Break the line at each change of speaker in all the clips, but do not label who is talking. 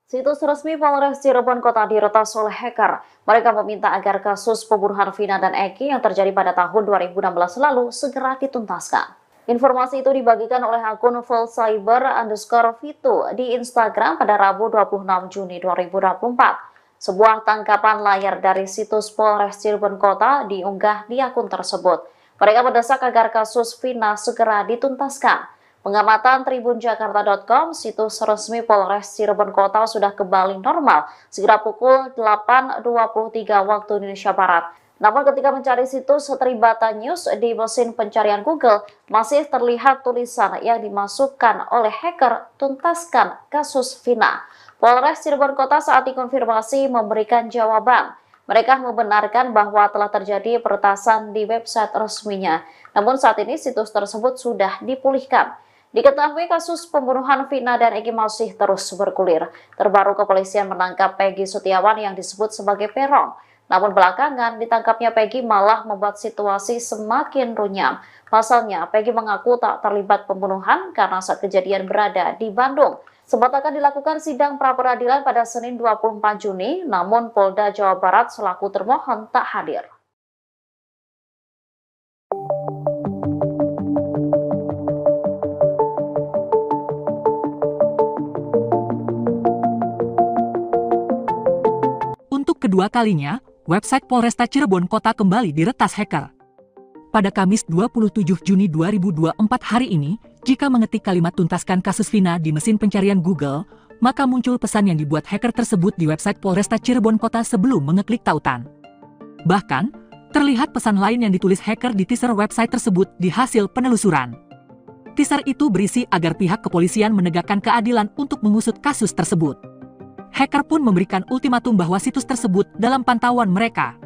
Situs resmi Polres Cirebon Kota diretas oleh hacker. Mereka meminta agar kasus pembunuhan Vina dan Eki yang terjadi pada tahun 2016 lalu segera dituntaskan. Informasi itu dibagikan oleh akun @fullcyber_vito di Instagram pada Rabu 26 Juni 2024. Sebuah tangkapan layar dari situs Polres Cirebon Kota diunggah di akun tersebut. Mereka mendesak agar kasus Vina segera dituntaskan. Pengamatan tribunjakarta.com, situs resmi Polres Cirebon Kota sudah kembali normal segera pukul 8.23 waktu Indonesia Barat. Namun ketika mencari situs Tribata News di mesin pencarian Google, masih terlihat tulisan yang dimasukkan oleh hacker, tuntaskan kasus Vina. Polres Cirebon Kota saat dikonfirmasi memberikan jawaban. Mereka membenarkan bahwa telah terjadi peretasan di website resminya. Namun saat ini situs tersebut sudah dipulihkan. Diketahui kasus pembunuhan Vina dan Eki masih terus bergulir. Terbaru kepolisian menangkap Peggy Setiawan yang disebut sebagai Peron. Namun belakangan ditangkapnya Peggy malah membuat situasi semakin runyam. Pasalnya Peggy mengaku tak terlibat pembunuhan karena saat kejadian berada di Bandung. Sempat akan dilakukan sidang pra-peradilan pada Senin 24 Juni, namun Polda Jawa Barat selaku termohon tak hadir.
Untuk kedua kalinya, website Polresta Cirebon Kota kembali diretas hacker. Pada Kamis 27 Juni 2024 hari ini, jika mengetik kalimat tuntaskan kasus Vina di mesin pencarian Google, maka muncul pesan yang dibuat hacker tersebut di website Polresta Cirebon Kota sebelum mengeklik tautan. Bahkan, terlihat pesan lain yang ditulis hacker di teaser website tersebut di hasil penelusuran. Teaser itu berisi agar pihak kepolisian menegakkan keadilan untuk mengusut kasus tersebut. Hacker pun memberikan ultimatum bahwa situs tersebut dalam pantauan mereka.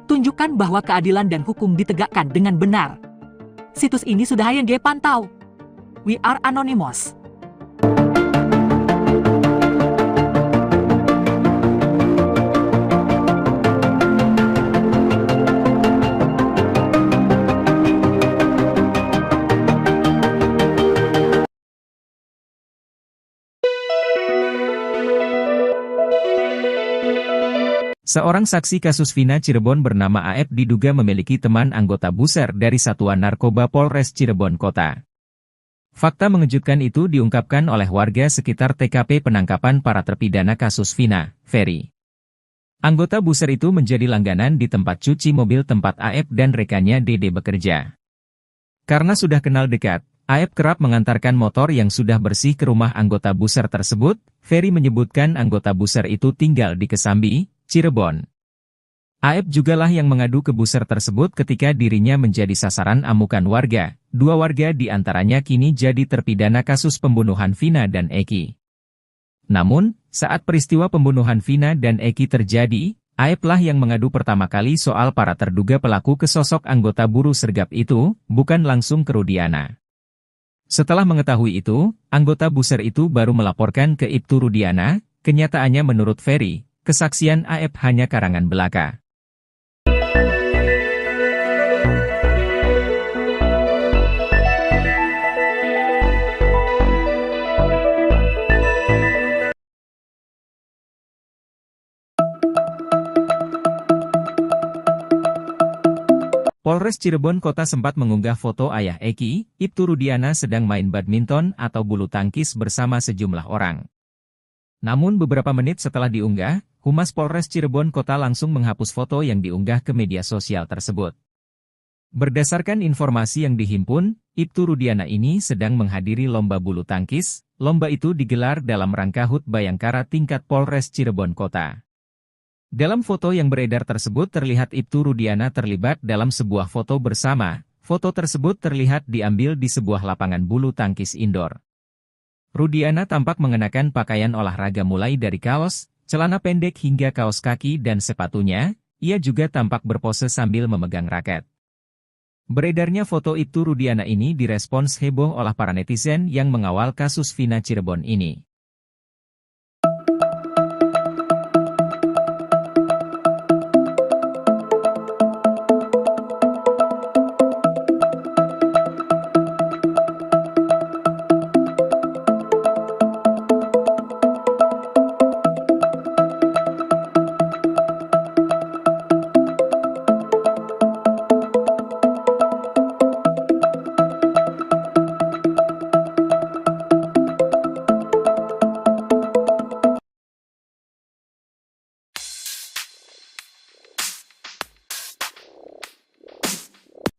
Tunjukkan bahwa keadilan dan hukum ditegakkan dengan benar. Situs ini sudah HYD pantau. We are anonymous.
Seorang saksi kasus Vina Cirebon bernama AF diduga memiliki teman anggota buser dari Satuan Narkoba Polres Cirebon Kota. Fakta mengejutkan itu diungkapkan oleh warga sekitar TKP penangkapan para terpidana kasus Vina, Ferry. Anggota buser itu menjadi langganan di tempat cuci mobil tempat AF dan rekannya Dede bekerja. Karena sudah kenal dekat, AF kerap mengantarkan motor yang sudah bersih ke rumah anggota buser tersebut. Ferry menyebutkan anggota buser itu tinggal di Kesambi, Cirebon. AF jugalah yang mengadu ke buser tersebut ketika dirinya menjadi sasaran amukan warga. Dua warga di antaranya kini jadi terpidana kasus pembunuhan Vina dan Eki. Namun, saat peristiwa pembunuhan Vina dan Eki terjadi, AF lah yang mengadu pertama kali soal para terduga pelaku ke sosok anggota buruh sergap itu, bukan langsung ke Rudiana. Setelah mengetahui itu, anggota buser itu baru melaporkan ke Ibtu Rudiana. Kenyataannya menurut Ferry, kesaksian AF hanya karangan belaka. Polres Cirebon Kota sempat mengunggah foto ayah Eki, Ibtu Rudiana sedang main badminton atau bulu tangkis bersama sejumlah orang. Namun beberapa menit setelah diunggah, Humas Polres Cirebon Kota langsung menghapus foto yang diunggah ke media sosial tersebut. Berdasarkan informasi yang dihimpun, Ibtu Rudiana ini sedang menghadiri lomba bulu tangkis. Lomba itu digelar dalam rangka HUT Bayangkara tingkat Polres Cirebon Kota. Dalam foto yang beredar tersebut terlihat Ibtu Rudiana terlibat dalam sebuah foto bersama. Foto tersebut terlihat diambil di sebuah lapangan bulu tangkis indoor. Rudiana tampak mengenakan pakaian olahraga mulai dari kaos, celana pendek hingga kaos kaki dan sepatunya. Ia juga tampak berpose sambil memegang raket. Beredarnya foto Ibtu Rudiana ini direspons heboh oleh para netizen yang mengawal kasus Vina Cirebon ini.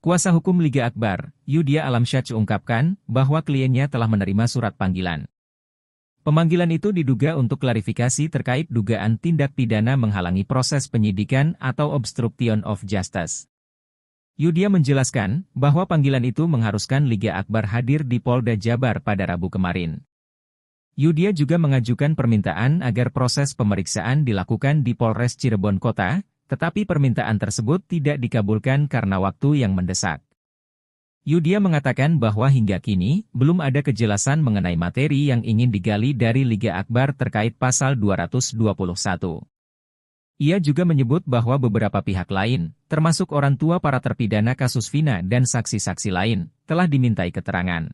Kuasa hukum Liga Akbar, Yudia Alamsyah ungkapkan bahwa kliennya telah menerima surat panggilan. Pemanggilan itu diduga untuk klarifikasi terkait dugaan tindak pidana menghalangi proses penyidikan atau obstruction of justice. Yudia menjelaskan bahwa panggilan itu mengharuskan Liga Akbar hadir di Polda Jabar pada Rabu kemarin. Yudia juga mengajukan permintaan agar proses pemeriksaan dilakukan di Polres Cirebon Kota, tetapi permintaan tersebut tidak dikabulkan karena waktu yang mendesak. Yudia mengatakan bahwa hingga kini, belum ada kejelasan mengenai materi yang ingin digali dari Liga Akbar terkait pasal 221. Ia juga menyebut bahwa beberapa pihak lain, termasuk orang tua para terpidana kasus Vina dan saksi-saksi lain, telah dimintai keterangan.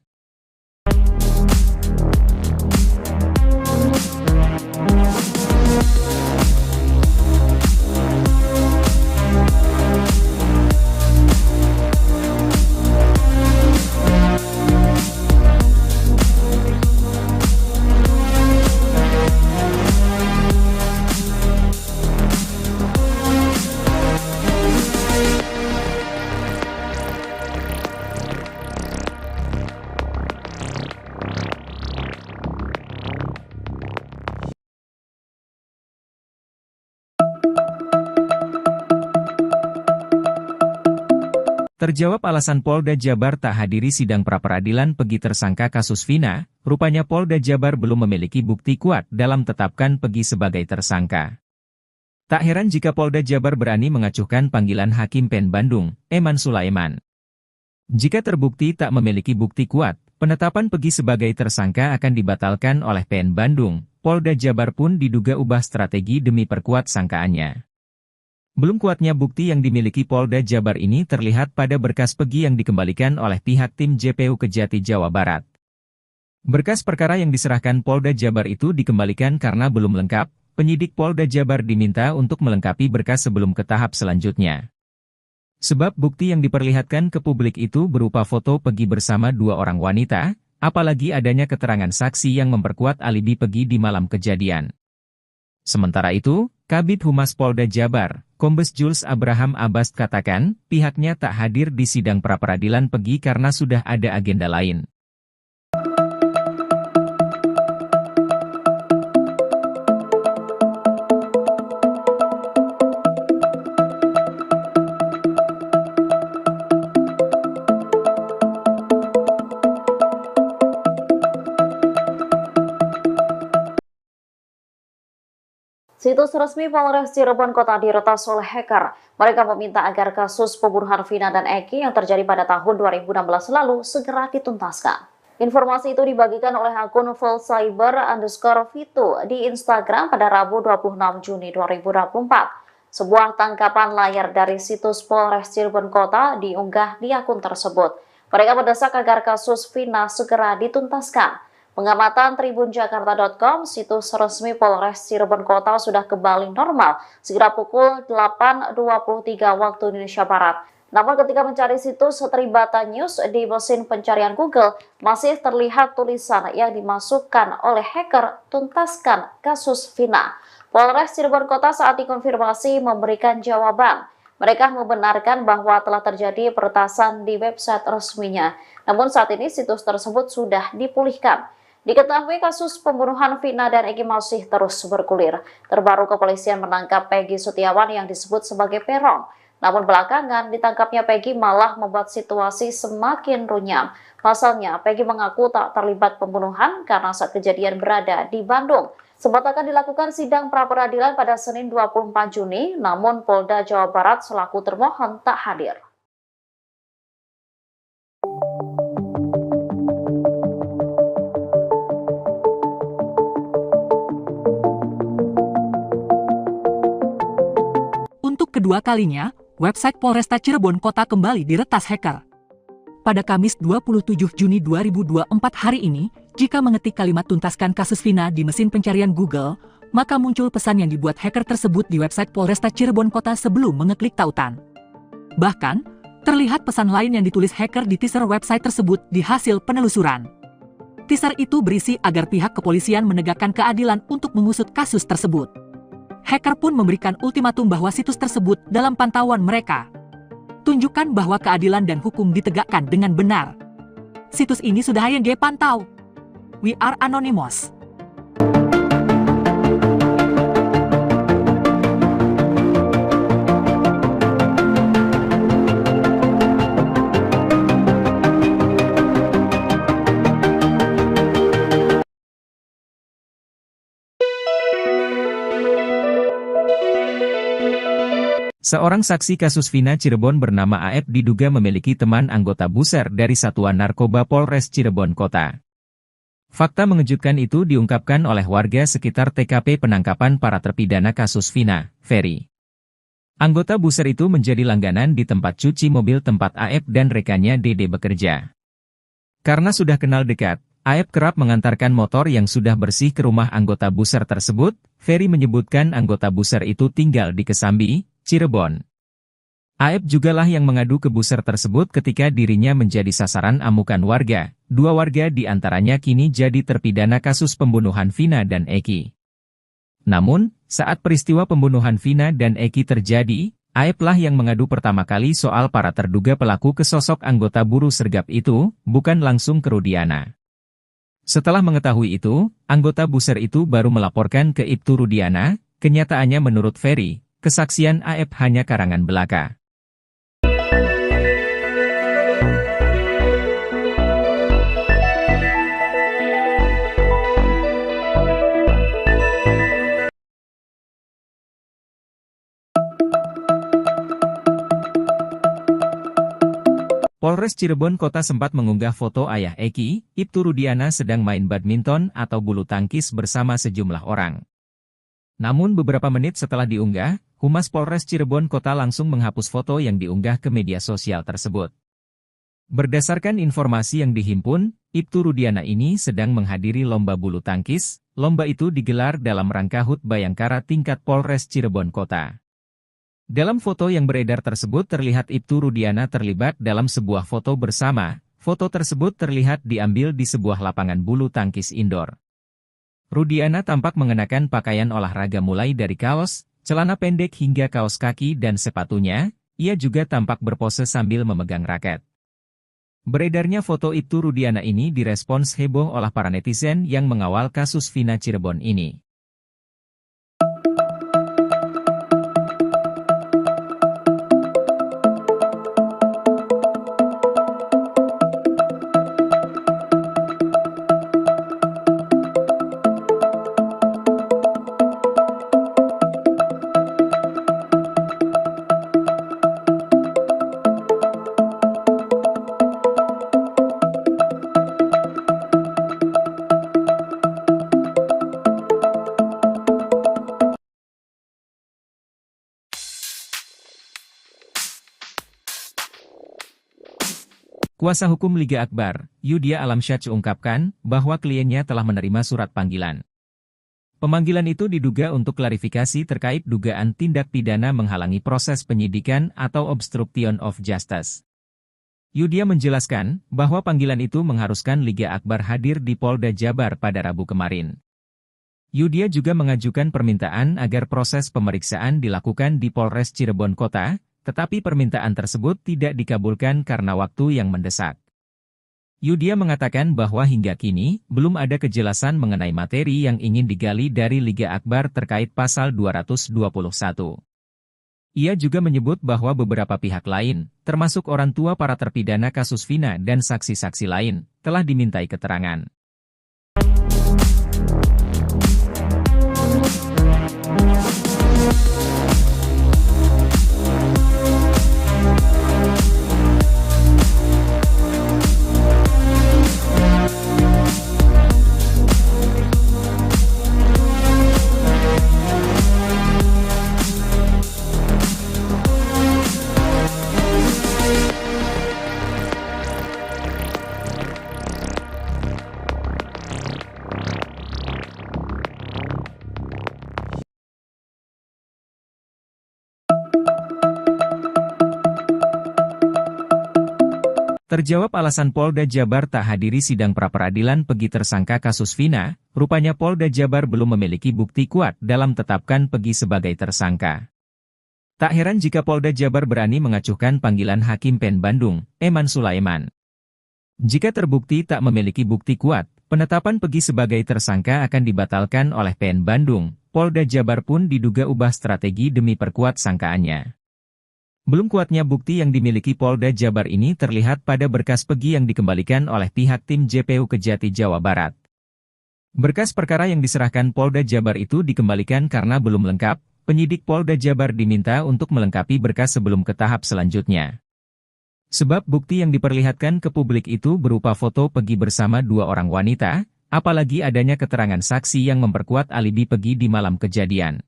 Terjawab alasan Polda Jabar tak hadiri sidang pra-peradilan Pegi tersangka kasus Vina, rupanya Polda Jabar belum memiliki bukti kuat dalam tetapkan Pegi sebagai tersangka. Tak heran jika Polda Jabar berani mengacuhkan panggilan Hakim PN Bandung, Eman Sulaiman. Jika terbukti tak memiliki bukti kuat, penetapan Pegi sebagai tersangka akan dibatalkan oleh PN Bandung. Polda Jabar pun diduga ubah strategi demi perkuat sangkaannya. Belum kuatnya bukti yang dimiliki Polda Jabar ini terlihat pada berkas Pegi yang dikembalikan oleh pihak tim JPU Kejati Jawa Barat. Berkas perkara yang diserahkan Polda Jabar itu dikembalikan karena belum lengkap, penyidik Polda Jabar diminta untuk melengkapi berkas sebelum ke tahap selanjutnya. Sebab bukti yang diperlihatkan ke publik itu berupa foto Pegi bersama dua orang wanita, apalagi adanya keterangan saksi yang memperkuat alibi Pegi di malam kejadian. Sementara itu, Kabid Humas Polda Jabar, Kombes Jules Abraham Abbas katakan, pihaknya tak hadir di sidang pra-peradilan Pegi karena sudah ada agenda lain.
Situs resmi Polres Cirebon Kota diretas oleh hacker. Mereka meminta agar kasus pembunuhan Vina dan Eki yang terjadi pada tahun 2016 lalu segera dituntaskan. Informasi itu dibagikan oleh akun @fullcyber_vito di Instagram pada Rabu 26 Juni 2024. Sebuah tangkapan layar dari situs Polres Cirebon Kota diunggah di akun tersebut. Mereka mendesak agar kasus Vina segera dituntaskan. Pengamatan tribunjakarta.com, situs resmi Polres Cirebon Kota sudah kembali normal segera pukul 8.23 waktu Indonesia Barat. Namun ketika mencari situs Tribata News di mesin pencarian Google, masih terlihat tulisan yang dimasukkan oleh hacker, tuntaskan kasus Vina. Polres Cirebon Kota saat dikonfirmasi memberikan jawaban. Mereka membenarkan bahwa telah terjadi peretasan di website resminya. Namun saat ini situs tersebut sudah dipulihkan. Diketahui kasus pembunuhan Vina dan Eki masih terus bergulir. Terbaru kepolisian menangkap Peggy Setiawan yang disebut sebagai peron. Namun belakangan ditangkapnya Peggy malah membuat situasi semakin runyam. Pasalnya Peggy mengaku tak terlibat pembunuhan karena saat kejadian berada di Bandung. Sempat akan dilakukan sidang pra-peradilan pada Senin 24 Juni, namun Polda Jawa Barat selaku termohon tak hadir.
Untuk kedua kalinya, website Polresta Cirebon Kota kembali diretas hacker. Pada Kamis 27 Juni 2024 hari ini, jika mengetik kalimat tuntaskan kasus Vina di mesin pencarian Google, maka muncul pesan yang dibuat hacker tersebut di website Polresta Cirebon Kota sebelum mengeklik tautan. Bahkan, terlihat pesan lain yang ditulis hacker di teaser website tersebut di hasil penelusuran. Teaser itu berisi agar pihak kepolisian menegakkan keadilan untuk mengusut kasus tersebut. Hacker pun memberikan ultimatum bahwa situs tersebut dalam pantauan mereka. Tunjukkan bahwa keadilan dan hukum ditegakkan dengan benar. Situs ini sudah HYNJ pantau. We are anonymous.
Seorang saksi kasus Vina Cirebon bernama AF diduga memiliki teman anggota buser dari Satuan Narkoba Polres Cirebon Kota. Fakta mengejutkan itu diungkapkan oleh warga sekitar TKP penangkapan para terpidana kasus Vina, Ferry. Anggota buser itu menjadi langganan di tempat cuci mobil tempat AF dan rekannya Dede bekerja. Karena sudah kenal dekat, AF kerap mengantarkan motor yang sudah bersih ke rumah anggota buser tersebut. Ferry menyebutkan anggota buser itu tinggal di Kesambi, Cirebon. AF jugalah yang mengadu ke buser tersebut ketika dirinya menjadi sasaran amukan warga. 2 warga di antaranya kini jadi terpidana kasus pembunuhan Vina dan Eki. Namun, saat peristiwa pembunuhan Vina dan Eki terjadi, AF lah yang mengadu pertama kali soal para terduga pelaku ke sosok anggota buruh sergap itu, bukan langsung ke Rudiana. Setelah mengetahui itu, anggota buser itu baru melaporkan ke Ibtu Rudiana. Kenyataannya menurut Ferry, kesaksian AF hanya karangan belaka. Polres Cirebon Kota sempat mengunggah foto ayah Eki, Ibtu Rudiana sedang main badminton atau bulu tangkis bersama sejumlah orang. Namun beberapa menit setelah diunggah, Humas Polres Cirebon Kota langsung menghapus foto yang diunggah ke media sosial tersebut. Berdasarkan informasi yang dihimpun, Ibtu Rudiana ini sedang menghadiri lomba bulu tangkis. Lomba itu digelar dalam rangka HUT Bayangkara tingkat Polres Cirebon Kota. Dalam foto yang beredar tersebut terlihat Ibtu Rudiana terlibat dalam sebuah foto bersama. Foto tersebut terlihat diambil di sebuah lapangan bulu tangkis indoor. Rudiana tampak mengenakan pakaian olahraga mulai dari kaos, celana pendek hingga kaos kaki dan sepatunya. Ia juga tampak berpose sambil memegang raket. Beredarnya foto Ibtu Rudiana ini direspons heboh oleh para netizen yang mengawal kasus Vina Cirebon ini. Kuasa hukum Liga Akbar, Yudia Alamsyah ungkapkan bahwa kliennya telah menerima surat panggilan. Pemanggilan itu diduga untuk klarifikasi terkait dugaan tindak pidana menghalangi proses penyidikan atau obstruction of justice. Yudia menjelaskan bahwa panggilan itu mengharuskan Liga Akbar hadir di Polda Jabar pada Rabu kemarin. Yudia juga mengajukan permintaan agar proses pemeriksaan dilakukan di Polres Cirebon Kota, tetapi permintaan tersebut tidak dikabulkan karena waktu yang mendesak. Yudia mengatakan bahwa hingga kini, belum ada kejelasan mengenai materi yang ingin digali dari Liga Akbar terkait pasal 221. Ia juga menyebut bahwa beberapa pihak lain, termasuk orang tua para terpidana kasus Vina dan saksi-saksi lain, telah dimintai keterangan. Terjawab alasan Polda Jabar tak hadiri sidang pra-peradilan Pegi tersangka kasus Vina, rupanya Polda Jabar belum memiliki bukti kuat dalam tetapkan Pegi sebagai tersangka. Tak heran jika Polda Jabar berani mengacuhkan panggilan Hakim PN Bandung, Eman Sulaiman. Jika terbukti tak memiliki bukti kuat, penetapan Pegi sebagai tersangka akan dibatalkan oleh PN Bandung. Polda Jabar pun diduga ubah strategi demi perkuat sangkaannya. Belum kuatnya bukti yang dimiliki Polda Jabar ini terlihat pada berkas Pegi yang dikembalikan oleh pihak tim JPU Kejati Jawa Barat. Berkas perkara yang diserahkan Polda Jabar itu dikembalikan karena belum lengkap. Penyidik Polda Jabar diminta untuk melengkapi berkas sebelum ke tahap selanjutnya. Sebab bukti yang diperlihatkan ke publik itu berupa foto Pegi bersama dua orang wanita, apalagi adanya keterangan saksi yang memperkuat alibi Pegi di malam kejadian.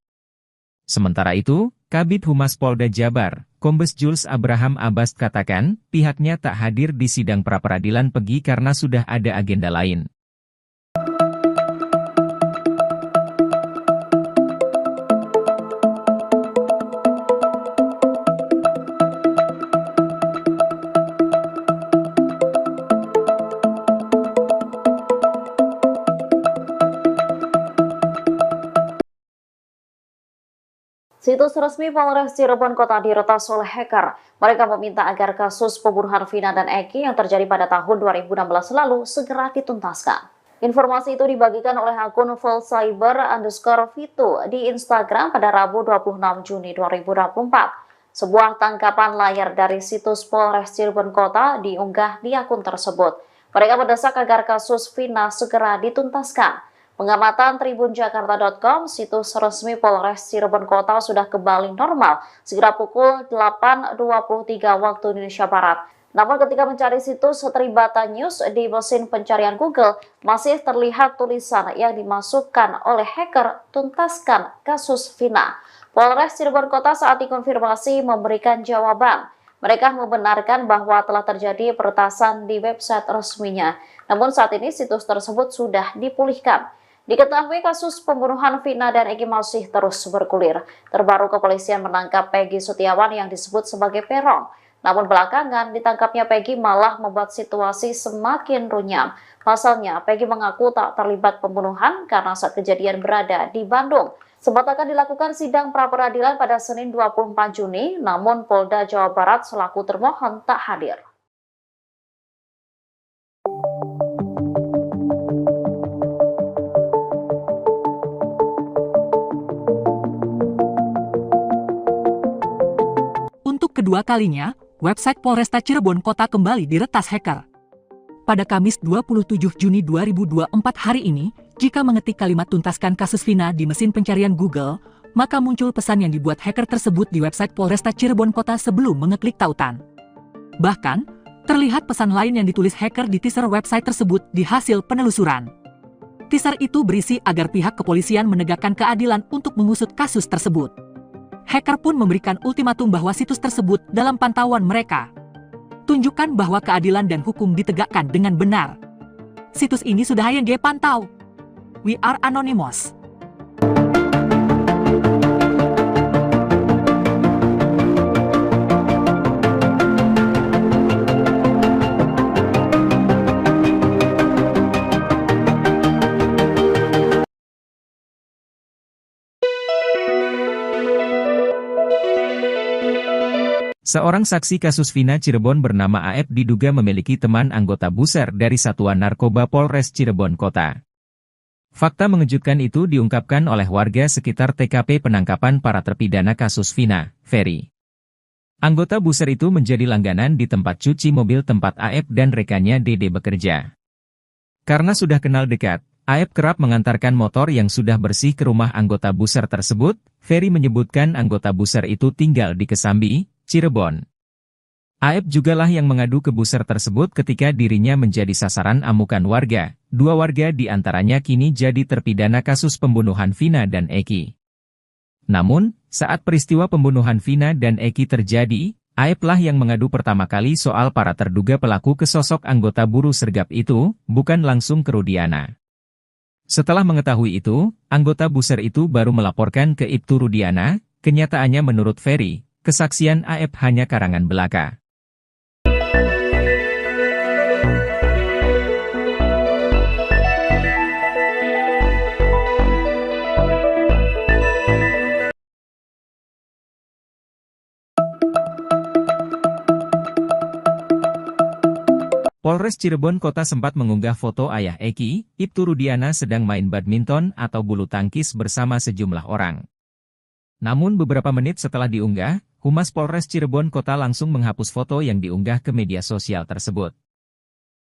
Sementara itu, Kabid Humas Polda Jabar, Kombes Jules Abraham Abbas katakan, pihaknya tak hadir di sidang pra-peradilan Pegi karena sudah ada agenda lain.
Situs resmi Polres Cirebon Kota diretas oleh hacker. Mereka meminta agar kasus pembunuhan Vina dan Eki yang terjadi pada tahun 2016 lalu segera dituntaskan. Informasi itu dibagikan oleh akun @fullcyber_vitu di Instagram pada Rabu 26 Juni 2024. Sebuah tangkapan layar dari situs Polres Cirebon Kota diunggah di akun tersebut. Mereka mendesak agar kasus Vina segera dituntaskan. Pengamatan tribunjakarta.com, situs resmi Polres Cirebon Kota sudah kembali normal segera pukul 8.23 waktu Indonesia Barat. Namun ketika mencari situs Tribata News di mesin pencarian Google, masih terlihat tulisan yang dimasukkan oleh hacker, tuntaskan kasus Vina. Polres Cirebon Kota saat dikonfirmasi memberikan jawaban. Mereka membenarkan bahwa telah terjadi peretasan di website resminya. Namun saat ini situs tersebut sudah dipulihkan. Diketahui kasus pembunuhan Vina dan Eki masih terus bergulir. Terbaru kepolisian menangkap Peggy Setiawan yang disebut sebagai peron. Namun belakangan ditangkapnya Peggy malah membuat situasi semakin runyam. Pasalnya Peggy mengaku tak terlibat pembunuhan karena saat kejadian berada di Bandung. Sempat akan dilakukan sidang pra-peradilan pada Senin 24 Juni, namun Polda Jawa Barat selaku termohon tak hadir.
Untuk kedua kalinya, website Polresta Cirebon Kota kembali diretas hacker. Pada Kamis 27 Juni 2024 hari ini, jika mengetik kalimat tuntaskan kasus Vina di mesin pencarian Google, maka muncul pesan yang dibuat hacker tersebut di website Polresta Cirebon Kota sebelum mengeklik tautan. Bahkan, terlihat pesan lain yang ditulis hacker di teaser website tersebut di hasil penelusuran. Teaser itu berisi agar pihak kepolisian menegakkan keadilan untuk mengusut kasus tersebut. Hacker pun memberikan ultimatum bahwa situs tersebut dalam pantauan mereka. Tunjukkan bahwa keadilan dan hukum ditegakkan dengan benar. Situs ini sudah HYD pantau. We are anonymous.
Seorang saksi kasus Vina Cirebon bernama AF diduga memiliki teman anggota buser dari Satuan Narkoba Polres Cirebon Kota. Fakta mengejutkan itu diungkapkan oleh warga sekitar TKP penangkapan para terpidana kasus Vina, Ferry. Anggota buser itu menjadi langganan di tempat cuci mobil tempat AF dan rekannya Dede bekerja. Karena sudah kenal dekat, AF kerap mengantarkan motor yang sudah bersih ke rumah anggota buser tersebut. Ferry menyebutkan anggota buser itu tinggal di Kesambi, Cirebon. AF jugalah yang mengadu ke buser tersebut ketika dirinya menjadi sasaran amukan warga. Dua warga di antaranya kini jadi terpidana kasus pembunuhan Vina dan Eki. Namun, saat peristiwa pembunuhan Vina dan Eki terjadi, AF lah yang mengadu pertama kali soal para terduga pelaku ke sosok anggota buruh sergap itu, bukan langsung ke Rudiana. Setelah mengetahui itu, anggota buser itu baru melaporkan ke Ibtu Rudiana. Kenyataannya menurut Ferry, kesaksian AF hanya karangan belaka. Polres Cirebon Kota sempat mengunggah foto ayah Eki, Ibtu Rudiana sedang main badminton atau bulu tangkis bersama sejumlah orang. Namun beberapa menit setelah diunggah, Humas Polres Cirebon Kota langsung menghapus foto yang diunggah ke media sosial tersebut.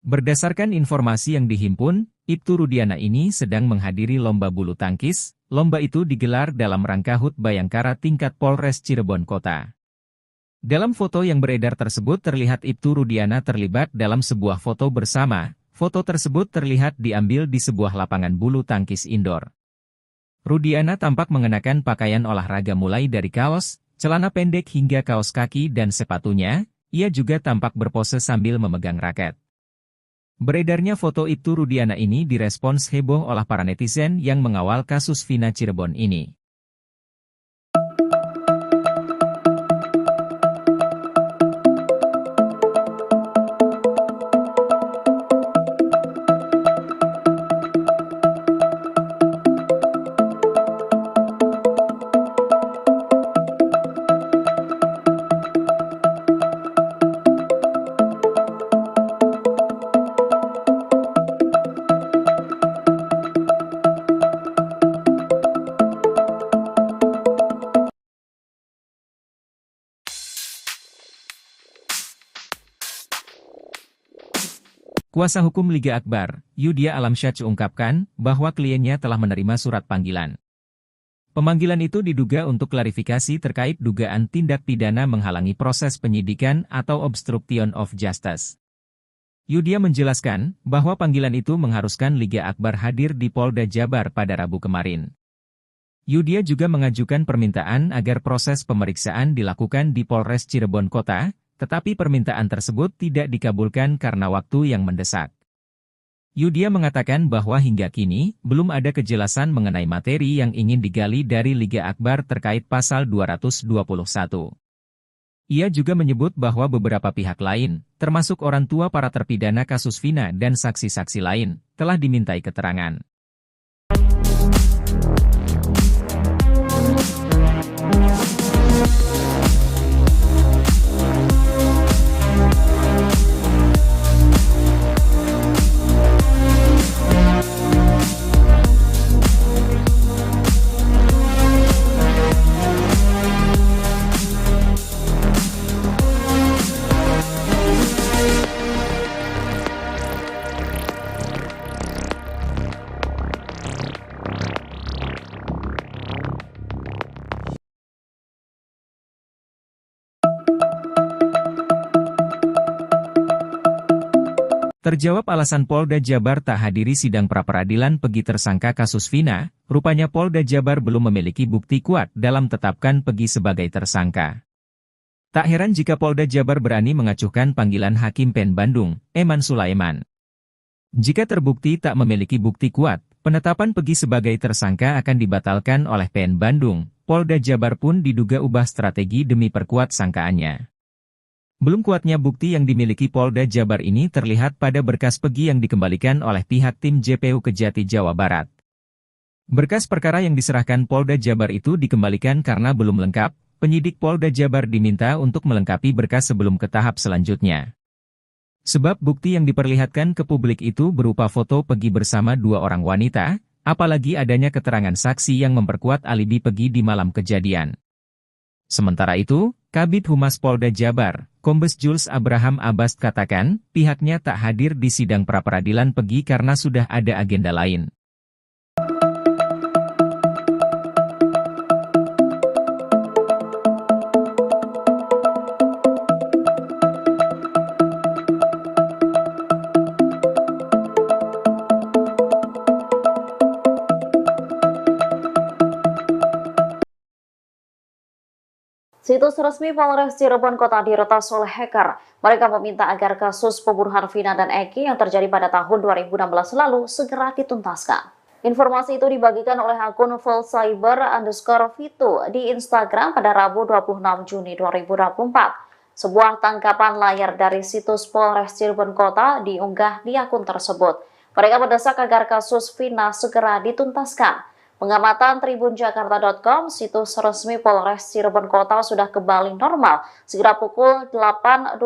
Berdasarkan informasi yang dihimpun, Ibtu Rudiana ini sedang menghadiri lomba bulu tangkis. Lomba itu digelar dalam rangka HUT Bayangkara tingkat Polres Cirebon Kota. Dalam foto yang beredar tersebut terlihat Ibtu Rudiana terlibat dalam sebuah foto bersama. Foto tersebut terlihat diambil di sebuah lapangan bulu tangkis indoor. Rudiana tampak mengenakan pakaian olahraga mulai dari kaos, celana pendek hingga kaos kaki dan sepatunya. Ia juga tampak berpose sambil memegang raket. Beredarnya foto Ibtu Rudiana ini direspons heboh oleh para netizen yang mengawal kasus Vina Cirebon ini. Kuasa hukum Liga Akbar, Yudia Alamsyah ungkapkan bahwa kliennya telah menerima surat panggilan. Pemanggilan itu diduga untuk klarifikasi terkait dugaan tindak pidana menghalangi proses penyidikan atau obstruction of justice. Yudia menjelaskan bahwa panggilan itu mengharuskan Liga Akbar hadir di Polda Jabar pada Rabu kemarin. Yudia juga mengajukan permintaan agar proses pemeriksaan dilakukan di Polres Cirebon Kota, tetapi permintaan tersebut tidak dikabulkan karena waktu yang mendesak. Yudia mengatakan bahwa hingga kini, belum ada kejelasan mengenai materi yang ingin digali dari Liga Akbar terkait pasal 221. Ia juga menyebut bahwa beberapa pihak lain, termasuk orang tua para terpidana kasus Vina dan saksi-saksi lain, telah dimintai keterangan. Terjawab alasan Polda Jabar tak hadiri sidang pra-peradilan Pegi tersangka kasus Vina, rupanya Polda Jabar belum memiliki bukti kuat dalam tetapkan Pegi sebagai tersangka. Tak heran jika Polda Jabar berani mengacuhkan panggilan Hakim PN Bandung, Eman Sulaiman. Jika terbukti tak memiliki bukti kuat, penetapan Pegi sebagai tersangka akan dibatalkan oleh PN Bandung. Polda Jabar pun diduga ubah strategi demi perkuat sangkaannya. Belum kuatnya bukti yang dimiliki Polda Jabar ini terlihat pada berkas Pegi yang dikembalikan oleh pihak tim JPU Kejati Jawa Barat. Berkas perkara yang diserahkan Polda Jabar itu dikembalikan karena belum lengkap. Penyidik Polda Jabar diminta untuk melengkapi berkas sebelum ke tahap selanjutnya. Sebab bukti yang diperlihatkan ke publik itu berupa foto Pegi bersama dua orang wanita, apalagi adanya keterangan saksi yang memperkuat alibi Pegi di malam kejadian. Sementara itu, Kabid Humas Polda Jabar, Kombes Jules Abraham Abbas katakan, pihaknya tak hadir di sidang pra-peradilan Pegi karena sudah ada agenda lain.
Situs resmi Polres Cirebon Kota diretas oleh hacker. Mereka meminta agar kasus pembunuhan Vina dan Eki yang terjadi pada tahun 2016 lalu segera dituntaskan. Informasi itu dibagikan oleh akun @fullcyber_vitu di Instagram pada Rabu 26 Juni 2024. Sebuah tangkapan layar dari situs Polres Cirebon Kota diunggah di akun tersebut. Mereka mendesak agar kasus Vina segera dituntaskan. Pengamatan tribunjakarta.com, situs resmi Polres Cirebon Kota sudah kembali normal sekitar pukul 8.23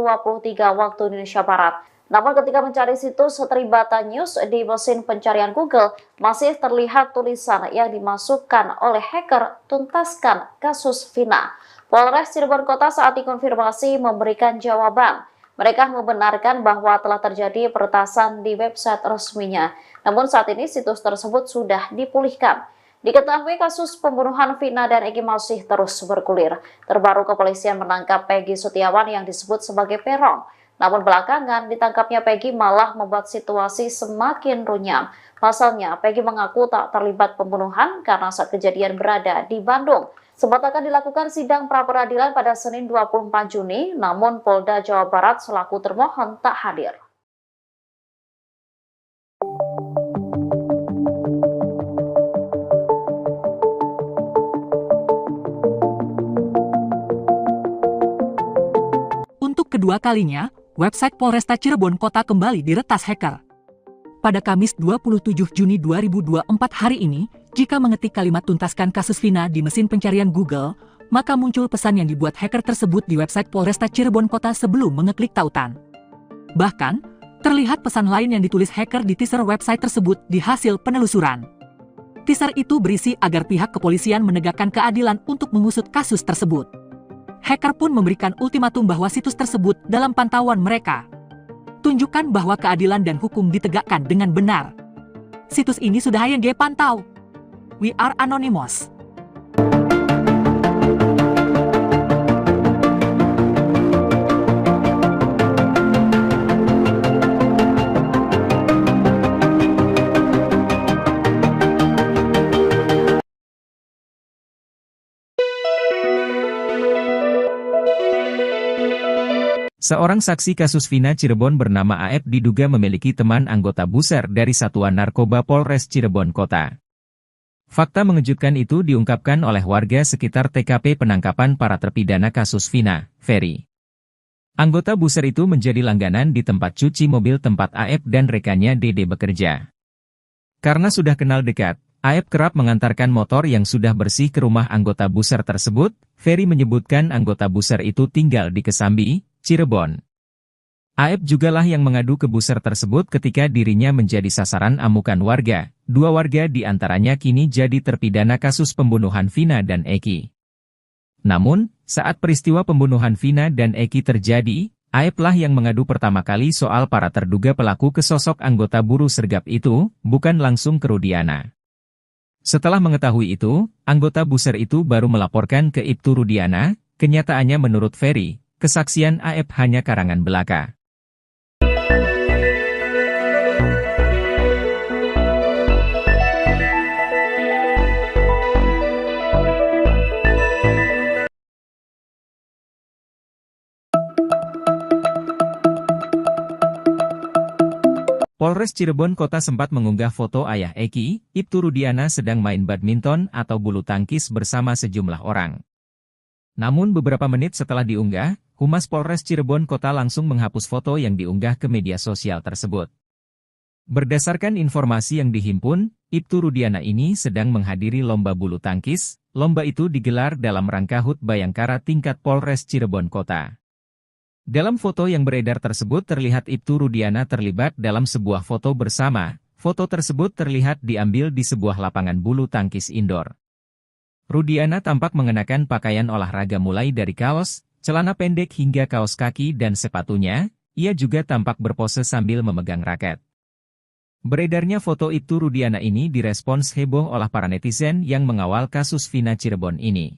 waktu Indonesia Barat. Namun ketika mencari situs Tribata News di mesin pencarian Google, masih terlihat tulisan yang dimasukkan oleh hacker, tuntaskan kasus Vina. Polres Cirebon Kota saat dikonfirmasi memberikan jawaban. Mereka membenarkan bahwa telah terjadi peretasan di website resminya. Namun saat ini situs tersebut sudah dipulihkan. Diketahui kasus pembunuhan Vina dan Egi masih terus bergulir. Terbaru kepolisian menangkap Peggy Setiawan yang disebut sebagai Peron. Namun belakangan ditangkapnya Peggy malah membuat situasi semakin runyam. Pasalnya Peggy mengaku tak terlibat pembunuhan karena saat kejadian berada di Bandung. Sempat akan dilakukan sidang pra-peradilan pada Senin 24 Juni, namun Polda Jawa Barat selaku termohon tak hadir.
Untuk kedua kalinya, website Polresta Cirebon Kota kembali diretas hacker. Pada Kamis 27 Juni 2024 hari ini, jika mengetik kalimat tuntaskan kasus Vina di mesin pencarian Google, maka muncul pesan yang dibuat hacker tersebut di website Polresta Cirebon Kota sebelum mengeklik tautan. Bahkan, terlihat pesan lain yang ditulis hacker di teaser website tersebut di hasil penelusuran. Teaser itu berisi agar pihak kepolisian menegakkan keadilan untuk mengusut kasus tersebut. Hacker pun memberikan ultimatum bahwa situs tersebut dalam pantauan mereka. Tunjukkan bahwa keadilan dan hukum ditegakkan dengan benar. Situs ini sudah HYG pantau. We are anonymous.
Seorang saksi kasus Vina Cirebon bernama AF diduga memiliki teman anggota buser dari Satuan Narkoba Polres Cirebon Kota. Fakta mengejutkan itu diungkapkan oleh warga sekitar TKP penangkapan para terpidana kasus Vina, Ferry. Anggota buser itu menjadi langganan di tempat cuci mobil tempat AF dan rekannya Dede bekerja. Karena sudah kenal dekat, AF kerap mengantarkan motor yang sudah bersih ke rumah anggota buser tersebut. Ferry menyebutkan anggota buser itu tinggal di Kesambi, Cirebon. AF jugalah yang mengadu ke buser tersebut ketika dirinya menjadi sasaran amukan warga. Dua warga di antaranya kini jadi terpidana kasus pembunuhan Vina dan Eki. Namun, saat peristiwa pembunuhan Vina dan Eki terjadi, AF lah yang mengadu pertama kali soal para terduga pelaku ke sosok anggota buruh sergap itu, bukan langsung ke Rudiana. Setelah mengetahui itu, anggota buser itu baru melaporkan ke Ibtu Rudiana. Kenyataannya menurut Ferry, kesaksian AF hanya karangan belaka. Polres Cirebon Kota sempat mengunggah foto ayah Eki, Ibtu Rudiana sedang main badminton atau bulu tangkis bersama sejumlah orang. Namun beberapa menit setelah diunggah, Humas Polres Cirebon Kota langsung menghapus foto yang diunggah ke media sosial tersebut. Berdasarkan informasi yang dihimpun, Ibtu Rudiana ini sedang menghadiri lomba bulu tangkis. Lomba itu digelar dalam rangka HUT Bayangkara tingkat Polres Cirebon Kota. Dalam foto yang beredar tersebut terlihat Ibtu Rudiana terlibat dalam sebuah foto bersama. Foto tersebut terlihat diambil di sebuah lapangan bulu tangkis indoor. Rudiana tampak mengenakan pakaian olahraga mulai dari kaos, celana pendek hingga kaos kaki dan sepatunya. Ia juga tampak berpose sambil memegang raket. Beredarnya foto Ibtu Rudiana ini direspons heboh oleh para netizen yang mengawal kasus Vina Cirebon ini.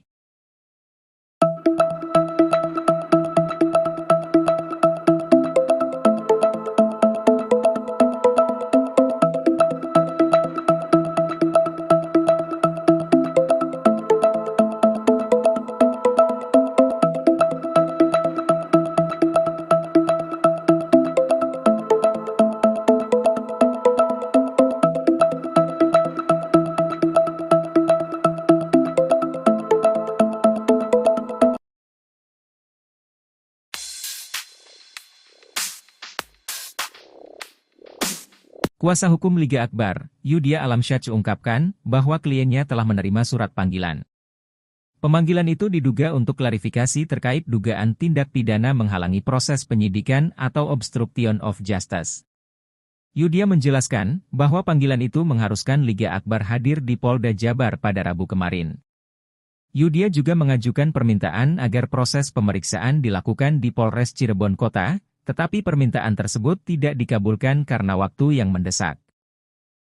Kuasa hukum Liga Akbar, Yudia Alamsyah ungkapkan bahwa kliennya telah menerima surat panggilan. Pemanggilan itu diduga untuk klarifikasi terkait dugaan tindak pidana menghalangi proses penyidikan atau obstruction of justice. Yudia menjelaskan bahwa panggilan itu mengharuskan Liga Akbar hadir di Polda Jabar pada Rabu kemarin. Yudia juga mengajukan permintaan agar proses pemeriksaan dilakukan di Polres Cirebon Kota, tetapi permintaan tersebut tidak dikabulkan karena waktu yang mendesak.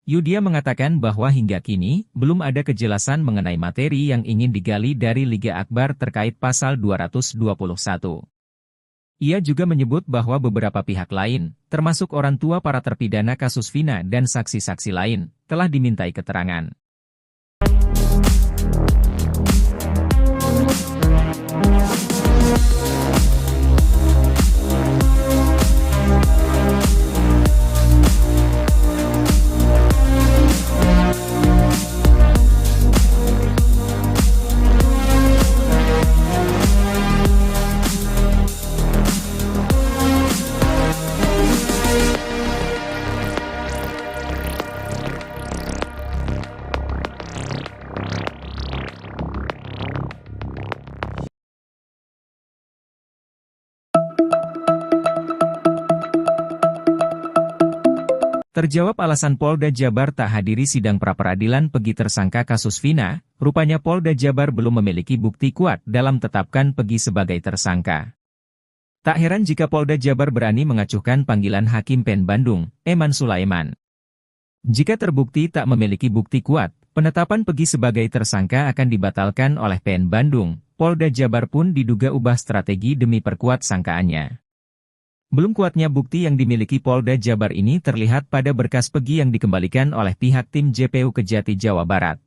Yudia mengatakan bahwa hingga kini, belum ada kejelasan mengenai materi yang ingin digali dari Liga Akbar terkait pasal 221. Ia juga menyebut bahwa beberapa pihak lain, termasuk orang tua para terpidana kasus Vina dan saksi-saksi lain, telah dimintai keterangan. Terjawab alasan Polda Jabar tak hadiri sidang pra-peradilan Pegi tersangka kasus Vina, rupanya Polda Jabar belum memiliki bukti kuat dalam tetapkan Pegi sebagai tersangka. Tak heran jika Polda Jabar berani mengacuhkan panggilan Hakim PN Bandung, Eman Sulaiman. Jika terbukti tak memiliki bukti kuat, penetapan Pegi sebagai tersangka akan dibatalkan oleh PN Bandung. Polda Jabar pun diduga ubah strategi demi perkuat sangkaannya. Belum kuatnya bukti yang dimiliki Polda Jabar ini terlihat pada berkas Pegi yang dikembalikan oleh pihak tim JPU Kejati Jawa Barat.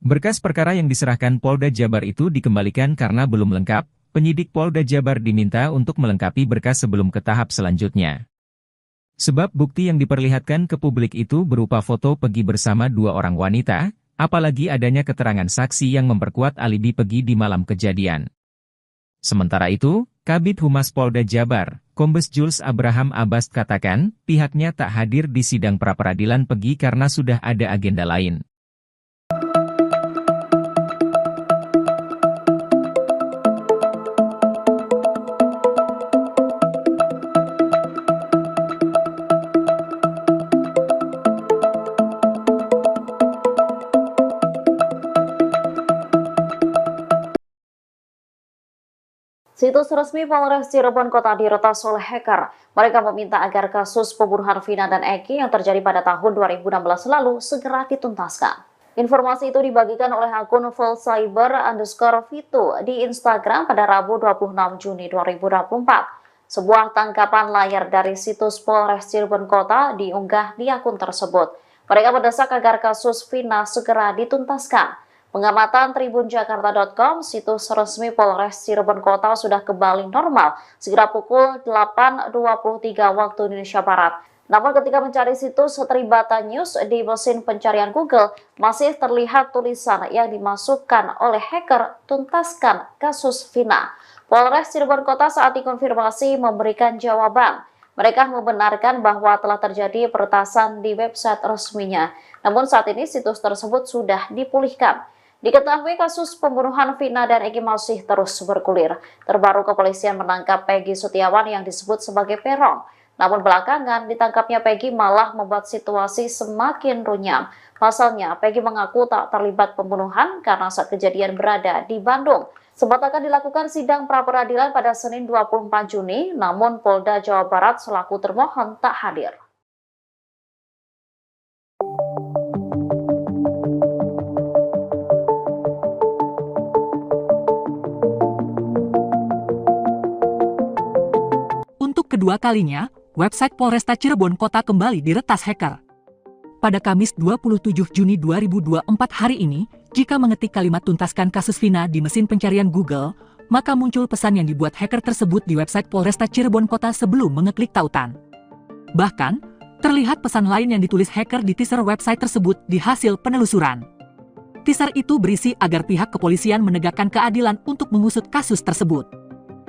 Berkas perkara yang diserahkan Polda Jabar itu dikembalikan karena belum lengkap, penyidik Polda Jabar diminta untuk melengkapi berkas sebelum ke tahap selanjutnya. Sebab bukti yang diperlihatkan ke publik itu berupa foto Pegi bersama dua orang wanita, apalagi adanya keterangan saksi yang memperkuat alibi Pegi di malam kejadian. Sementara itu, Kabid Humas Polda Jabar, Kombes Jules Abraham Abbas katakan, pihaknya tak hadir di sidang pra-peradilan Pegi karena sudah ada agenda lain.
Situs resmi Polres Cirebon Kota diretas oleh hacker. Mereka meminta agar kasus pembunuhan Vina dan Eki yang terjadi pada tahun 2016 lalu segera dituntaskan. Informasi itu dibagikan oleh akun @fullcyber_vito di Instagram pada Rabu 26 Juni 2024. Sebuah tangkapan layar dari situs Polres Cirebon Kota diunggah di akun tersebut. Mereka mendesak agar kasus Vina segera dituntaskan. Pengamatan tribunjakarta.com, situs resmi Polres Cirebon Kota sudah kembali normal sekitar pukul 8.23 waktu Indonesia Barat. Namun ketika mencari situs Tribata News di mesin pencarian Google, masih terlihat tulisan yang dimasukkan oleh hacker, tuntaskan kasus Vina. Polres Cirebon Kota saat dikonfirmasi memberikan jawaban. Mereka membenarkan bahwa telah terjadi peretasan di website resminya. Namun saat ini situs tersebut sudah dipulihkan. Diketahui kasus pembunuhan Vina dan Eki masih terus bergulir. Terbaru kepolisian menangkap Peggy Setiawan yang disebut sebagai peron. Namun belakangan ditangkapnya Peggy malah membuat situasi semakin runyam. Pasalnya Peggy mengaku tak terlibat pembunuhan karena saat kejadian berada di Bandung. Sempat akan dilakukan sidang pra-peradilan pada Senin 24 Juni, namun Polda Jawa Barat selaku termohon tak hadir.
Untuk kedua kalinya, website Polresta Cirebon Kota kembali diretas hacker. Pada Kamis 27 Juni 2024 hari ini, jika mengetik kalimat tuntaskan kasus Vina di mesin pencarian Google, maka muncul pesan yang dibuat hacker tersebut di website Polresta Cirebon Kota sebelum mengeklik tautan. Bahkan, terlihat pesan lain yang ditulis hacker di teaser website tersebut di hasil penelusuran. Teaser itu berisi agar pihak kepolisian menegakkan keadilan untuk mengusut kasus tersebut.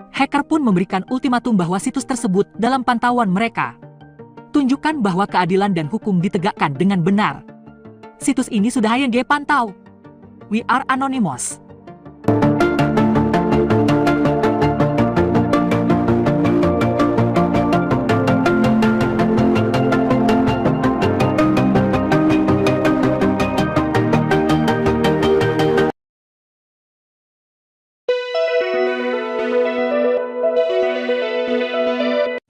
Hacker pun memberikan ultimatum bahwa situs tersebut dalam pantauan mereka. Tunjukkan bahwa keadilan dan hukum ditegakkan dengan benar. Situs ini sudah dipantau. We are anonymous.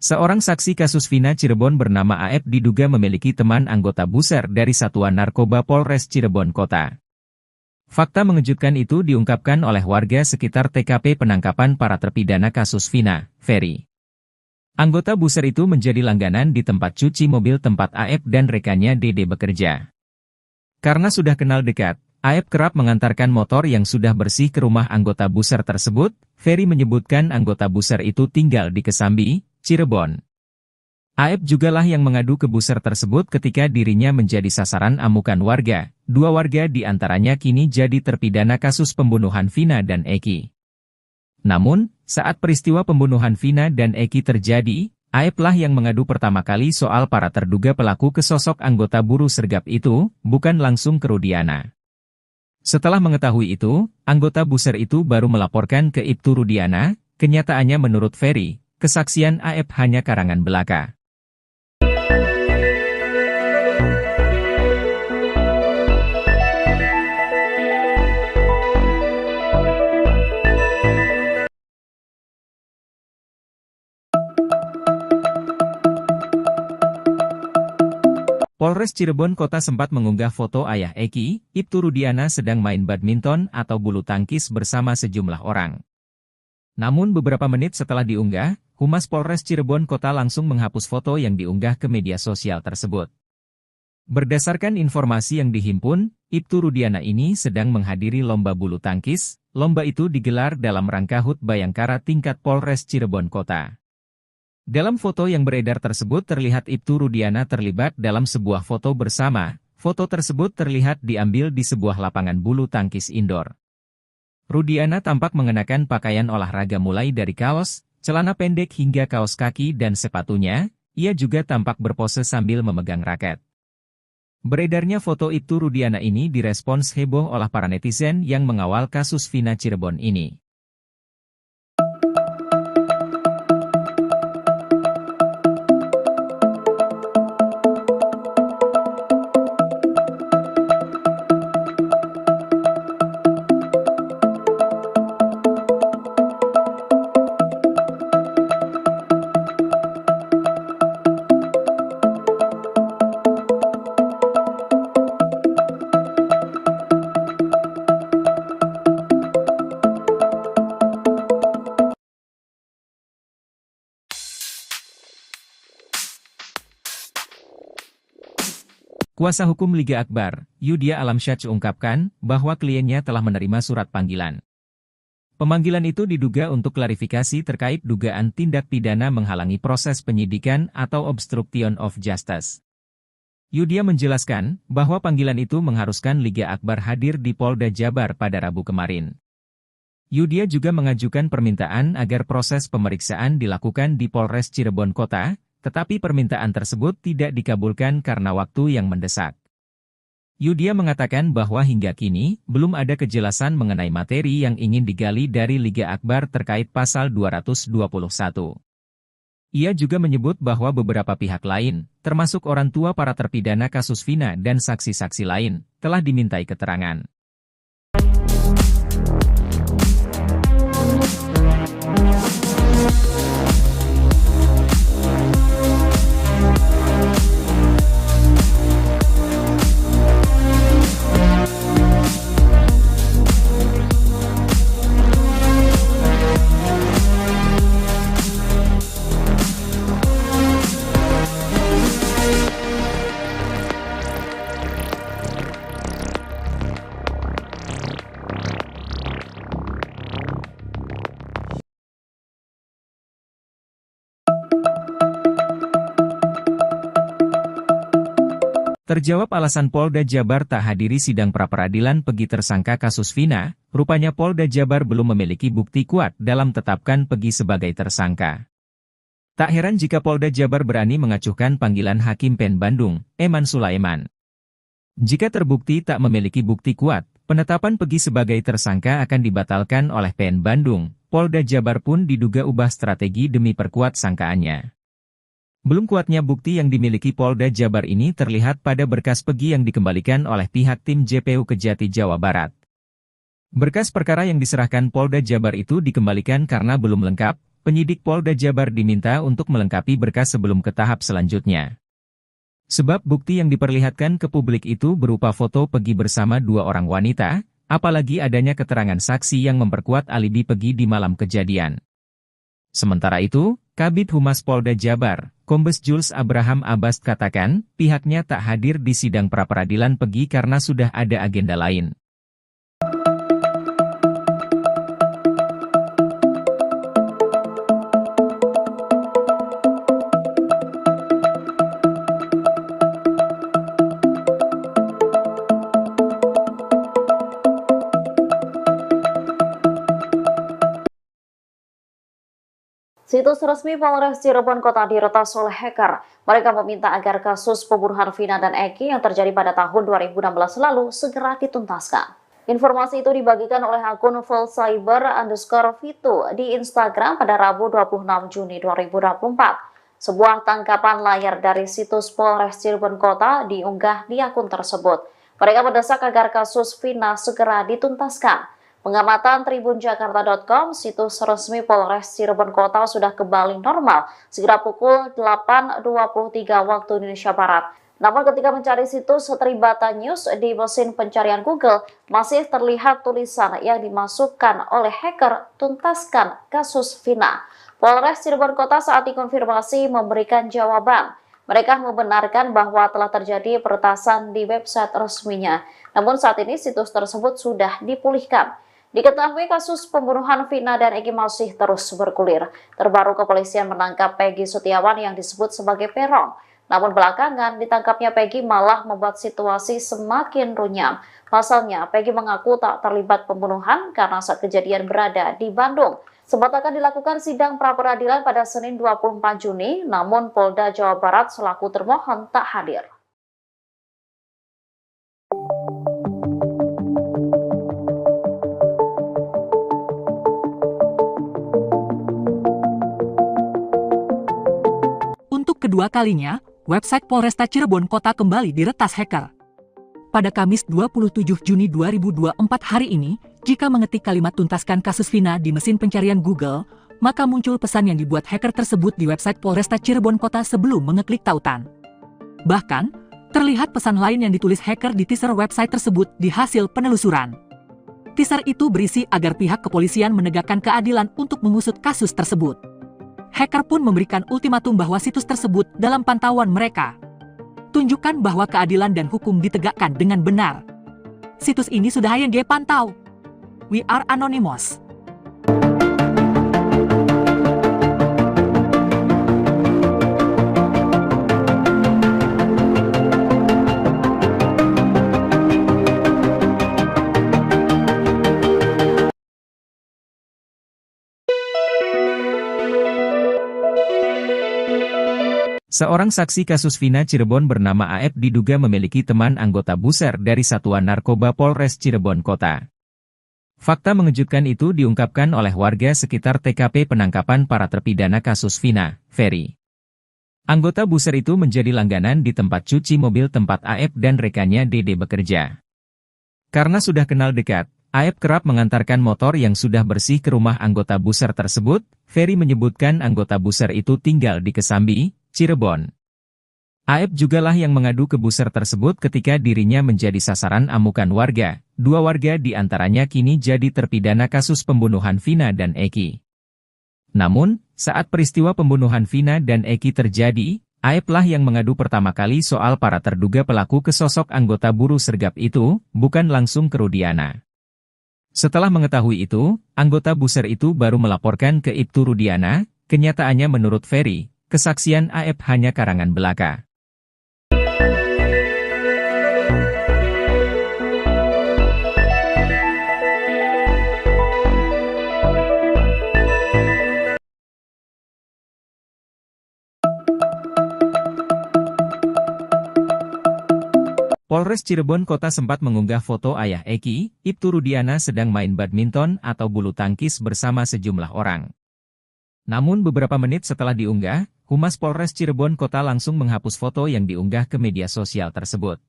Seorang saksi kasus Vina Cirebon bernama AF diduga memiliki teman anggota buser dari Satuan Narkoba Polres Cirebon Kota. Fakta mengejutkan itu diungkapkan oleh warga sekitar TKP penangkapan para terpidana kasus Vina, Ferry. Anggota buser itu menjadi langganan di tempat cuci mobil tempat AF dan rekannya Dede bekerja. Karena sudah kenal dekat, AF kerap mengantarkan motor yang sudah bersih ke rumah anggota buser tersebut. Ferry menyebutkan anggota buser itu tinggal di Kesambi, Cirebon. AF jugalah yang mengadu ke buser tersebut ketika dirinya menjadi sasaran amukan warga. 2 warga di antaranya kini jadi terpidana kasus pembunuhan Vina dan Eki. Namun, saat peristiwa pembunuhan Vina dan Eki terjadi, AF lah yang mengadu pertama kali soal para terduga pelaku ke sosok anggota buruh sergap itu, bukan langsung ke Rudiana. Setelah mengetahui itu, anggota buser itu baru melaporkan ke Ibtu Rudiana. Kenyataannya menurut Ferry, kesaksian AF hanya karangan belaka. Polres Cirebon Kota sempat mengunggah foto ayah Eki, Ibtu Rudiana sedang main badminton atau bulu tangkis bersama sejumlah orang. Namun beberapa menit setelah diunggah, Humas Polres Cirebon Kota langsung menghapus foto yang diunggah ke media sosial tersebut. Berdasarkan informasi yang dihimpun, Ibtu Rudiana ini sedang menghadiri lomba bulu tangkis. Lomba itu digelar dalam rangka HUT Bayangkara tingkat Polres Cirebon Kota. Dalam foto yang beredar tersebut terlihat Ibtu Rudiana terlibat dalam sebuah foto bersama. Foto tersebut terlihat diambil di sebuah lapangan bulu tangkis indoor. Rudiana tampak mengenakan pakaian olahraga mulai dari kaos, celana pendek hingga kaos kaki dan sepatunya. Ia juga tampak berpose sambil memegang raket. Beredarnya foto Ibtu Rudiana ini direspons heboh oleh para netizen yang mengawal kasus Vina Cirebon ini. Kuasa hukum Liga Akbar, Yudia Alamsyah ungkapkan bahwa kliennya telah menerima surat panggilan. Pemanggilan itu diduga untuk klarifikasi terkait dugaan tindak pidana menghalangi proses penyidikan atau obstruction of justice. Yudia menjelaskan bahwa panggilan itu mengharuskan Liga Akbar hadir di Polda Jabar pada Rabu kemarin. Yudia juga mengajukan permintaan agar proses pemeriksaan dilakukan di Polres Cirebon Kota, tetapi permintaan tersebut tidak dikabulkan karena waktu yang mendesak. Yudia mengatakan bahwa hingga kini, belum ada kejelasan mengenai materi yang ingin digali dari Liga Akbar terkait pasal 221. Ia juga menyebut bahwa beberapa pihak lain, termasuk orang tua para terpidana kasus Vina dan saksi-saksi lain, telah dimintai keterangan. Terjawab alasan Polda Jabar tak hadiri sidang pra-peradilan Pegi tersangka kasus Vina, rupanya Polda Jabar belum memiliki bukti kuat dalam tetapkan Pegi sebagai tersangka. Tak heran jika Polda Jabar berani mengacuhkan panggilan Hakim PN Bandung, Eman Sulaiman. Jika terbukti tak memiliki bukti kuat, penetapan Pegi sebagai tersangka akan dibatalkan oleh PN Bandung. Polda Jabar pun diduga ubah strategi demi perkuat sangkaannya. Belum kuatnya bukti yang dimiliki Polda Jabar ini terlihat pada berkas Pegi yang dikembalikan oleh pihak tim JPU Kejati Jawa Barat. Berkas perkara yang diserahkan Polda Jabar itu dikembalikan karena belum lengkap. penyidik Polda Jabar diminta untuk melengkapi berkas sebelum ke tahap selanjutnya. Sebab bukti yang diperlihatkan ke publik itu berupa foto Peggy bersama dua orang wanita, apalagi adanya keterangan saksi yang memperkuat alibi Peggy di malam kejadian. Sementara itu, Kabid Humas Polda Jabar, Kombes Jules Abraham Abbas katakan, pihaknya tak hadir di sidang pra-peradilan Peggy karena sudah ada agenda lain.
Situs resmi Polres Cirebon Kota diretas oleh hacker. Mereka meminta agar kasus pembunuhan Vina dan Eki yang terjadi pada tahun 2016 lalu segera dituntaskan. Informasi itu dibagikan oleh akun @fullcyber_vitu di Instagram pada Rabu 26 Juni 2024. Sebuah tangkapan layar dari situs Polres Cirebon Kota diunggah di akun tersebut. Mereka mendesak agar kasus Vina segera dituntaskan. Pengamatan tribunjakarta.com, situs resmi Polres Cirebon Kota sudah kembali normal segera pukul 8.23 waktu Indonesia Barat. Namun ketika mencari situs Tribata News di mesin pencarian Google, masih terlihat tulisan yang dimasukkan oleh hacker, tuntaskan kasus Vina. Polres Cirebon Kota saat dikonfirmasi memberikan jawaban. Mereka membenarkan bahwa telah terjadi peretasan di website resminya. Namun saat ini situs tersebut sudah dipulihkan. Diketahui kasus pembunuhan Vina dan Eki masih terus bergulir. Terbaru kepolisian menangkap Peggy Setiawan yang disebut sebagai peron. Namun belakangan ditangkapnya Peggy malah membuat situasi semakin runyam. Pasalnya Peggy mengaku tak terlibat pembunuhan karena saat kejadian berada di Bandung. Sempat akan dilakukan sidang pra-peradilan pada Senin 24 Juni, namun Polda Jawa Barat selaku termohon tak hadir.
Untuk kedua kalinya, website Polresta Cirebon Kota kembali diretas hacker. Pada Kamis 27 Juni 2024 hari ini, jika mengetik kalimat tuntaskan kasus Vina di mesin pencarian Google, maka muncul pesan yang dibuat hacker tersebut di website Polresta Cirebon Kota sebelum mengeklik tautan. Bahkan, terlihat pesan lain yang ditulis hacker di teaser website tersebut di hasil penelusuran. Teaser itu berisi agar pihak kepolisian menegakkan keadilan untuk mengusut kasus tersebut. Hacker pun memberikan ultimatum bahwa situs tersebut dalam pantauan mereka. Tunjukkan bahwa keadilan dan hukum ditegakkan dengan benar. Situs ini sudah HYD pantau. We are anonymous.
Seorang saksi kasus Vina Cirebon bernama AF diduga memiliki teman anggota buser dari Satuan Narkoba Polres Cirebon Kota. Fakta mengejutkan itu diungkapkan oleh warga sekitar TKP penangkapan para terpidana kasus Vina, Ferry. Anggota buser itu menjadi langganan di tempat cuci mobil tempat AF dan rekannya Dede bekerja. Karena sudah kenal dekat, AF kerap mengantarkan motor yang sudah bersih ke rumah anggota buser tersebut. Ferry menyebutkan anggota buser itu tinggal di Kesambi, Cirebon. AF jugalah yang mengadu ke buser tersebut ketika dirinya menjadi sasaran amukan warga. Dua warga di antaranya kini jadi terpidana kasus pembunuhan Vina dan Eki. Namun, saat peristiwa pembunuhan Vina dan Eki terjadi, AF lah yang mengadu pertama kali soal para terduga pelaku ke sosok anggota buruh sergap itu, bukan langsung ke Rudiana. Setelah mengetahui itu, anggota buser itu baru melaporkan ke Ibtu Rudiana. Kenyataannya menurut Ferry, kesaksian AF hanya karangan belaka. Polres Cirebon Kota sempat mengunggah foto ayah Eki, Ibtu Rudiana sedang main badminton atau bulu tangkis bersama sejumlah orang. Namun beberapa menit setelah diunggah, Humas Polres Cirebon Kota langsung menghapus foto yang diunggah ke media sosial tersebut.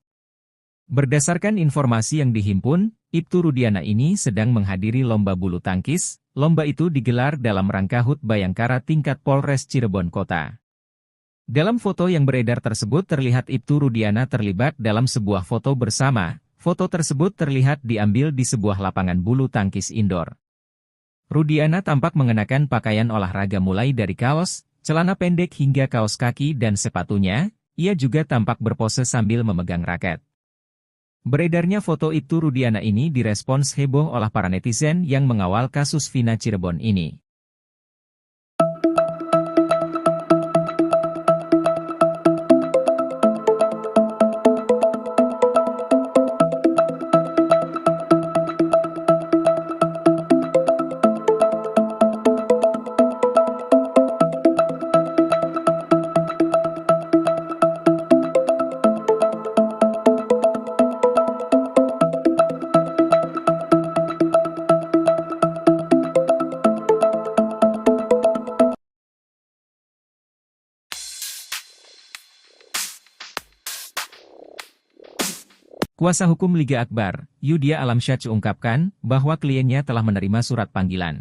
Berdasarkan informasi yang dihimpun, Ibtu Rudiana ini sedang menghadiri lomba bulu tangkis. Lomba itu digelar dalam rangka HUT Bayangkara tingkat Polres Cirebon Kota. Dalam foto yang beredar tersebut terlihat Ibtu Rudiana terlibat dalam sebuah foto bersama. Foto tersebut terlihat diambil di sebuah lapangan bulu tangkis indoor. Rudiana tampak mengenakan pakaian olahraga mulai dari kaos, celana pendek hingga kaos kaki dan sepatunya. Ia juga tampak berpose sambil memegang raket. Beredarnya foto Ibtu Rudiana ini direspons heboh oleh para netizen yang mengawal kasus Vina Cirebon ini. Kuasa hukum Liga Akbar, Yudia Alamsyah ungkapkan bahwa kliennya telah menerima surat panggilan.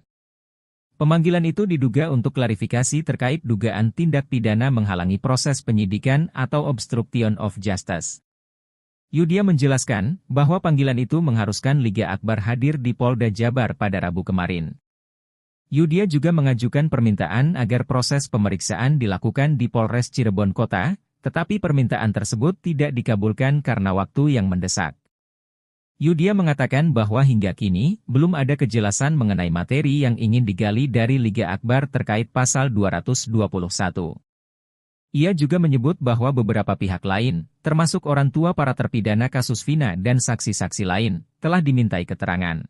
Pemanggilan itu diduga untuk klarifikasi terkait dugaan tindak pidana menghalangi proses penyidikan atau obstruction of justice. Yudia menjelaskan bahwa panggilan itu mengharuskan Liga Akbar hadir di Polda Jabar pada Rabu kemarin. Yudia juga mengajukan permintaan agar proses pemeriksaan dilakukan di Polres Cirebon Kota, tetapi permintaan tersebut tidak dikabulkan karena waktu yang mendesak. Yudia mengatakan bahwa hingga kini, belum ada kejelasan mengenai materi yang ingin digali dari Liga Akbar terkait pasal 221. Ia juga menyebut bahwa beberapa pihak lain, termasuk orang tua para terpidana kasus Vina dan saksi-saksi lain, telah dimintai keterangan.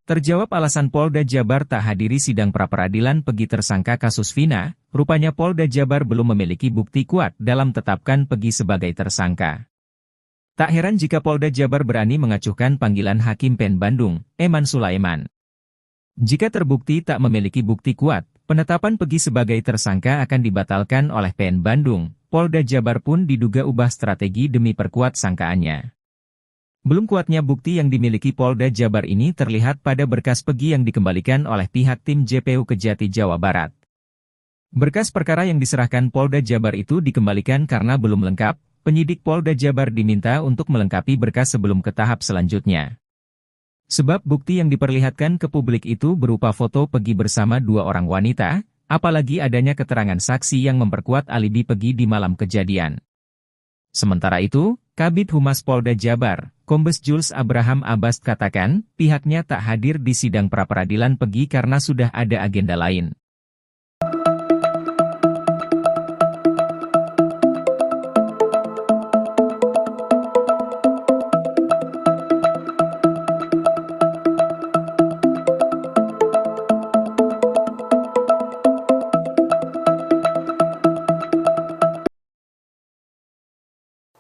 Terjawab alasan Polda Jabar tak hadiri sidang pra-peradilan Pegi tersangka kasus Vina, rupanya Polda Jabar belum memiliki bukti kuat dalam tetapkan Pegi sebagai tersangka. Tak heran jika Polda Jabar berani mengacuhkan panggilan Hakim PN Bandung, Eman Sulaiman. Jika terbukti tak memiliki bukti kuat, penetapan Pegi sebagai tersangka akan dibatalkan oleh PN Bandung. Polda Jabar pun diduga ubah strategi demi perkuat sangkaannya. Belum kuatnya bukti yang dimiliki Polda Jabar ini terlihat pada berkas Pegi yang dikembalikan oleh pihak tim JPU Kejati Jawa Barat. Berkas perkara yang diserahkan Polda Jabar itu dikembalikan karena belum lengkap. Penyidik Polda Jabar diminta untuk melengkapi berkas sebelum ke tahap selanjutnya. Sebab bukti yang diperlihatkan ke publik itu berupa foto Pegi bersama dua orang wanita, apalagi adanya keterangan saksi yang memperkuat alibi Pegi di malam kejadian. Sementara itu, Kabid Humas Polda Jabar, Kombes Jules Abraham Abbas katakan, pihaknya tak hadir di sidang pra-peradilan Pegi karena sudah ada agenda lain.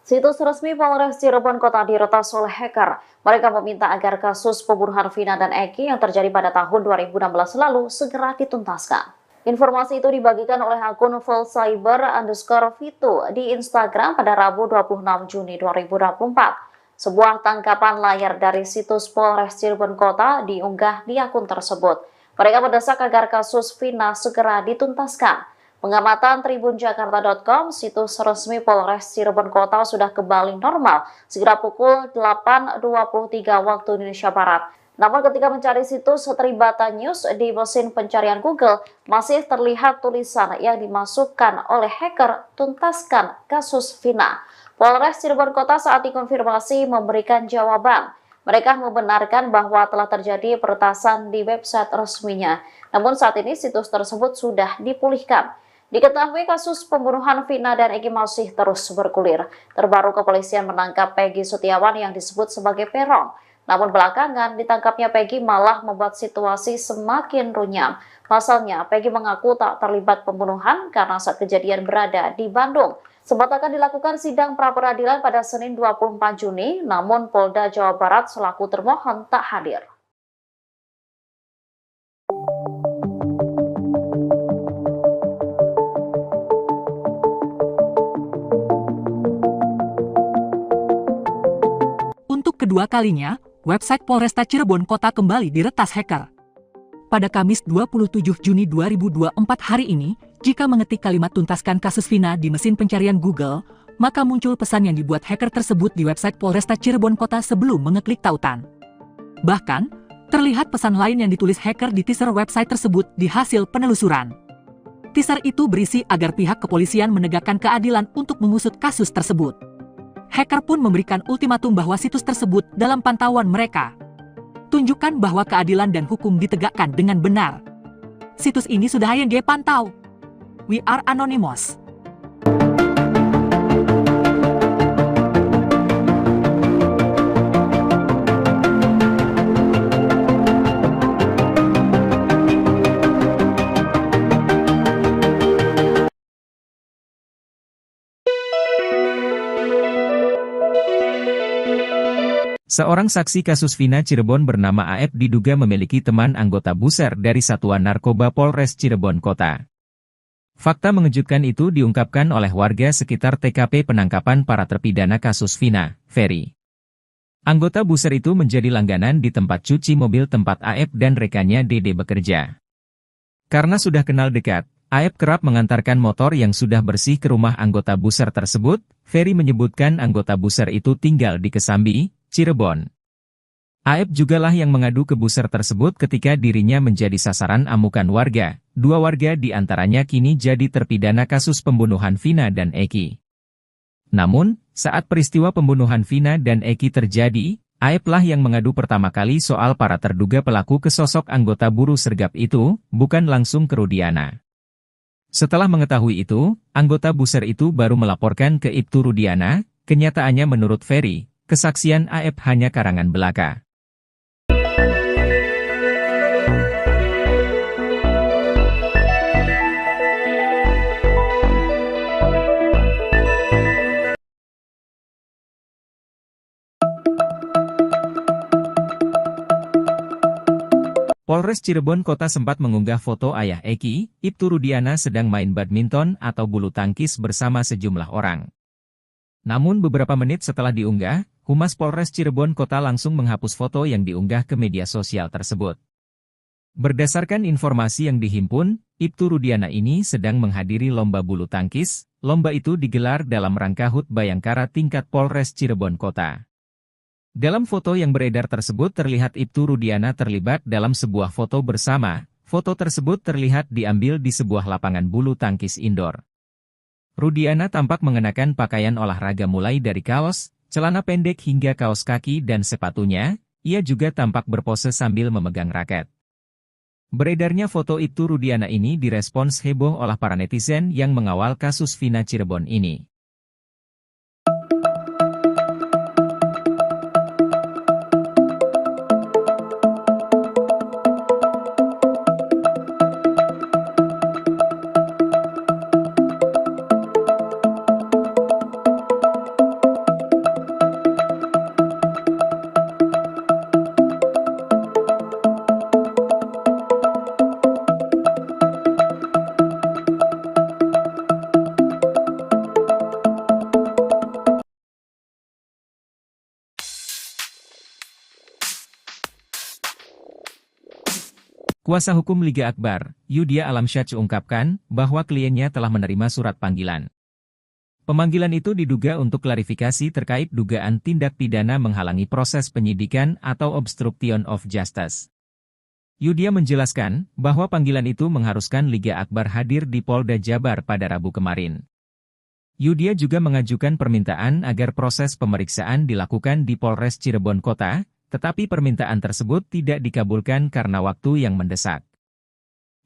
Situs resmi Polres Cirebon Kota diretas oleh hacker. Mereka meminta agar kasus pembunuhan Vina dan Eki yang terjadi pada tahun 2016 lalu segera dituntaskan. Informasi itu dibagikan oleh akun @fullcyber_vito di Instagram pada Rabu 26 Juni 2024. Sebuah tangkapan layar dari situs Polres Cirebon Kota diunggah di akun tersebut. Mereka mendesak agar kasus Vina segera dituntaskan. Pengamatan tribunjakarta.com, situs resmi Polres Cirebon Kota sudah kembali normal segera pukul 8.23 waktu Indonesia Barat. Namun ketika mencari situs Tribata News di mesin pencarian Google, masih terlihat tulisan yang dimasukkan oleh hacker, tuntaskan kasus Vina. Polres Cirebon Kota saat dikonfirmasi memberikan jawaban. Mereka membenarkan bahwa telah terjadi peretasan di website resminya. Namun saat ini situs tersebut sudah dipulihkan. Diketahui kasus pembunuhan Vina dan Eki masih terus bergulir. Terbaru kepolisian menangkap Peggy Setiawan yang disebut sebagai peron. Namun belakangan ditangkapnya Peggy malah membuat situasi semakin runyam. Pasalnya Peggy mengaku tak terlibat pembunuhan karena saat kejadian berada di Bandung. Sempat akan dilakukan sidang pra-peradilan pada Senin 24 Juni, namun Polda Jawa Barat selaku termohon tak hadir.
Untuk kedua kalinya, website Polresta Cirebon Kota kembali diretas hacker. Pada Kamis 27 Juni 2024 hari ini, jika mengetik kalimat tuntaskan kasus Vina di mesin pencarian Google, maka muncul pesan yang dibuat hacker tersebut di website Polresta Cirebon Kota sebelum mengeklik tautan. Bahkan, terlihat pesan lain yang ditulis hacker di teaser website tersebut di hasil penelusuran. Teaser itu berisi agar pihak kepolisian menegakkan keadilan untuk mengusut kasus tersebut. Hacker pun memberikan ultimatum bahwa situs tersebut dalam pantauan mereka. Tunjukkan bahwa keadilan dan hukum ditegakkan dengan benar. Situs ini sudah HYG pantau. We are anonymous.
Seorang saksi kasus Vina Cirebon bernama AF diduga memiliki teman anggota buser dari Satuan Narkoba Polres Cirebon Kota. Fakta mengejutkan itu diungkapkan oleh warga sekitar TKP penangkapan para terpidana kasus Vina, Ferry. Anggota buser itu menjadi langganan di tempat cuci mobil tempat AF dan rekannya Dede bekerja. Karena sudah kenal dekat, AF kerap mengantarkan motor yang sudah bersih ke rumah anggota buser tersebut. Ferry menyebutkan anggota buser itu tinggal di Kesambi, Cirebon. AF jugalah yang mengadu ke buser tersebut ketika dirinya menjadi sasaran amukan warga. Dua warga di antaranya kini jadi terpidana kasus pembunuhan Vina dan Eki. Namun, saat peristiwa pembunuhan Vina dan Eki terjadi, AF lah yang mengadu pertama kali soal para terduga pelaku ke sosok anggota buruh sergap itu, bukan langsung ke Rudiana. Setelah mengetahui itu, anggota buser itu baru melaporkan ke Ibtu Rudiana. Kenyataannya menurut Ferry, kesaksian AF hanya karangan belaka. Polres Cirebon Kota sempat mengunggah foto ayah Eki, Ibtu Rudiana sedang main badminton atau bulu tangkis bersama sejumlah orang. Namun beberapa menit setelah diunggah, Humas Polres Cirebon Kota langsung menghapus foto yang diunggah ke media sosial tersebut. Berdasarkan informasi yang dihimpun, Ibtu Rudiana ini sedang menghadiri lomba bulu tangkis. Lomba itu digelar dalam rangka HUT Bayangkara tingkat Polres Cirebon Kota. Dalam foto yang beredar tersebut terlihat Ibtu Rudiana terlibat dalam sebuah foto bersama. Foto tersebut terlihat diambil di sebuah lapangan bulu tangkis indoor. Rudiana tampak mengenakan pakaian olahraga mulai dari kaos, celana pendek hingga kaos kaki dan sepatunya. Ia juga tampak berpose sambil memegang raket. Beredarnya foto Ibtu Rudiana ini direspons heboh oleh para netizen yang mengawal kasus Vina Cirebon ini. Kuasa hukum Liga Akbar, Yudia Alamsyah ungkapkan bahwa kliennya telah menerima surat panggilan. Pemanggilan itu diduga untuk klarifikasi terkait dugaan tindak pidana menghalangi proses penyidikan atau obstruction of justice. Yudia menjelaskan bahwa panggilan itu mengharuskan Liga Akbar hadir di Polda Jabar pada Rabu kemarin. Yudia juga mengajukan permintaan agar proses pemeriksaan dilakukan di Polres Cirebon Kota, tetapi permintaan tersebut tidak dikabulkan karena waktu yang mendesak.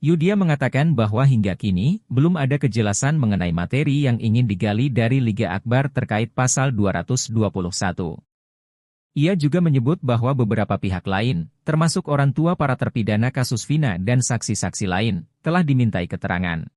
Yudia mengatakan bahwa hingga kini, belum ada kejelasan mengenai materi yang ingin digali dari Liga Akbar terkait pasal 221. Ia juga menyebut bahwa beberapa pihak lain, termasuk orang tua para terpidana kasus Vina dan saksi-saksi lain, telah dimintai keterangan.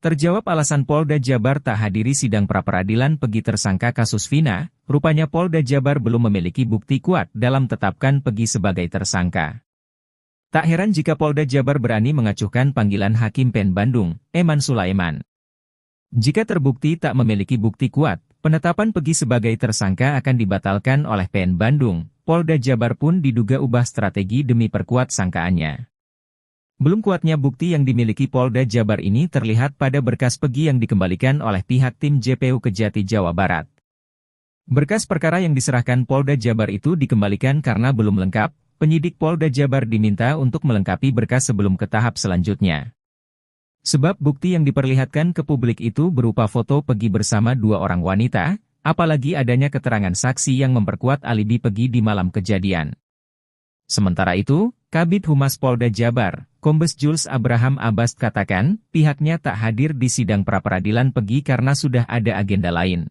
Terjawab alasan Polda Jabar tak hadiri sidang pra-peradilan Pegi tersangka kasus Vina, rupanya Polda Jabar belum memiliki bukti kuat dalam tetapkan Pegi sebagai tersangka. Tak heran jika Polda Jabar berani mengacuhkan panggilan Hakim PN Bandung, Eman Sulaiman. Jika terbukti tak memiliki bukti kuat, penetapan Pegi sebagai tersangka akan dibatalkan oleh PN Bandung. Polda Jabar pun diduga ubah strategi demi perkuat sangkaannya. Belum kuatnya bukti yang dimiliki Polda Jabar ini terlihat pada berkas Pegi yang dikembalikan oleh pihak tim JPU Kejati Jawa Barat. Berkas perkara yang diserahkan Polda Jabar itu dikembalikan karena belum lengkap, penyidik Polda Jabar diminta untuk melengkapi berkas sebelum ke tahap selanjutnya. Sebab bukti yang diperlihatkan ke publik itu berupa foto Pegi bersama dua orang wanita, apalagi adanya keterangan saksi yang memperkuat alibi Pegi di malam kejadian. Sementara itu, Kabid Humas Polda Jabar, Kombes Jules Abraham Abbas katakan, pihaknya tak hadir di sidang pra-peradilan Pegi karena sudah ada agenda lain.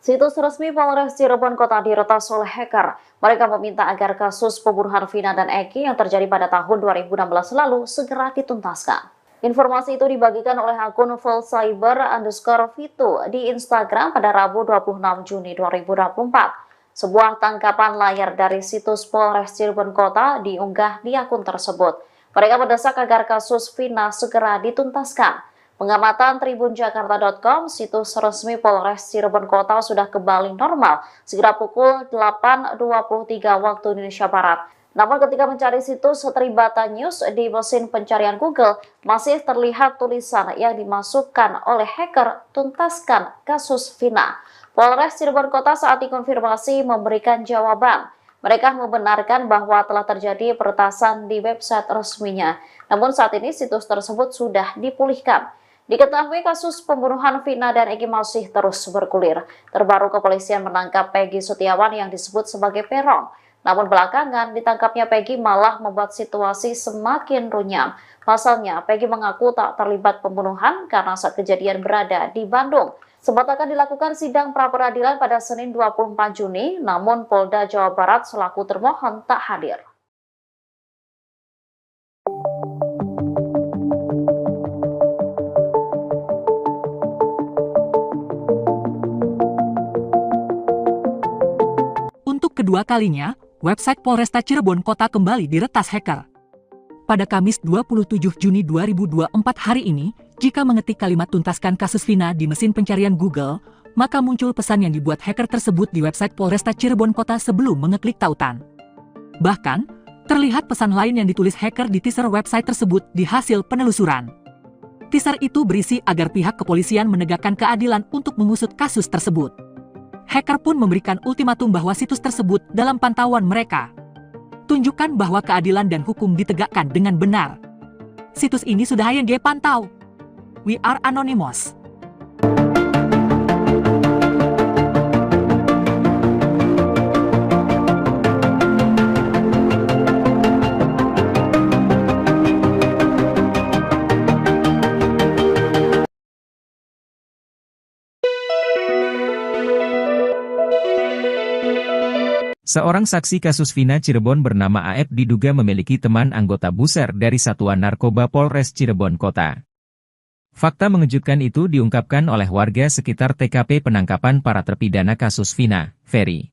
Situs resmi Polres Cirebon Kota diretas oleh hacker. Mereka meminta agar kasus pembunuhan Vina dan Eki yang terjadi pada tahun 2016 lalu segera dituntaskan. Informasi itu dibagikan oleh akun @fullcyber_vito di Instagram pada Rabu 26 Juni 2024. Sebuah tangkapan layar dari situs Polres Cirebon Kota diunggah di akun tersebut. Mereka mendesak agar kasus Vina segera dituntaskan. Pengamatan tribunjakarta.com, situs resmi Polres Cirebon Kota sudah kembali normal sekira pukul 8.23 waktu Indonesia Barat. Namun ketika mencari situs Tribata News di mesin pencarian Google, masih terlihat tulisan yang dimasukkan oleh hacker, tuntaskan kasus Vina. Polres Cirebon Kota saat dikonfirmasi memberikan jawaban. Mereka membenarkan bahwa telah terjadi peretasan di website resminya. Namun saat ini situs tersebut sudah dipulihkan. Diketahui kasus pembunuhan Vina dan Eki masih terus bergulir. Terbaru kepolisian menangkap Peggy Setiawan yang disebut sebagai Peron. Namun belakangan ditangkapnya Peggy malah membuat situasi semakin runyam. Pasalnya Peggy mengaku tak terlibat pembunuhan karena saat kejadian berada di Bandung. Sempat akan dilakukan sidang pra-peradilan pada Senin 24 Juni, namun Polda Jawa Barat selaku termohon tak hadir.
Kedua kalinya, website Polresta Cirebon Kota kembali diretas hacker. Pada Kamis 27 Juni 2024 hari ini, jika mengetik kalimat tuntaskan kasus Vina di mesin pencarian Google, maka muncul pesan yang dibuat hacker tersebut di website Polresta Cirebon Kota sebelum mengeklik tautan. Bahkan, terlihat pesan lain yang ditulis hacker di teaser website tersebut di hasil penelusuran. Teaser itu berisi agar pihak kepolisian menegakkan keadilan untuk mengusut kasus tersebut. Hacker pun memberikan ultimatum bahwa situs tersebut dalam pantauan mereka. Tunjukkan bahwa keadilan dan hukum ditegakkan dengan benar. Situs ini sudah ING pantau. We are anonymous.
Seorang saksi kasus Vina Cirebon bernama AF diduga memiliki teman anggota buser dari Satuan Narkoba Polres Cirebon Kota. Fakta mengejutkan itu diungkapkan oleh warga sekitar TKP penangkapan para terpidana kasus Vina, Ferry.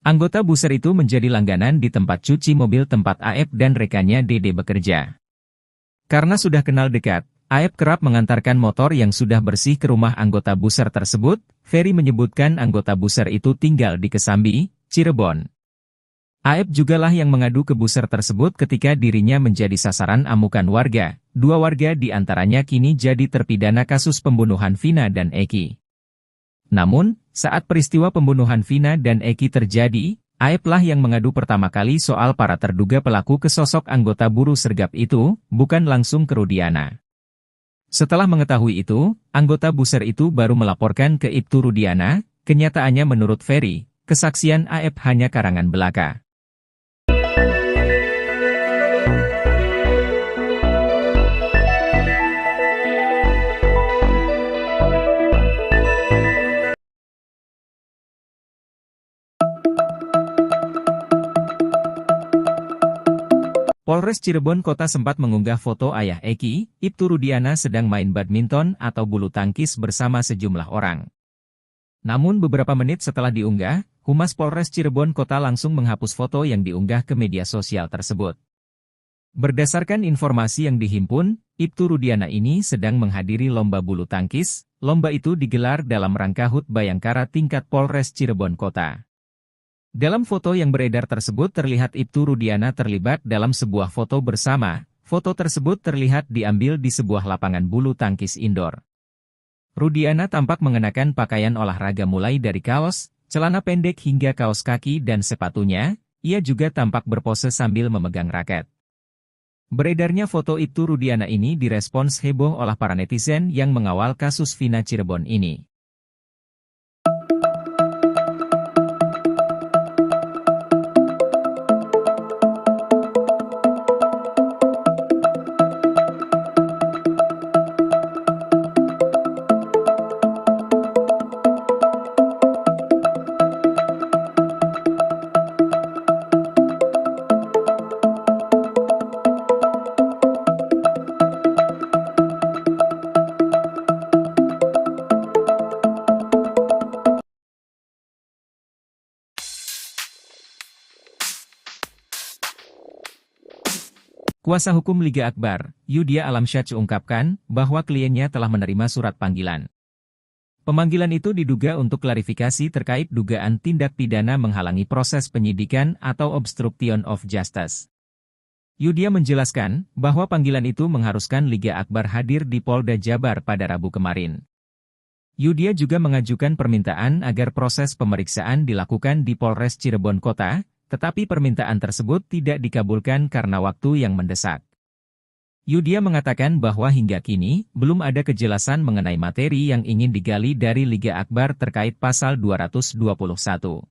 Anggota buser itu menjadi langganan di tempat cuci mobil tempat AF dan rekannya Dede bekerja. Karena sudah kenal dekat, AF kerap mengantarkan motor yang sudah bersih ke rumah anggota buser tersebut. Ferry menyebutkan anggota buser itu tinggal di Kesambi, Cirebon. AF jugalah yang mengadu ke buser tersebut ketika dirinya menjadi sasaran amukan warga. 2 warga di antaranya kini jadi terpidana kasus pembunuhan Vina dan Eki. Namun, saat peristiwa pembunuhan Vina dan Eki terjadi, AF lah yang mengadu pertama kali soal para terduga pelaku ke sosok anggota buruh sergap itu, bukan langsung ke Rudiana. Setelah mengetahui itu, anggota buser itu baru melaporkan ke Ibtu Rudiana. Kenyataannya menurut Ferry, kesaksian AF hanya karangan belaka. Polres Cirebon Kota sempat mengunggah foto ayah Eki, Ibtu Rudiana sedang main badminton atau bulu tangkis bersama sejumlah orang. Namun beberapa menit setelah diunggah, Humas Polres Cirebon Kota langsung menghapus foto yang diunggah ke media sosial tersebut. Berdasarkan informasi yang dihimpun, Ibtu Rudiana ini sedang menghadiri lomba bulu tangkis. Lomba itu digelar dalam rangka HUT Bayangkara tingkat Polres Cirebon Kota. Dalam foto yang beredar tersebut terlihat Ibtu Rudiana terlibat dalam sebuah foto bersama. Foto tersebut terlihat diambil di sebuah lapangan bulu tangkis indoor. Rudiana tampak mengenakan pakaian olahraga mulai dari kaos, celana pendek hingga kaos kaki dan sepatunya. Ia juga tampak berpose sambil memegang raket. Beredarnya foto Ibtu Rudiana ini direspons heboh oleh para netizen yang mengawal kasus Vina Cirebon ini. Kuasa hukum Liga Akbar, Yudia Alamsyah ungkapkan bahwa kliennya telah menerima surat panggilan. Pemanggilan itu diduga untuk klarifikasi terkait dugaan tindak pidana menghalangi proses penyidikan atau obstruction of justice. Yudia menjelaskan bahwa panggilan itu mengharuskan Liga Akbar hadir di Polda Jabar pada Rabu kemarin. Yudia juga mengajukan permintaan agar proses pemeriksaan dilakukan di Polres Cirebon Kota, tetapi permintaan tersebut tidak dikabulkan karena waktu yang mendesak. Yudia mengatakan bahwa hingga kini, belum ada kejelasan mengenai materi yang ingin digali dari Liga Akbar terkait pasal 221.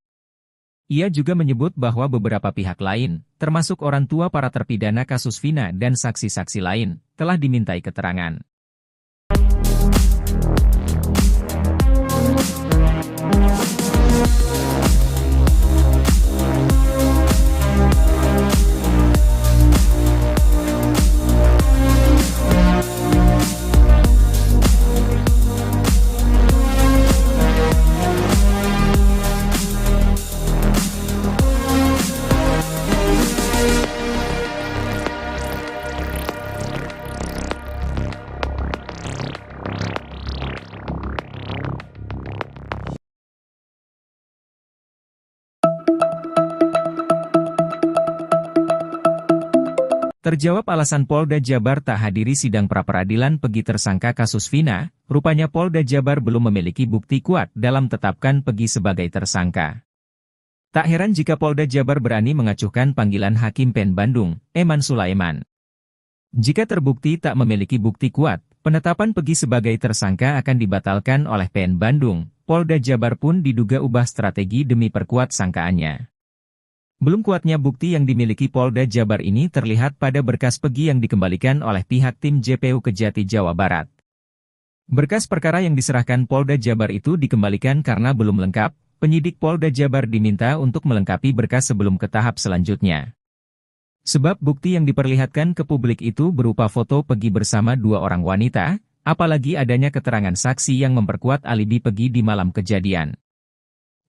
Ia juga menyebut bahwa beberapa pihak lain, termasuk orang tua para terpidana kasus Vina dan saksi-saksi lain, telah dimintai keterangan. Terjawab alasan Polda Jabar tak hadiri sidang pra-peradilan Pegi tersangka kasus Vina, rupanya Polda Jabar belum memiliki bukti kuat dalam tetapkan Pegi sebagai tersangka. Tak heran jika Polda Jabar berani mengacuhkan panggilan Hakim PN Bandung, Eman Sulaiman. Jika terbukti tak memiliki bukti kuat, penetapan Pegi sebagai tersangka akan dibatalkan oleh PN Bandung. Polda Jabar pun diduga ubah strategi demi perkuat sangkaannya. Belum kuatnya bukti yang dimiliki Polda Jabar ini terlihat pada berkas Pegi yang dikembalikan oleh pihak tim JPU Kejati Jawa Barat. Berkas perkara yang diserahkan Polda Jabar itu dikembalikan karena belum lengkap. penyidik Polda Jabar diminta untuk melengkapi berkas sebelum ke tahap selanjutnya. Sebab bukti yang diperlihatkan ke publik itu berupa foto Pegi bersama dua orang wanita, apalagi adanya keterangan saksi yang memperkuat alibi Pegi di malam kejadian.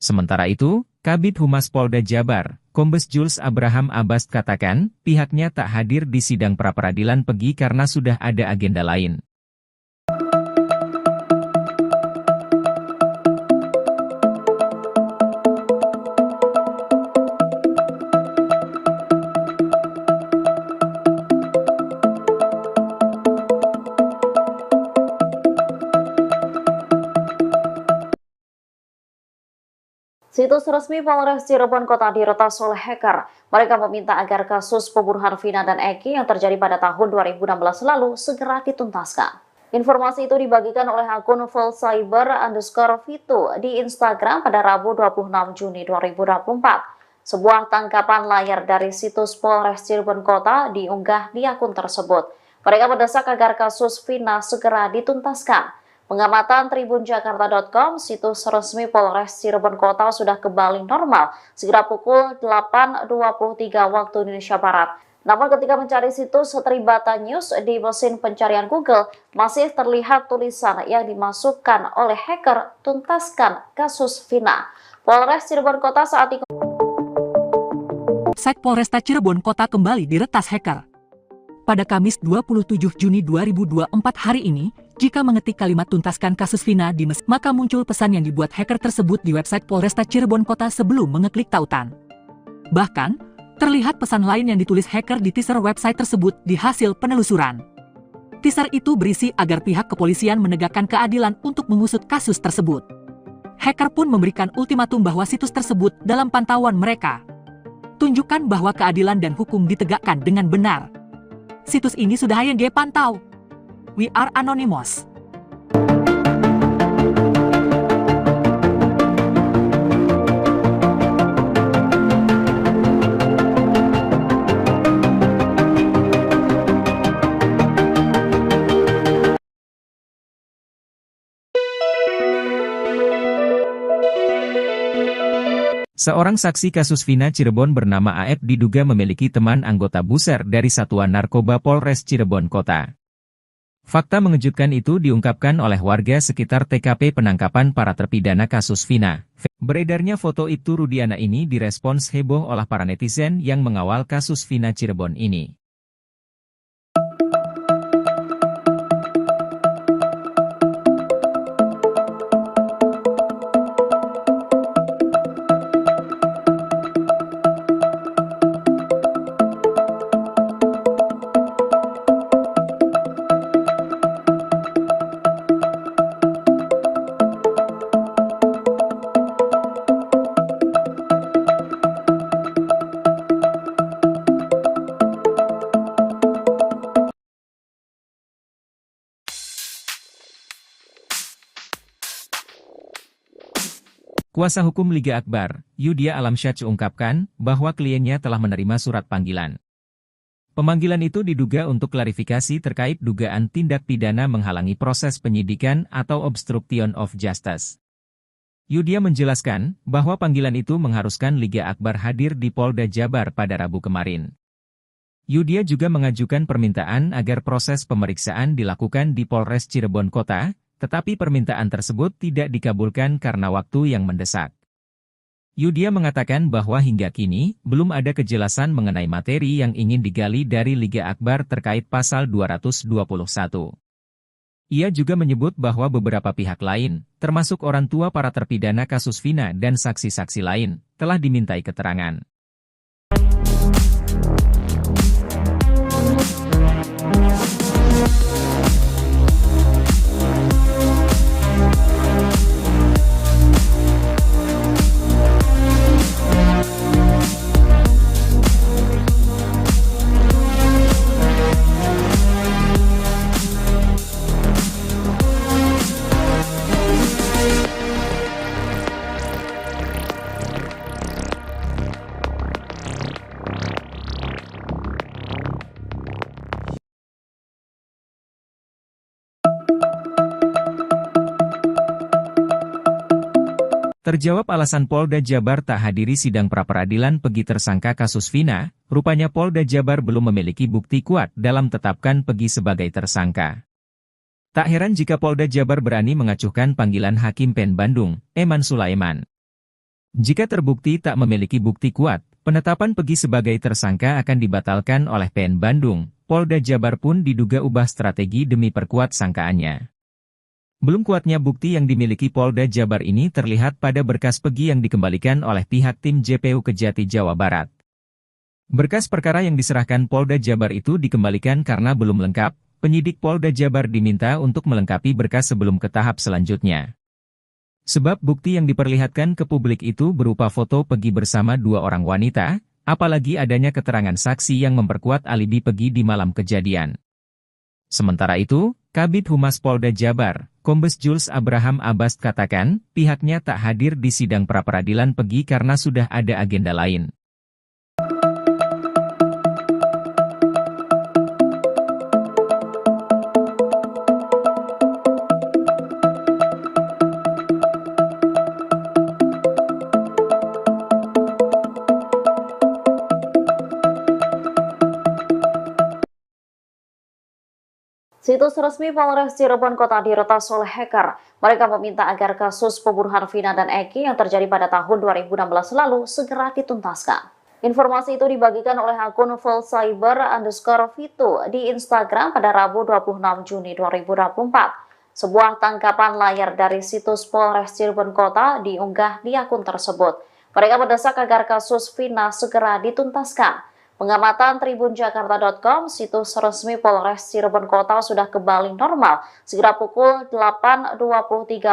Sementara itu, Kabid Humas Polda Jabar, Kombes Jules Abraham Abbas katakan, pihaknya tak hadir di sidang pra-peradilan Pegi karena sudah ada agenda lain.
Situs resmi Polres Cirebon Kota diretas oleh hacker. Mereka meminta agar kasus pembunuhan Vina dan Eki yang terjadi pada tahun 2016 lalu segera dituntaskan. Informasi itu dibagikan oleh akun @fullcyber_vito di Instagram pada Rabu 26 Juni 2024. Sebuah tangkapan layar dari situs Polres Cirebon Kota diunggah di akun tersebut. Mereka mendesak agar kasus Vina segera dituntaskan. Pengamatan tribunjakarta.com, situs resmi Polres Cirebon Kota sudah kembali normal sekira pukul 8.23 waktu Indonesia Barat. Namun ketika mencari situs Tribata News di mesin pencarian Google, masih terlihat tulisan yang dimasukkan oleh hacker, tuntaskan kasus Vina. Polres Cirebon Kota saat ini
Website Polresta Cirebon Kota kembali diretas hacker. Pada Kamis 27 Juni 2024 hari ini, jika mengetik kalimat tuntaskan kasus Vina di mesin, maka muncul pesan yang dibuat hacker tersebut di website Polresta Cirebon Kota sebelum mengeklik tautan. Bahkan, terlihat pesan lain yang ditulis hacker di teaser website tersebut di hasil penelusuran. Teaser itu berisi agar pihak kepolisian menegakkan keadilan untuk mengusut kasus tersebut. Hacker pun memberikan ultimatum bahwa situs tersebut dalam pantauan mereka. Tunjukkan bahwa keadilan dan hukum ditegakkan dengan benar. Situs ini sudah ING pantau. We are anonymous.
Seorang saksi kasus Vina Cirebon bernama AF diduga memiliki teman anggota buser dari Satuan Narkoba Polres Cirebon Kota. Fakta mengejutkan itu diungkapkan oleh warga sekitar TKP penangkapan para terpidana kasus Vina. Beredarnya foto Ibtu Rudiana ini direspons heboh oleh para netizen yang mengawal kasus Vina Cirebon ini. Kuasa hukum Liga Akbar, Yudia Alamsyah ungkapkan bahwa kliennya telah menerima surat panggilan. Pemanggilan itu diduga untuk klarifikasi terkait dugaan tindak pidana menghalangi proses penyidikan atau obstruction of justice. Yudia menjelaskan bahwa panggilan itu mengharuskan Liga Akbar hadir di Polda Jabar pada Rabu kemarin. Yudia juga mengajukan permintaan agar proses pemeriksaan dilakukan di Polres Cirebon Kota, tetapi permintaan tersebut tidak dikabulkan karena waktu yang mendesak. Yudia mengatakan bahwa hingga kini, belum ada kejelasan mengenai materi yang ingin digali dari Liga Akbar terkait pasal 221. Ia juga menyebut bahwa beberapa pihak lain, termasuk orang tua para terpidana kasus Vina dan saksi-saksi lain, telah dimintai keterangan. Terjawab alasan Polda Jabar tak hadiri sidang pra-peradilan Pegi tersangka kasus Vina, rupanya Polda Jabar belum memiliki bukti kuat dalam tetapkan Pegi sebagai tersangka. Tak heran jika Polda Jabar berani mengacuhkan panggilan Hakim PN Bandung, Eman Sulaiman. Jika terbukti tak memiliki bukti kuat, penetapan Pegi sebagai tersangka akan dibatalkan oleh PN Bandung. Polda Jabar pun diduga ubah strategi demi perkuat sangkaannya. Belum kuatnya bukti yang dimiliki Polda Jabar ini terlihat pada berkas Pegi yang dikembalikan oleh pihak tim JPU Kejati Jawa Barat. Berkas perkara yang diserahkan Polda Jabar itu dikembalikan karena belum lengkap. Penyidik Polda Jabar diminta untuk melengkapi berkas sebelum ke tahap selanjutnya. Sebab bukti yang diperlihatkan ke publik itu berupa foto Pegi bersama dua orang wanita, apalagi adanya keterangan saksi yang memperkuat alibi Pegi di malam kejadian. Sementara itu, Kabid Humas Polda Jabar, Kombes Jules Abraham Abbas katakan, pihaknya tak hadir di sidang pra-peradilan Pegi karena sudah ada agenda lain.
Situs resmi Polres Cirebon Kota diretas oleh hacker. Mereka meminta agar kasus pembunuhan Vina dan Eki yang terjadi pada tahun 2016 lalu segera dituntaskan. Informasi itu dibagikan oleh akun @fullcyber_vito di Instagram pada Rabu 26 Juni 2024. Sebuah tangkapan layar dari situs Polres Cirebon Kota diunggah di akun tersebut. Mereka mendesak agar kasus Vina segera dituntaskan. Pengamatan tribunjakarta.com, situs resmi Polres Cirebon Kota sudah kembali normal segera pukul 8.23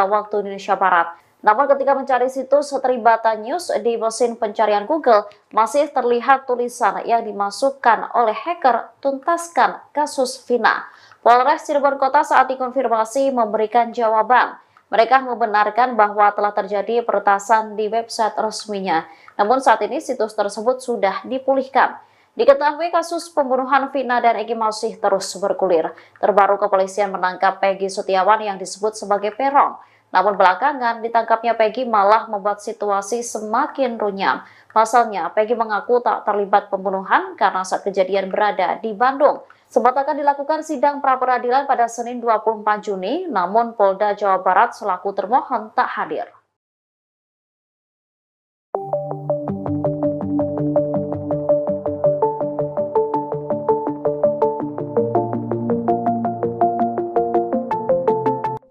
waktu Indonesia Barat. Namun ketika mencari situs Tribata News di mesin pencarian Google, masih terlihat tulisan yang dimasukkan oleh hacker, tuntaskan kasus Vina. Polres Cirebon Kota saat dikonfirmasi memberikan jawaban. Mereka membenarkan bahwa telah terjadi peretasan di website resminya. Namun saat ini situs tersebut sudah dipulihkan. Diketahui kasus pembunuhan Vina dan Eki masih terus bergulir. Terbaru kepolisian menangkap Peggy Setiawan yang disebut sebagai Peron. Namun belakangan ditangkapnya Peggy malah membuat situasi semakin runyam. Pasalnya Peggy mengaku tak terlibat pembunuhan karena saat kejadian berada di Bandung. Sempat akan dilakukan sidang pra-peradilan pada Senin 24 Juni, namun Polda Jawa Barat selaku termohon tak hadir.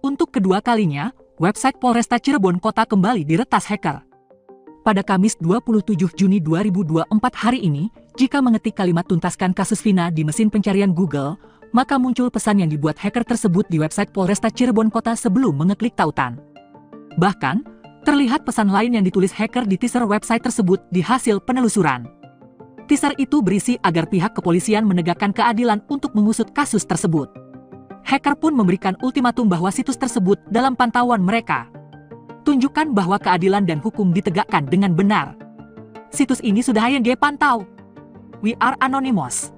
Untuk kedua kalinya, website Polresta Cirebon Kota kembali diretas hacker. Pada Kamis 27 Juni 2024 hari ini, jika mengetik kalimat tuntaskan kasus Vina di mesin pencarian Google, maka muncul pesan yang dibuat hacker tersebut di website Polresta Cirebon Kota sebelum mengeklik tautan. Bahkan, terlihat pesan lain yang ditulis hacker di teaser website tersebut di hasil penelusuran. Teaser itu berisi agar pihak kepolisian menegakkan keadilan untuk mengusut kasus tersebut. Hacker pun memberikan ultimatum bahwa situs tersebut dalam pantauan mereka. Tunjukkan bahwa keadilan dan hukum ditegakkan dengan benar. Situs ini sudah ING pantau. We are anonymous.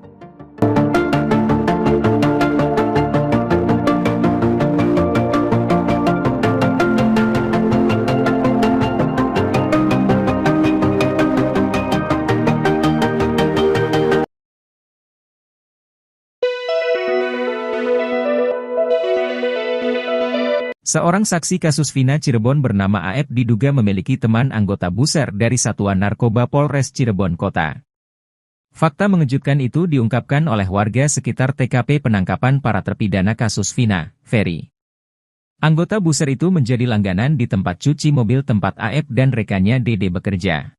Seorang saksi kasus Vina Cirebon bernama AF diduga memiliki teman anggota buser dari Satuan Narkoba Polres Cirebon Kota. Fakta mengejutkan itu diungkapkan oleh warga sekitar TKP penangkapan para terpidana kasus Vina, Ferry. Anggota buser itu menjadi langganan di tempat cuci mobil tempat AF dan rekannya Dede bekerja.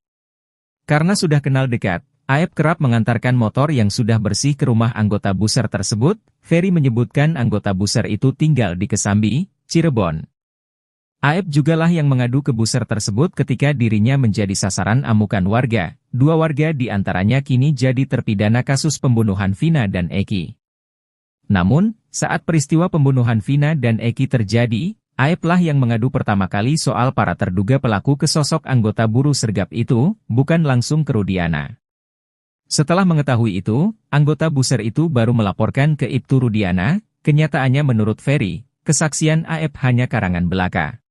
Karena sudah kenal dekat, AF kerap mengantarkan motor yang sudah bersih ke rumah anggota buser tersebut. Ferry menyebutkan anggota buser itu tinggal di Kesambi, Cirebon. AF jugalah yang mengadu ke buser tersebut ketika dirinya menjadi sasaran amukan warga. Dua warga di antaranya kini jadi terpidana kasus pembunuhan Vina dan Eki. Namun, saat peristiwa pembunuhan Vina dan Eki terjadi, AF lah yang mengadu pertama kali soal para terduga pelaku ke sosok anggota buruh sergap itu, bukan langsung ke Rudiana. Setelah mengetahui itu, anggota buser itu baru melaporkan ke Ibtu Rudiana. Kenyataannya menurut Ferry, kesaksian AF hanya karangan belaka.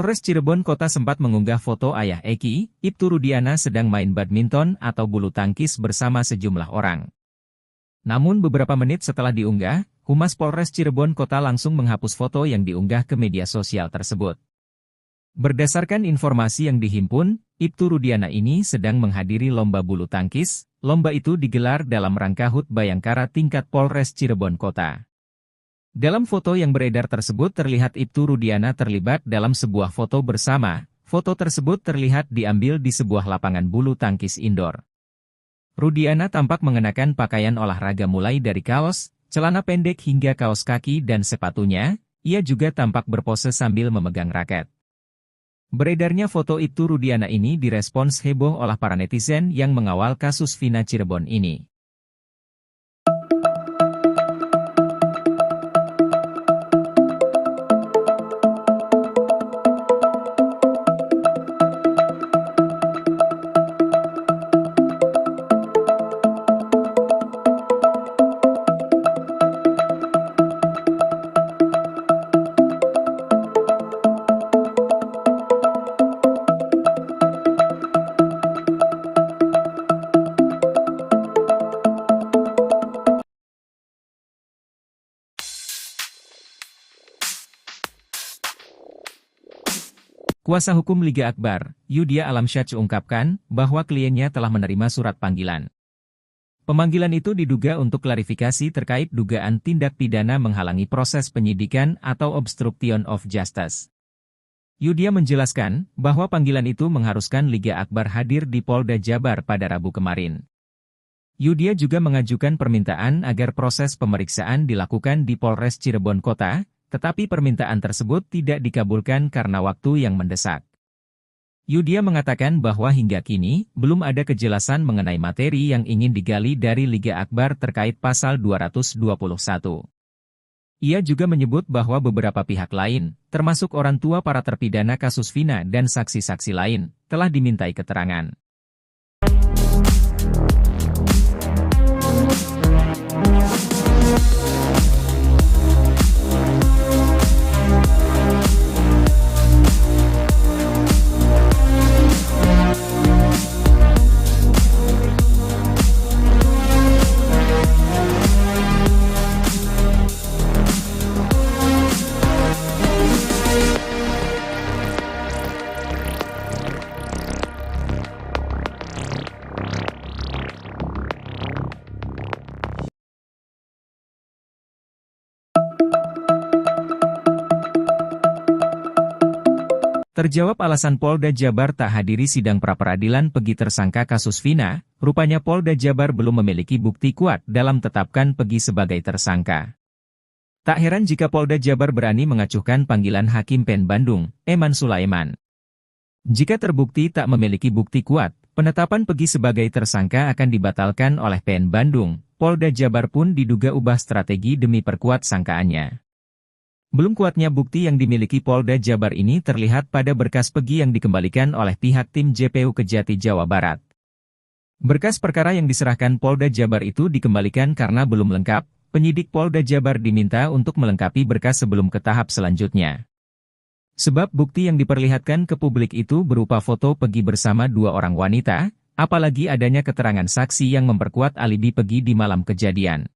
Polres Cirebon Kota sempat mengunggah foto ayah Eki, Ibtu Rudiana sedang main badminton atau bulu tangkis bersama sejumlah orang. Namun beberapa menit setelah diunggah, Humas Polres Cirebon Kota langsung menghapus foto yang diunggah ke media sosial tersebut. Berdasarkan informasi yang dihimpun, Ibtu Rudiana ini sedang menghadiri lomba bulu tangkis. Lomba itu digelar dalam rangka HUT Bayangkara tingkat Polres Cirebon Kota. Dalam foto yang beredar tersebut terlihat Ibtu Rudiana terlibat dalam sebuah foto bersama. Foto tersebut terlihat diambil di sebuah lapangan bulu tangkis indoor. Rudiana tampak mengenakan pakaian olahraga mulai dari kaos, celana pendek hingga kaos kaki dan sepatunya. Ia juga tampak berpose sambil memegang raket. Beredarnya foto Ibtu Rudiana ini direspons heboh oleh para netizen yang mengawal kasus Vina Cirebon ini. Kuasa hukum Liga Akbar, Yudia Alamsyah ungkapkan bahwa kliennya telah menerima surat panggilan. Pemanggilan itu diduga untuk klarifikasi terkait dugaan tindak pidana menghalangi proses penyidikan atau obstruction of justice. Yudia menjelaskan bahwa panggilan itu mengharuskan Liga Akbar hadir di Polda Jabar pada Rabu kemarin. Yudia juga mengajukan permintaan agar proses pemeriksaan dilakukan di Polres Cirebon Kota, tetapi permintaan tersebut tidak dikabulkan karena waktu yang mendesak. Yudia mengatakan bahwa hingga kini, belum ada kejelasan mengenai materi yang ingin digali dari Liga Akbar terkait pasal 221. Ia juga menyebut bahwa beberapa pihak lain, termasuk orang tua para terpidana kasus Vina dan saksi-saksi lain, telah dimintai keterangan. Terjawab alasan Polda Jabar tak hadiri sidang pra-peradilan Pegi tersangka kasus Vina, rupanya Polda Jabar belum memiliki bukti kuat dalam tetapkan Pegi sebagai tersangka. Tak heran jika Polda Jabar berani mengacuhkan panggilan Hakim PN Bandung, Eman Sulaiman. Jika terbukti tak memiliki bukti kuat, penetapan Pegi sebagai tersangka akan dibatalkan oleh PN Bandung. Polda Jabar pun diduga ubah strategi demi perkuat sangkaannya. Belum kuatnya bukti yang dimiliki Polda Jabar ini terlihat pada berkas Pegi yang dikembalikan oleh pihak tim JPU Kejati Jawa Barat. Berkas perkara yang diserahkan Polda Jabar itu dikembalikan karena belum lengkap. Penyidik Polda Jabar diminta untuk melengkapi berkas sebelum ke tahap selanjutnya. Sebab bukti yang diperlihatkan ke publik itu berupa foto Pegi bersama dua orang wanita, apalagi adanya keterangan saksi yang memperkuat alibi Pegi di malam kejadian.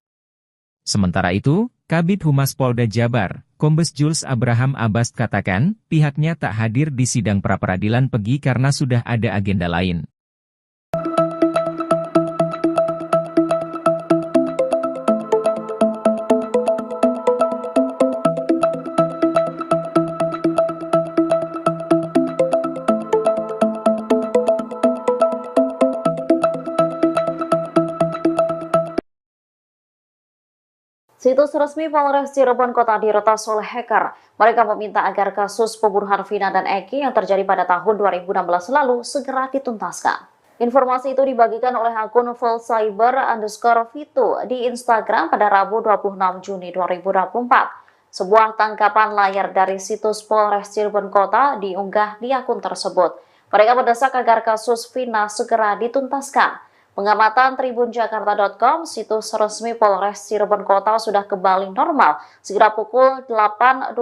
Sementara itu, Kabid Humas Polda Jabar, Kombes Jules Abraham Abbas katakan, pihaknya tak hadir di sidang pra-peradilan Pegi karena sudah ada agenda lain.
Situs resmi Polres Cirebon Kota diretas oleh hacker. Mereka meminta agar kasus pembunuhan Vina dan Eki yang terjadi pada tahun 2016 lalu segera dituntaskan. Informasi itu dibagikan oleh akun @fullcyber_vito di Instagram pada Rabu 26 Juni 2024. Sebuah tangkapan layar dari situs Polres Cirebon Kota diunggah di akun tersebut. Mereka mendesak agar kasus Vina segera dituntaskan. Pengamatan tribunjakarta.com, situs resmi Polres Cirebon Kota sudah kembali normal sekitar pukul 8.23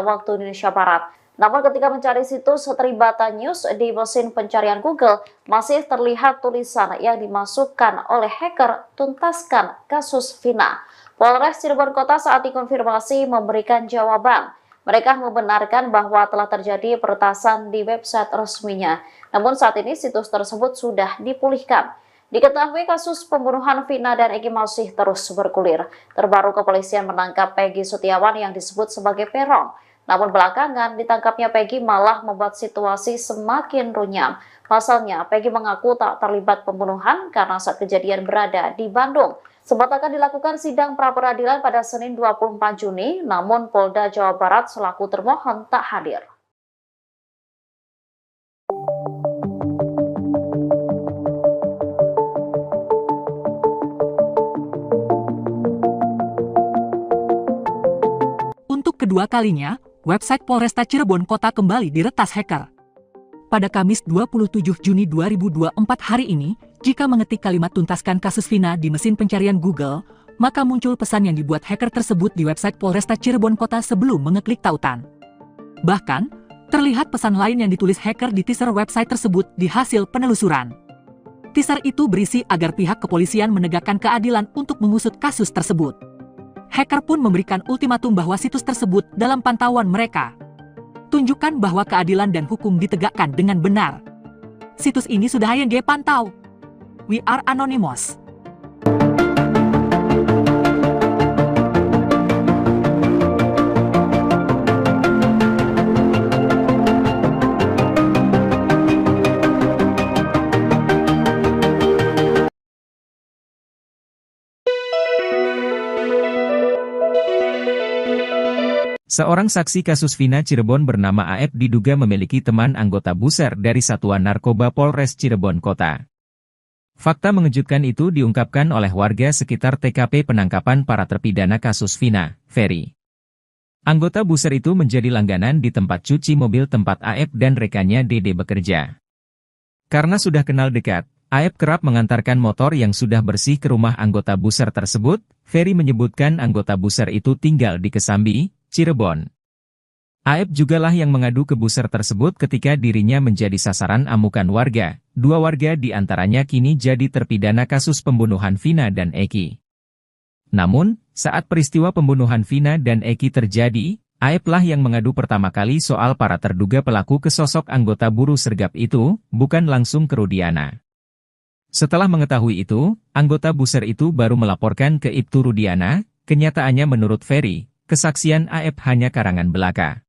waktu Indonesia Barat. Namun ketika mencari situs Tribata News di mesin pencarian Google, masih terlihat tulisan yang dimasukkan oleh hacker tuntaskan kasus Vina. Polres Cirebon Kota saat dikonfirmasi memberikan jawaban. Mereka membenarkan bahwa telah terjadi peretasan di website resminya. Namun saat ini situs tersebut sudah dipulihkan. Diketahui kasus pembunuhan Vina dan Eki masih terus bergulir. Terbaru kepolisian menangkap Peggy Setiawan yang disebut sebagai Peron. Namun belakangan ditangkapnya Peggy malah membuat situasi semakin runyam. Pasalnya Peggy mengaku tak terlibat pembunuhan karena saat kejadian berada di Bandung. Sempat akan dilakukan sidang pra-peradilan pada Senin 24 Juni, namun Polda Jawa Barat selaku termohon tak hadir.
Untuk kedua kalinya, website Polresta Cirebon Kota kembali diretas hacker. Pada Kamis 27 Juni 2024 hari ini, jika mengetik kalimat tuntaskan kasus Vina di mesin pencarian Google, maka muncul pesan yang dibuat hacker tersebut di website Polresta Cirebon Kota sebelum mengeklik tautan. Bahkan, terlihat pesan lain yang ditulis hacker di teaser website tersebut di hasil penelusuran. Teaser itu berisi agar pihak kepolisian menegakkan keadilan untuk mengusut kasus tersebut. Hacker pun memberikan ultimatum bahwa situs tersebut dalam pantauan mereka. Tunjukkan bahwa keadilan dan hukum ditegakkan dengan benar. Situs ini sudah HYG pantau. We are anonymous.
Seorang saksi kasus Vina Cirebon bernama AF diduga memiliki teman anggota buser dari Satuan Narkoba Polres Cirebon Kota. Fakta mengejutkan itu diungkapkan oleh warga sekitar TKP penangkapan para terpidana kasus Vina, Ferry. Anggota buser itu menjadi langganan di tempat cuci mobil tempat AF dan rekannya Dede bekerja. Karena sudah kenal dekat, AF kerap mengantarkan motor yang sudah bersih ke rumah anggota buser tersebut. Ferry menyebutkan anggota buser itu tinggal di Kesambi, Cirebon. AF jugalah yang mengadu ke buser tersebut ketika dirinya menjadi sasaran amukan warga. Dua warga di antaranya kini jadi terpidana kasus pembunuhan Vina dan Eki. Namun, saat peristiwa pembunuhan Vina dan Eki terjadi, AF lah yang mengadu pertama kali soal para terduga pelaku ke sosok anggota buruh sergap itu, bukan langsung ke Rudiana. Setelah mengetahui itu, anggota buser itu baru melaporkan ke Ibtu Rudiana. Kenyataannya menurut Ferry, kesaksian AF hanya karangan belaka.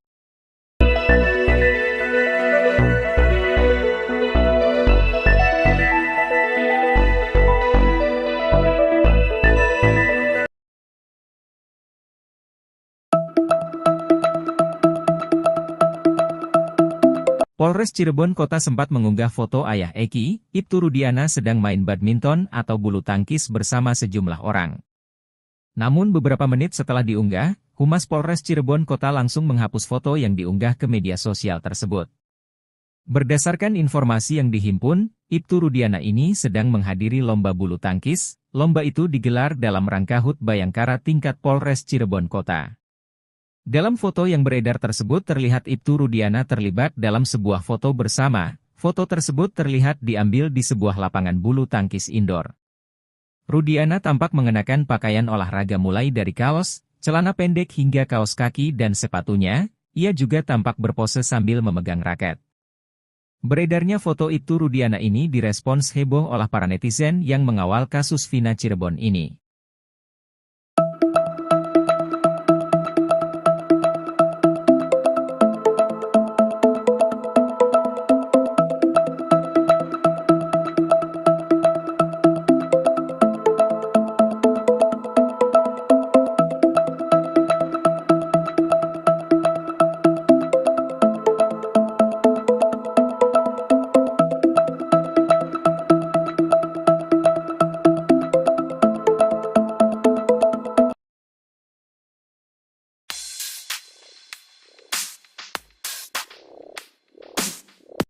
Polres Cirebon Kota sempat mengunggah foto ayah Eki, Ibtu Rudiana sedang main badminton atau bulu tangkis bersama sejumlah orang. Namun beberapa menit setelah diunggah, Humas Polres Cirebon Kota langsung menghapus foto yang diunggah ke media sosial tersebut. Berdasarkan informasi yang dihimpun, Ibtu Rudiana ini sedang menghadiri lomba bulu tangkis. Lomba itu digelar dalam rangka HUT Bayangkara tingkat Polres Cirebon Kota. Dalam foto yang beredar tersebut terlihat Ibtu Rudiana terlibat dalam sebuah foto bersama. Foto tersebut terlihat diambil di sebuah lapangan bulu tangkis indoor. Rudiana tampak mengenakan pakaian olahraga mulai dari kaos, celana pendek hingga kaos kaki dan sepatunya. Ia juga tampak berpose sambil memegang raket. Beredarnya foto Ibtu Rudiana ini direspons heboh oleh para netizen yang mengawal kasus Vina Cirebon ini.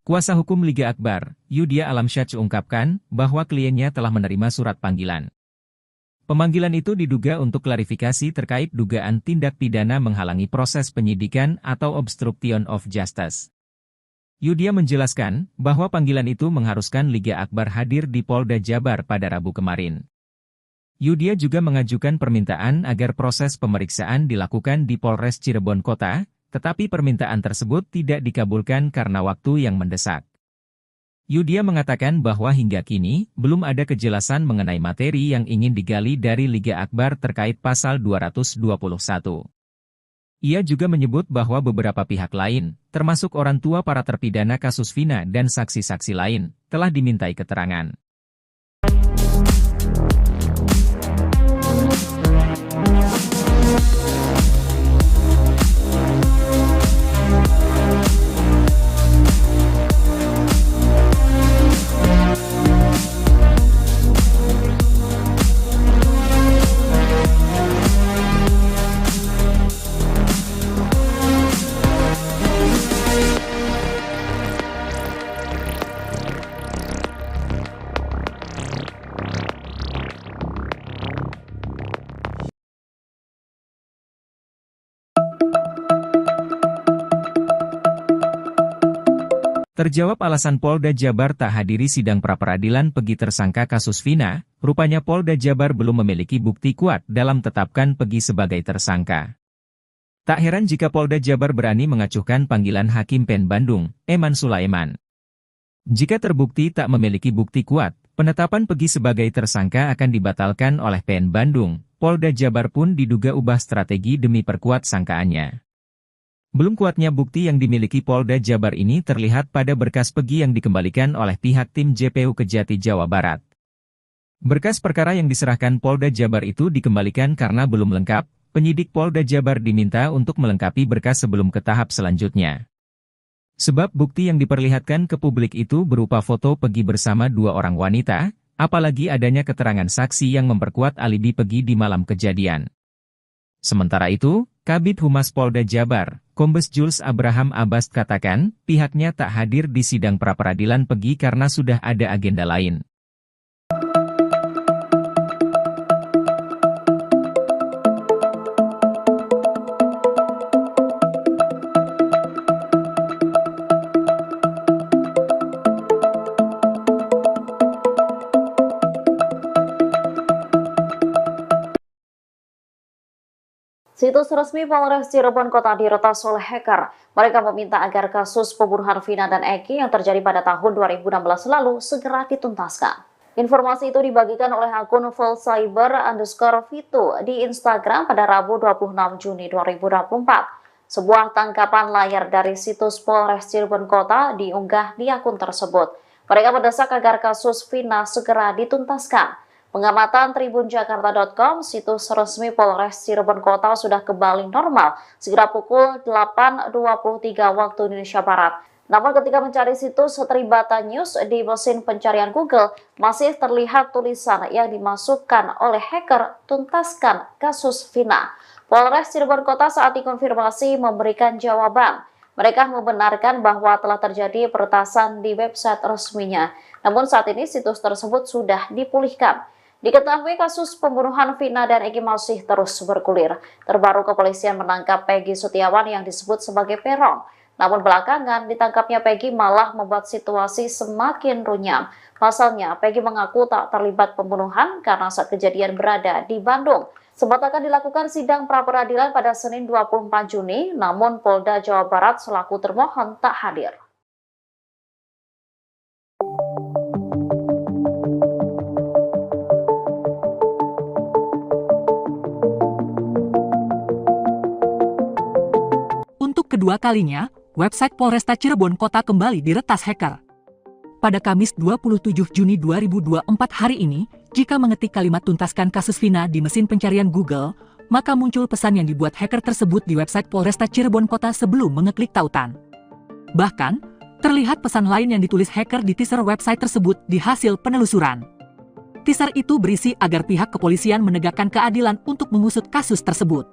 Kuasa hukum Liga Akbar, Yudia Alamsyah ungkapkan bahwa kliennya telah menerima surat panggilan. Pemanggilan itu diduga untuk klarifikasi terkait dugaan tindak pidana menghalangi proses penyidikan atau obstruction of justice. Yudia menjelaskan bahwa panggilan itu mengharuskan Liga Akbar hadir di Polda Jabar pada Rabu kemarin. Yudia juga mengajukan permintaan agar proses pemeriksaan dilakukan di Polres Cirebon Kota, tetapi permintaan tersebut tidak dikabulkan karena waktu yang mendesak. Yudia mengatakan bahwa hingga kini, belum ada kejelasan mengenai materi yang ingin digali dari Liga Akbar terkait pasal 221. Ia juga menyebut bahwa beberapa pihak lain, termasuk orang tua para terpidana kasus Vina dan saksi-saksi lain, telah dimintai keterangan. Terjawab alasan Polda Jabar tak hadiri sidang pra-peradilan Pegi tersangka kasus Vina, rupanya Polda Jabar belum memiliki bukti kuat dalam tetapkan Pegi sebagai tersangka. Tak heran jika Polda Jabar berani mengacuhkan panggilan Hakim PN Bandung, Eman Sulaiman. Jika terbukti tak memiliki bukti kuat, penetapan Pegi sebagai tersangka akan dibatalkan oleh PN Bandung. Polda Jabar pun diduga ubah strategi demi perkuat sangkaannya. Belum kuatnya bukti yang dimiliki Polda Jabar ini terlihat pada berkas Pegi yang dikembalikan oleh pihak tim JPU Kejati Jawa Barat. Berkas perkara yang diserahkan Polda Jabar itu dikembalikan karena belum lengkap, penyidik Polda Jabar diminta untuk melengkapi berkas sebelum ke tahap selanjutnya. Sebab bukti yang diperlihatkan ke publik itu berupa foto Pegi bersama dua orang wanita, apalagi adanya keterangan saksi yang memperkuat alibi Pegi di malam kejadian. Sementara itu, Kabid Humas Polda Jabar, Kombes Jules Abraham Abbas katakan, pihaknya tak hadir di sidang pra-peradilan Pegi karena sudah ada agenda lain.
Situs resmi Polres Cirebon Kota diretas oleh hacker. Mereka meminta agar kasus pembunuhan Vina dan Eki yang terjadi pada tahun 2016 lalu segera dituntaskan. Informasi itu dibagikan oleh akun @fullcyber_vito di Instagram pada Rabu 26 Juni 2024. Sebuah tangkapan layar dari situs Polres Cirebon Kota diunggah di akun tersebut. Mereka mendesak agar kasus Vina segera dituntaskan. Pengamatan tribunjakarta.com, situs resmi Polres Cirebon Kota sudah kembali normal segera pukul 8.23 waktu Indonesia Barat. Namun ketika mencari situs Tribata News di mesin pencarian Google, masih terlihat tulisan yang dimasukkan oleh hacker, tuntaskan kasus Vina. Polres Cirebon Kota saat dikonfirmasi memberikan jawaban. Mereka membenarkan bahwa telah terjadi peretasan di website resminya. Namun saat ini situs tersebut sudah dipulihkan. Diketahui kasus pembunuhan Vina dan Eki masih terus bergulir. Terbaru kepolisian menangkap Peggy Setiawan yang disebut sebagai Peron. Namun belakangan ditangkapnya Peggy malah membuat situasi semakin runyam. Pasalnya Peggy mengaku tak terlibat pembunuhan karena saat kejadian berada di Bandung. Sempat akan dilakukan sidang pra-peradilan pada Senin 24 Juni, namun Polda Jawa Barat selaku termohon tak hadir.
Untuk kedua kalinya, website Polresta Cirebon Kota kembali diretas hacker. Pada Kamis 27 Juni 2024 hari ini, jika mengetik kalimat tuntaskan kasus Vina di mesin pencarian Google, maka muncul pesan yang dibuat hacker tersebut di website Polresta Cirebon Kota sebelum mengeklik tautan. Bahkan, terlihat pesan lain yang ditulis hacker di teaser website tersebut di hasil penelusuran. Teaser itu berisi agar pihak kepolisian menegakkan keadilan untuk mengusut kasus tersebut.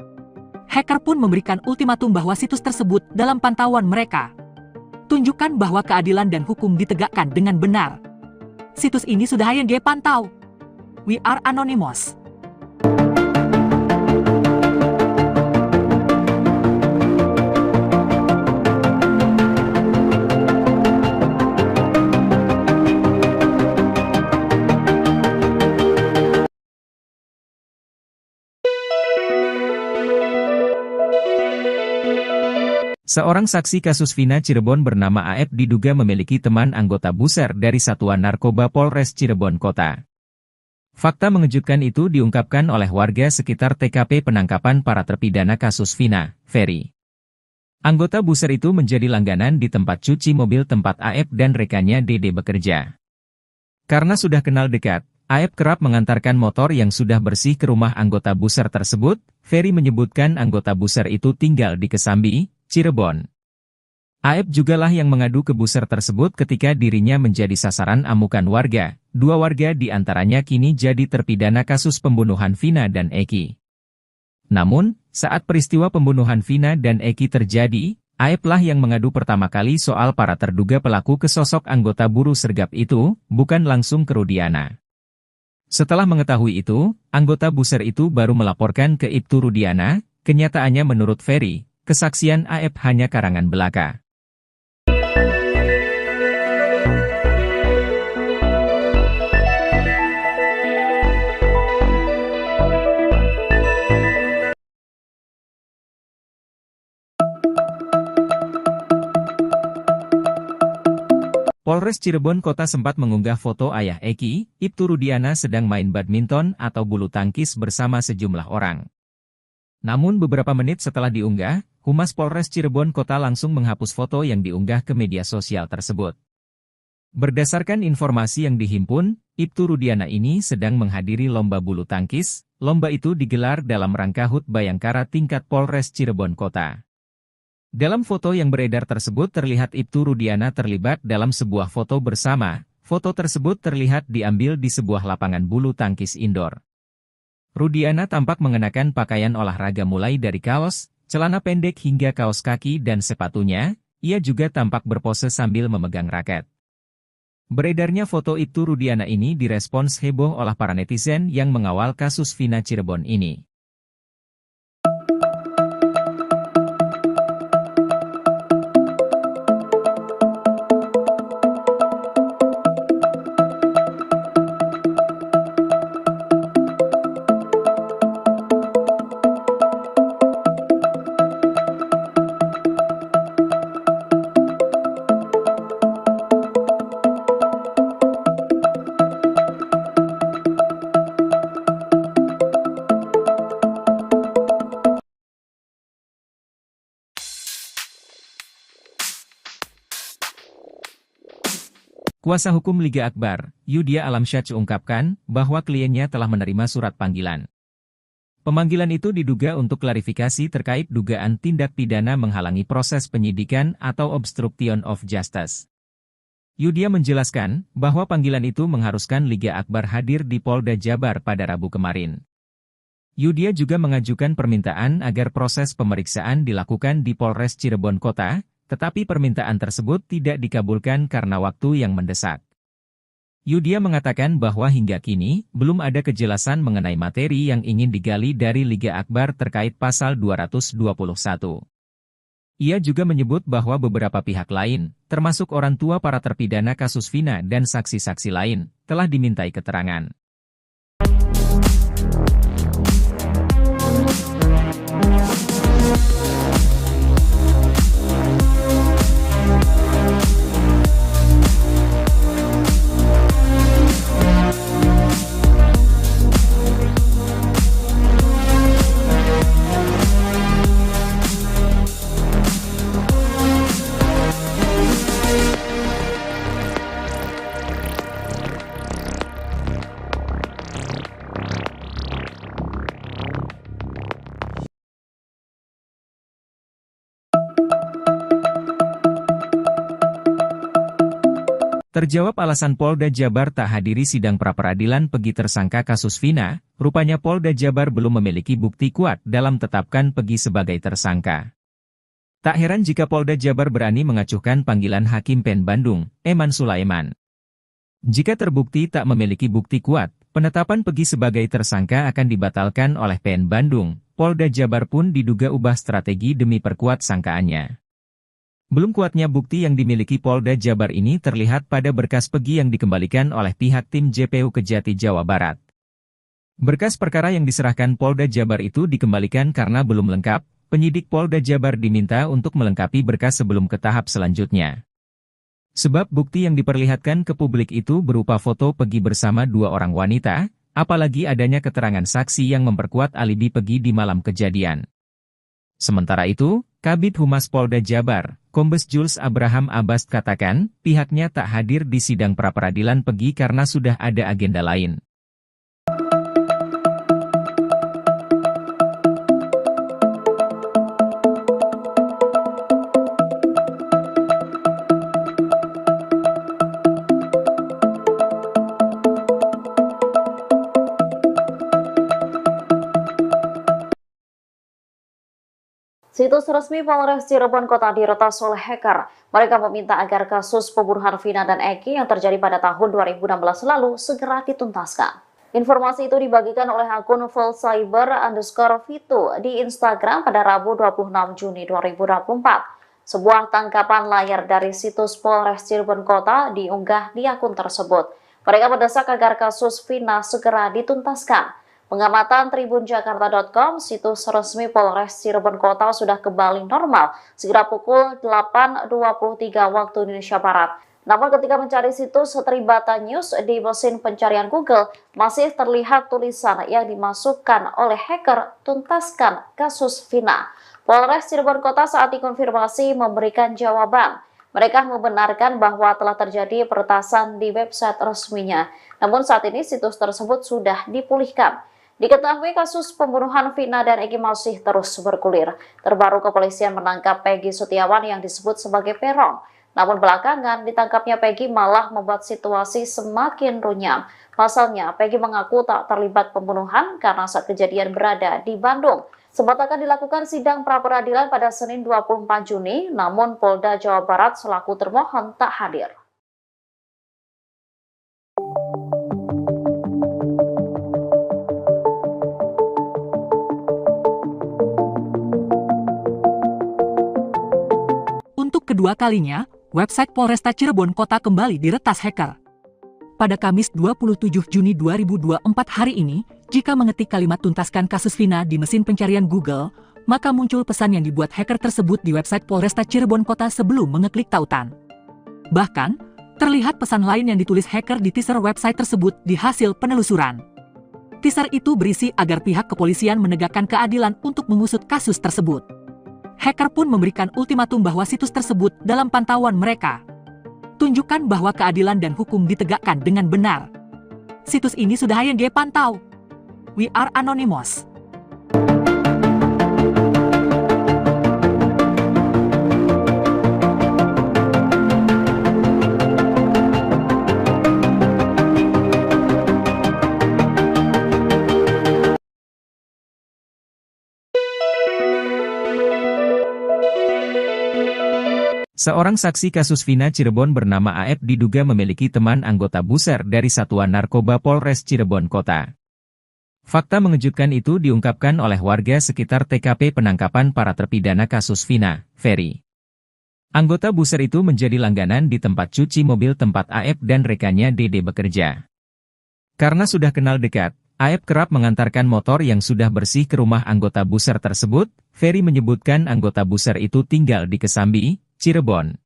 Hacker pun memberikan ultimatum bahwa situs tersebut dalam pantauan mereka. Tunjukkan bahwa keadilan dan hukum ditegakkan dengan benar. Situs ini sudah ING pantau. We are anonymous.
Seorang saksi kasus Vina Cirebon bernama AF diduga memiliki teman anggota buser dari Satuan Narkoba Polres Cirebon Kota. Fakta mengejutkan itu diungkapkan oleh warga sekitar TKP penangkapan para terpidana kasus Vina, Ferry. Anggota buser itu menjadi langganan di tempat cuci mobil tempat AF dan rekannya Dede bekerja. Karena sudah kenal dekat, AF kerap mengantarkan motor yang sudah bersih ke rumah anggota buser tersebut. Ferry menyebutkan anggota buser itu tinggal di Kesambi, Cirebon. AF jugalah yang mengadu ke buser tersebut ketika dirinya menjadi sasaran amukan warga. 2 warga di antaranya kini jadi terpidana kasus pembunuhan Vina dan Eki. Namun, saat peristiwa pembunuhan Vina dan Eki terjadi, AF lah yang mengadu pertama kali soal para terduga pelaku ke sosok anggota buruh sergap itu, bukan langsung ke Rudiana. Setelah mengetahui itu, anggota buser itu baru melaporkan ke Ibtu Rudiana. Kenyataannya menurut Ferry, kesaksian AF hanya karangan belaka. Polres Cirebon Kota sempat mengunggah foto ayah Eki, Ibtu Rudiana sedang main badminton atau bulu tangkis bersama sejumlah orang. Namun beberapa menit setelah diunggah, Humas Polres Cirebon Kota langsung menghapus foto yang diunggah ke media sosial tersebut. Berdasarkan informasi yang dihimpun, Ibtu Rudiana ini sedang menghadiri lomba bulu tangkis. Lomba itu digelar dalam rangka HUT Bayangkara tingkat Polres Cirebon Kota. Dalam foto yang beredar tersebut terlihat Ibtu Rudiana terlibat dalam sebuah foto bersama. Foto tersebut terlihat diambil di sebuah lapangan bulu tangkis indoor. Rudiana tampak mengenakan pakaian olahraga mulai dari kaos, celana pendek hingga kaos kaki dan sepatunya. Ia juga tampak berpose sambil memegang raket. Beredarnya foto Ibtu Rudiana ini direspons heboh oleh para netizen yang mengawal kasus Vina Cirebon ini. Kuasa hukum Liga Akbar, Yudia Alamsyah ungkapkan bahwa kliennya telah menerima surat panggilan. Pemanggilan itu diduga untuk klarifikasi terkait dugaan tindak pidana menghalangi proses penyidikan atau obstruction of justice. Yudia menjelaskan bahwa panggilan itu mengharuskan Liga Akbar hadir di Polda Jabar pada Rabu kemarin. Yudia juga mengajukan permintaan agar proses pemeriksaan dilakukan di Polres Cirebon Kota, tetapi permintaan tersebut tidak dikabulkan karena waktu yang mendesak. Yudia mengatakan bahwa hingga kini, belum ada kejelasan mengenai materi yang ingin digali dari Liga Akbar terkait pasal 221. Ia juga menyebut bahwa beberapa pihak lain, termasuk orang tua para terpidana kasus Vina dan saksi-saksi lain, telah dimintai keterangan. Terjawab alasan Polda Jabar tak hadiri sidang pra-peradilan Pegi tersangka kasus Vina, rupanya Polda Jabar belum memiliki bukti kuat dalam tetapkan Pegi sebagai tersangka. Tak heran jika Polda Jabar berani mengacuhkan panggilan Hakim PN Bandung, Eman Sulaiman. Jika terbukti tak memiliki bukti kuat, penetapan Pegi sebagai tersangka akan dibatalkan oleh PN Bandung. Polda Jabar pun diduga ubah strategi demi perkuat sangkaannya. Belum kuatnya bukti yang dimiliki Polda Jabar ini terlihat pada berkas Pegi yang dikembalikan oleh pihak tim JPU Kejati Jawa Barat. Berkas perkara yang diserahkan Polda Jabar itu dikembalikan karena belum lengkap. penyidik Polda Jabar diminta untuk melengkapi berkas sebelum ke tahap selanjutnya. Sebab bukti yang diperlihatkan ke publik itu berupa foto Peggy bersama dua orang wanita, apalagi adanya keterangan saksi yang memperkuat alibi Peggy di malam kejadian. Sementara itu, Kabid Humas Polda Jabar, Kombes Jules Abraham Abbas katakan, pihaknya tak hadir di sidang pra-peradilan Peggy karena sudah ada agenda lain.
Situs resmi Polres Cirebon Kota diretas oleh hacker. Mereka meminta agar kasus pembunuhan Vina dan Eki yang terjadi pada tahun 2016 lalu segera dituntaskan. Informasi itu dibagikan oleh akun @fullcyber_vito di Instagram pada Rabu 26 Juni 2024. Sebuah tangkapan layar dari situs Polres Cirebon Kota diunggah di akun tersebut. Mereka mendesak agar kasus Vina segera dituntaskan. Pengamatan tribunjakarta.com, situs resmi Polres Cirebon Kota sudah kembali normal sekira pukul 8.23 waktu Indonesia Barat. Namun ketika mencari situs Tribata News di mesin pencarian Google, masih terlihat tulisan yang dimasukkan oleh hacker, tuntaskan kasus Vina. Polres Cirebon Kota saat dikonfirmasi memberikan jawaban. Mereka membenarkan bahwa telah terjadi peretasan di website resminya. Namun saat ini situs tersebut sudah dipulihkan. Diketahui kasus pembunuhan Vina dan Eki masih terus bergulir. Terbaru kepolisian menangkap Peggy Setiawan yang disebut sebagai Peron. Namun belakangan ditangkapnya Peggy malah membuat situasi semakin runyam. Pasalnya Peggy mengaku tak terlibat pembunuhan karena saat kejadian berada di Bandung. Sempat akan dilakukan sidang pra-peradilan pada Senin 24 Juni, namun Polda Jawa Barat selaku termohon tak hadir.
Untuk kedua kalinya, website Polresta Cirebon Kota kembali diretas hacker. Pada Kamis 27 Juni 2024 hari ini, jika mengetik kalimat tuntaskan kasus Vina di mesin pencarian Google, maka muncul pesan yang dibuat hacker tersebut di website Polresta Cirebon Kota sebelum mengeklik tautan. Bahkan, terlihat pesan lain yang ditulis hacker di teaser website tersebut di hasil penelusuran. Teaser itu berisi agar pihak kepolisian menegakkan keadilan untuk mengusut kasus tersebut. Hacker pun memberikan ultimatum bahwa situs tersebut dalam pantauan mereka. Tunjukkan bahwa keadilan dan hukum ditegakkan dengan benar. Situs ini sudah HYG pantau. We are anonymous.
Seorang saksi kasus Vina Cirebon bernama AF diduga memiliki teman anggota buser dari Satuan Narkoba Polres Cirebon Kota. Fakta mengejutkan itu diungkapkan oleh warga sekitar TKP penangkapan para terpidana kasus Vina, Ferry. Anggota buser itu menjadi langganan di tempat cuci mobil tempat AF dan rekannya Dede bekerja. Karena sudah kenal dekat, AF kerap mengantarkan motor yang sudah bersih ke rumah anggota buser tersebut. Ferry menyebutkan anggota buser itu tinggal di Kesambi, Cirebon.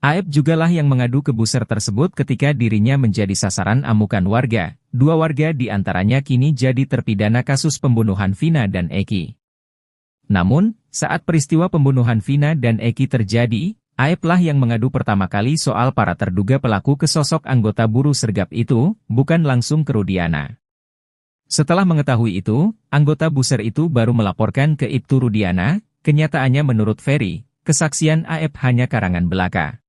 AF jugalah yang mengadu ke buser tersebut ketika dirinya menjadi sasaran amukan warga. Dua warga di antaranya kini jadi terpidana kasus pembunuhan Vina dan Eki. Namun, saat peristiwa pembunuhan Vina dan Eki terjadi, AF lah yang mengadu pertama kali soal para terduga pelaku ke sosok anggota buruh sergap itu, bukan langsung ke Rudiana. Setelah mengetahui itu, anggota buser itu baru melaporkan ke Ibtu Rudiana. Kenyataannya menurut Ferry, kesaksian AF hanya karangan belaka.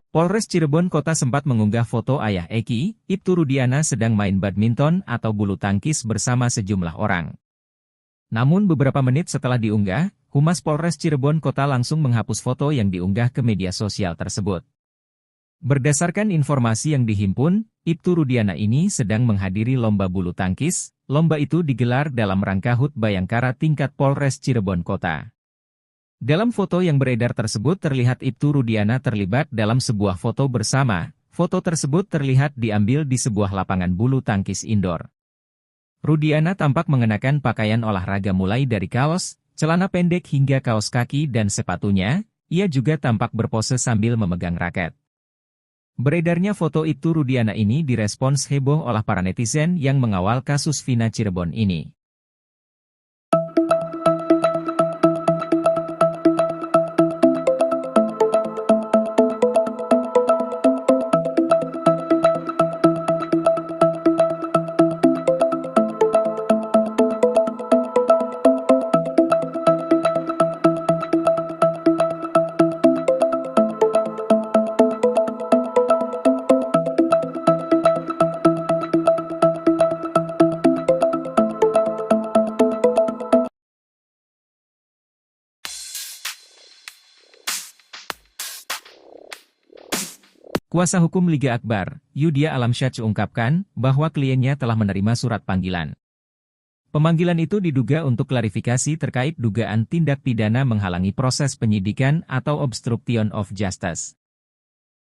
Polres Cirebon Kota sempat mengunggah foto ayah Eki, Ibtu Rudiana sedang main badminton atau bulu tangkis bersama sejumlah orang. Namun beberapa menit setelah diunggah, Humas Polres Cirebon Kota langsung menghapus foto yang diunggah ke media sosial tersebut. Berdasarkan informasi yang dihimpun, Ibtu Rudiana ini sedang menghadiri lomba bulu tangkis. Lomba itu digelar dalam rangka HUT Bayangkara tingkat Polres Cirebon Kota. Dalam foto yang beredar tersebut terlihat Ibtu Rudiana terlibat dalam sebuah foto bersama. Foto tersebut terlihat diambil di sebuah lapangan bulu tangkis indoor. Rudiana tampak mengenakan pakaian olahraga mulai dari kaos, celana pendek hingga kaos kaki dan sepatunya. Ia juga tampak berpose sambil memegang raket. Beredarnya foto Ibtu Rudiana ini direspons heboh oleh para netizen yang mengawal kasus Vina Cirebon ini. Kuasa hukum Liga Akbar, Yudia Alamsyah ungkapkan bahwa kliennya telah menerima surat panggilan. Pemanggilan itu diduga untuk klarifikasi terkait dugaan tindak pidana menghalangi proses penyidikan atau obstruction of justice.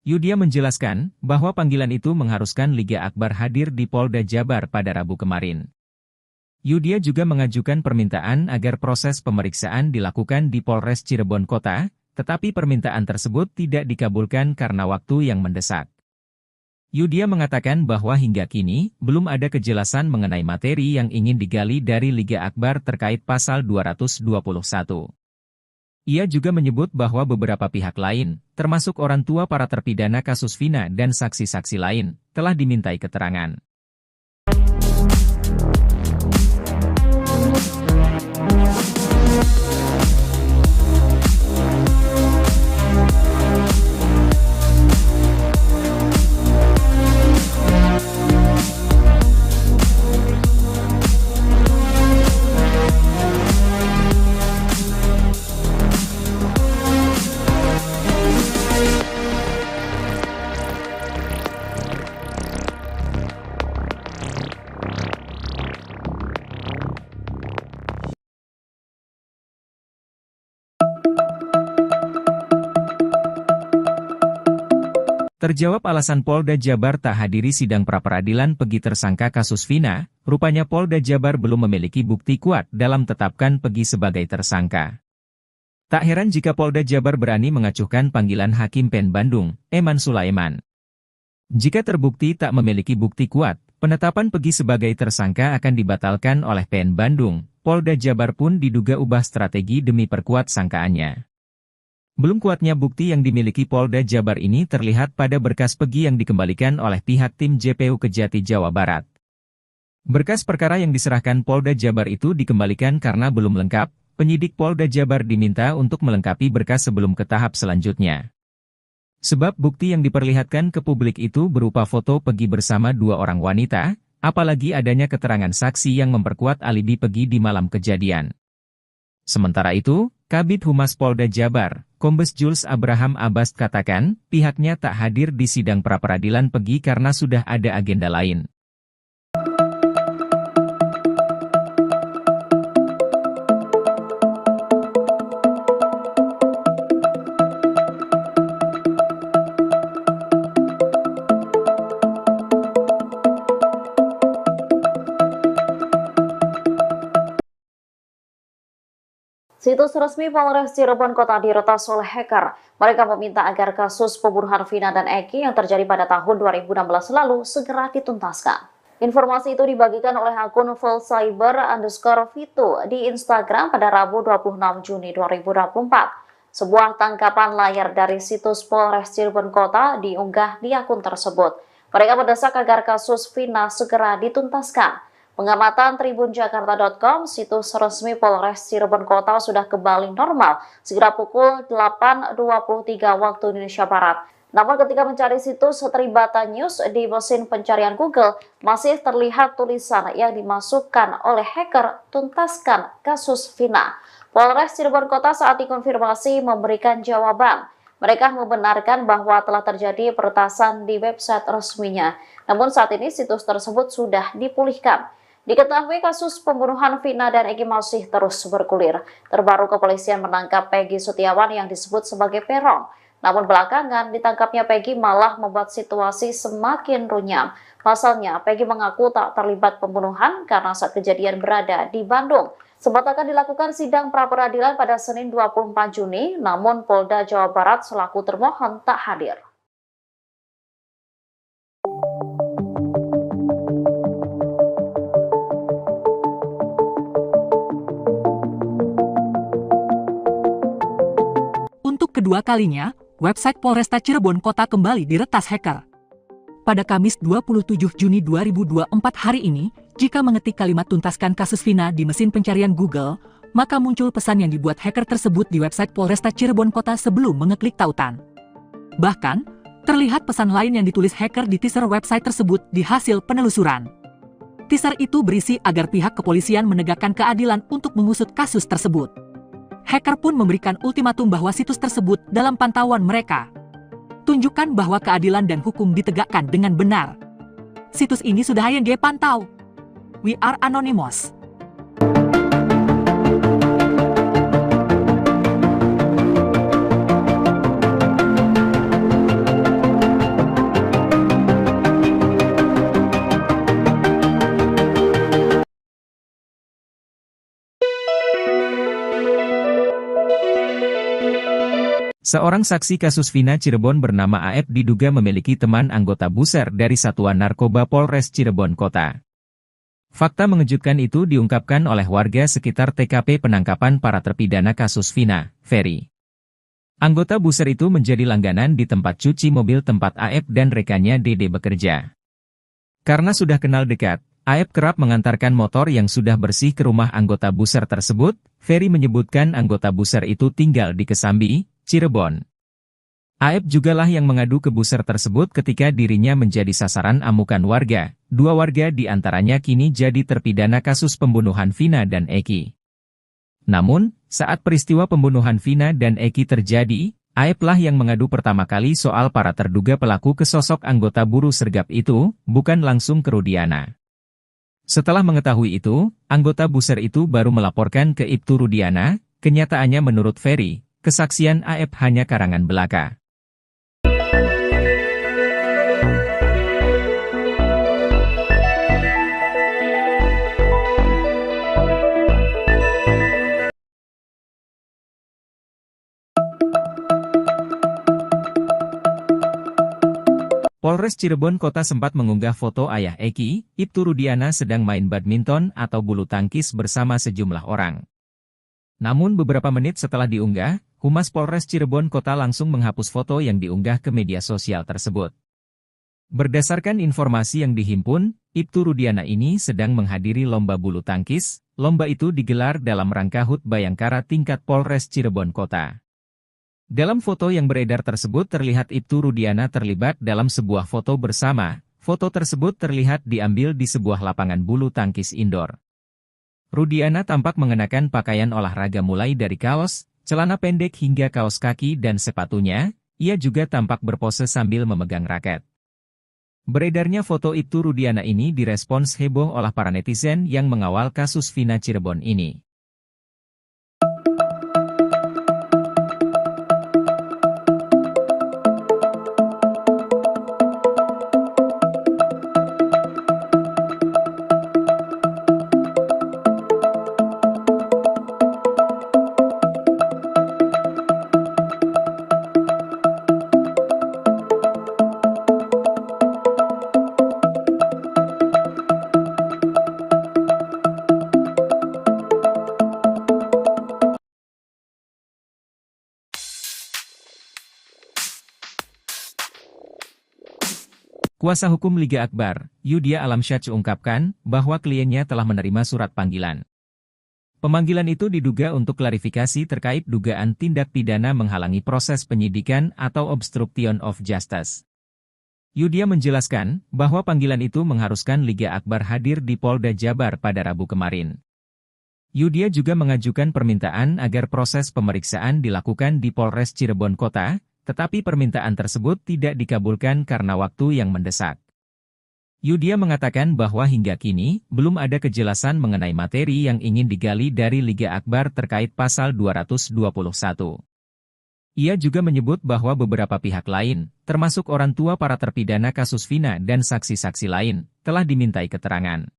Yudia menjelaskan bahwa panggilan itu mengharuskan Liga Akbar hadir di Polda Jabar pada Rabu kemarin. Yudia juga mengajukan permintaan agar proses pemeriksaan dilakukan di Polres Cirebon Kota, tetapi permintaan tersebut tidak dikabulkan karena waktu yang mendesak. Yudia mengatakan bahwa hingga kini, belum ada kejelasan mengenai materi yang ingin digali dari Liga Akbar terkait pasal 221. Ia juga menyebut bahwa beberapa pihak lain, termasuk orang tua para terpidana kasus Vina dan saksi-saksi lain, telah dimintai keterangan. Terjawab alasan Polda Jabar tak hadiri sidang pra-peradilan Pegi tersangka kasus Vina, rupanya Polda Jabar belum memiliki bukti kuat dalam tetapkan Pegi sebagai tersangka. Tak heran jika Polda Jabar berani mengacuhkan panggilan Hakim PN Bandung, Eman Sulaiman. Jika terbukti tak memiliki bukti kuat, penetapan Pegi sebagai tersangka akan dibatalkan oleh PN Bandung. Polda Jabar pun diduga ubah strategi demi perkuat sangkaannya. Belum kuatnya bukti yang dimiliki Polda Jabar ini terlihat pada berkas Pegi yang dikembalikan oleh pihak tim JPU Kejati Jawa Barat. Berkas perkara yang diserahkan Polda Jabar itu dikembalikan karena belum lengkap, penyidik Polda Jabar diminta untuk melengkapi berkas sebelum ke tahap selanjutnya. Sebab bukti yang diperlihatkan ke publik itu berupa foto Pegi bersama dua orang wanita, apalagi adanya keterangan saksi yang memperkuat alibi Pegi di malam kejadian. Sementara itu, Kabid Humas Polda Jabar, Kombes Jules Abraham Abbas katakan, pihaknya tak hadir di sidang pra-peradilan Pegi karena sudah ada agenda lain.
Situs resmi Polres Cirebon Kota diretas oleh hacker. Mereka meminta agar kasus pembunuhan Vina dan Eki yang terjadi pada tahun 2016 lalu segera dituntaskan. Informasi itu dibagikan oleh akun @fullcyber_vito di Instagram pada Rabu 26 Juni 2024. Sebuah tangkapan layar dari situs Polres Cirebon Kota diunggah di akun tersebut. Mereka mendesak agar kasus Vina segera dituntaskan. Pengamatan tribunjakarta.com, situs resmi Polres Cirebon Kota sudah kembali normal segera pukul 8.23 waktu Indonesia Barat. Namun ketika mencari situs Tribata News di mesin pencarian Google, masih terlihat tulisan yang dimasukkan oleh hacker, tuntaskan kasus Vina. Polres Cirebon Kota saat dikonfirmasi memberikan jawaban. Mereka membenarkan bahwa telah terjadi peretasan di website resminya. Namun saat ini situs tersebut sudah dipulihkan. Diketahui kasus pembunuhan Vina dan Egi masih terus bergulir. Terbaru kepolisian menangkap Peggy Setiawan yang disebut sebagai peron. Namun belakangan ditangkapnya Peggy malah membuat situasi semakin runyam. Pasalnya Peggy mengaku tak terlibat pembunuhan karena saat kejadian berada di Bandung. Sempat akan dilakukan sidang pra-peradilan pada Senin 24 Juni, namun Polda Jawa Barat selaku termohon tak hadir.
Untuk kedua kalinya, website Polresta Cirebon Kota kembali diretas hacker. Pada Kamis 27 Juni 2024 hari ini, jika mengetik kalimat tuntaskan kasus Vina di mesin pencarian Google, maka muncul pesan yang dibuat hacker tersebut di website Polresta Cirebon Kota sebelum mengeklik tautan. Bahkan, terlihat pesan lain yang ditulis hacker di teaser website tersebut di hasil penelusuran. Teaser itu berisi agar pihak kepolisian menegakkan keadilan untuk mengusut kasus tersebut. Hacker pun memberikan ultimatum bahwa situs tersebut dalam pantauan mereka. Tunjukkan bahwa keadilan dan hukum ditegakkan dengan benar. Situs ini sudah ING pantau. We are anonymous.
Seorang saksi kasus Vina Cirebon bernama AF diduga memiliki teman anggota buser dari Satuan Narkoba Polres Cirebon Kota. Fakta mengejutkan itu diungkapkan oleh warga sekitar TKP penangkapan para terpidana kasus Vina, Ferry. Anggota buser itu menjadi langganan di tempat cuci mobil tempat AF dan rekannya Dede bekerja. Karena sudah kenal dekat, AF kerap mengantarkan motor yang sudah bersih ke rumah anggota buser tersebut. Ferry menyebutkan anggota buser itu tinggal di Kesambi, Cirebon. AF jugalah yang mengadu ke buser tersebut ketika dirinya menjadi sasaran amukan warga. Dua warga di antaranya kini jadi terpidana kasus pembunuhan Vina dan Eki. Namun, saat peristiwa pembunuhan Vina dan Eki terjadi, AF lah yang mengadu pertama kali soal para terduga pelaku ke sosok anggota buruh sergap itu, bukan langsung ke Rudiana. Setelah mengetahui itu, anggota buser itu baru melaporkan ke Ibtu Rudiana. Kenyataannya menurut Ferry, kesaksian AF hanya karangan belaka. Polres Cirebon Kota sempat mengunggah foto ayah Eki, Ibtu Rudiana sedang main badminton atau bulu tangkis bersama sejumlah orang. Namun beberapa menit setelah diunggah, Humas Polres Cirebon Kota langsung menghapus foto yang diunggah ke media sosial tersebut. Berdasarkan informasi yang dihimpun, Ibtu Rudiana ini sedang menghadiri lomba bulu tangkis. Lomba itu digelar dalam rangka HUT Bayangkara tingkat Polres Cirebon Kota. Dalam foto yang beredar tersebut terlihat Ibtu Rudiana terlibat dalam sebuah foto bersama. Foto tersebut terlihat diambil di sebuah lapangan bulu tangkis indoor. Rudiana tampak mengenakan pakaian olahraga mulai dari kaos, celana pendek hingga kaos kaki dan sepatunya. Ia juga tampak berpose sambil memegang raket. Beredarnya foto Ibtu Rudiana ini direspons heboh oleh para netizen yang mengawal kasus Vina Cirebon ini. Kuasa hukum Liga Akbar, Yudia Alamsyah ungkapkan bahwa kliennya telah menerima surat panggilan. Pemanggilan itu diduga untuk klarifikasi terkait dugaan tindak pidana menghalangi proses penyidikan atau obstruction of justice. Yudia menjelaskan bahwa panggilan itu mengharuskan Liga Akbar hadir di Polda Jabar pada Rabu kemarin. Yudia juga mengajukan permintaan agar proses pemeriksaan dilakukan di Polres Cirebon Kota, tetapi permintaan tersebut tidak dikabulkan karena waktu yang mendesak. Yudia mengatakan bahwa hingga kini, belum ada kejelasan mengenai materi yang ingin digali dari Liga Akbar terkait pasal 221. Ia juga menyebut bahwa beberapa pihak lain, termasuk orang tua para terpidana kasus Vina dan saksi-saksi lain, telah dimintai keterangan.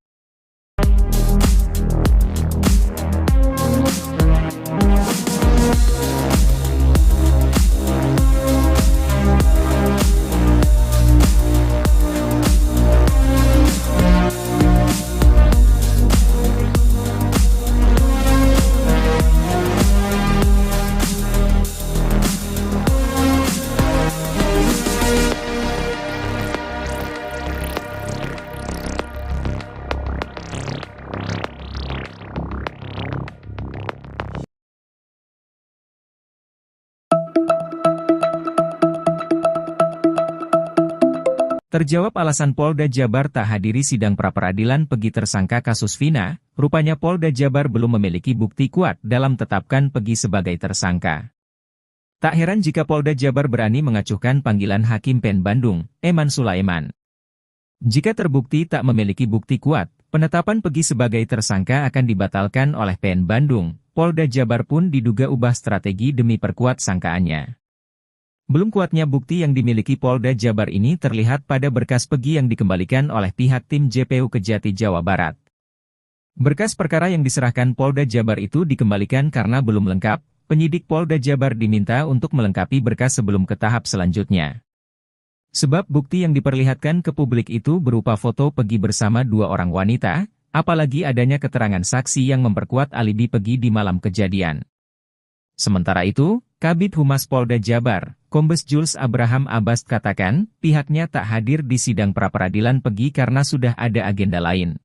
Terjawab alasan Polda Jabar tak hadiri sidang pra-peradilan Pegi tersangka kasus Vina, rupanya Polda Jabar belum memiliki bukti kuat dalam tetapkan Pegi sebagai tersangka. Tak heran jika Polda Jabar berani mengacuhkan panggilan Hakim PN Bandung, Eman Sulaiman. Jika terbukti tak memiliki bukti kuat, penetapan Pegi sebagai tersangka akan dibatalkan oleh PN Bandung. Polda Jabar pun diduga ubah strategi demi perkuat sangkaannya. Belum kuatnya bukti yang dimiliki Polda Jabar ini terlihat pada berkas Pegi yang dikembalikan oleh pihak tim JPU Kejati Jawa Barat. Berkas perkara yang diserahkan Polda Jabar itu dikembalikan karena belum lengkap, penyidik Polda Jabar diminta untuk melengkapi berkas sebelum ke tahap selanjutnya. Sebab bukti yang diperlihatkan ke publik itu berupa foto Pegi bersama dua orang wanita, apalagi adanya keterangan saksi yang memperkuat alibi Pegi di malam kejadian. Sementara itu, Kabid Humas Polda Jabar, Kombes Jules Abraham Abbas katakan, pihaknya tak hadir di sidang pra-peradilan Pegi karena sudah ada agenda lain.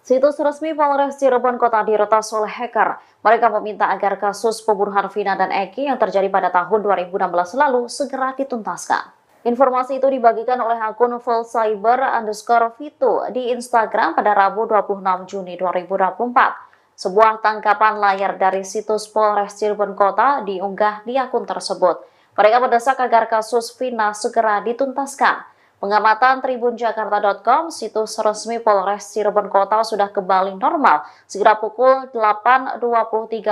Situs resmi Polres Cirebon Kota diretas oleh hacker. Mereka meminta agar kasus pembunuhan Vina dan Eki yang terjadi pada tahun 2016 lalu segera dituntaskan. Informasi itu dibagikan oleh akun @fullcyber_vito di Instagram pada Rabu 26 Juni 2024. Sebuah tangkapan layar dari situs Polres Cirebon Kota diunggah di akun tersebut. Mereka mendesak agar kasus Vina segera dituntaskan. Pengamatan tribunjakarta.com, situs resmi Polres Cirebon Kota sudah kembali normal segera pukul 8.23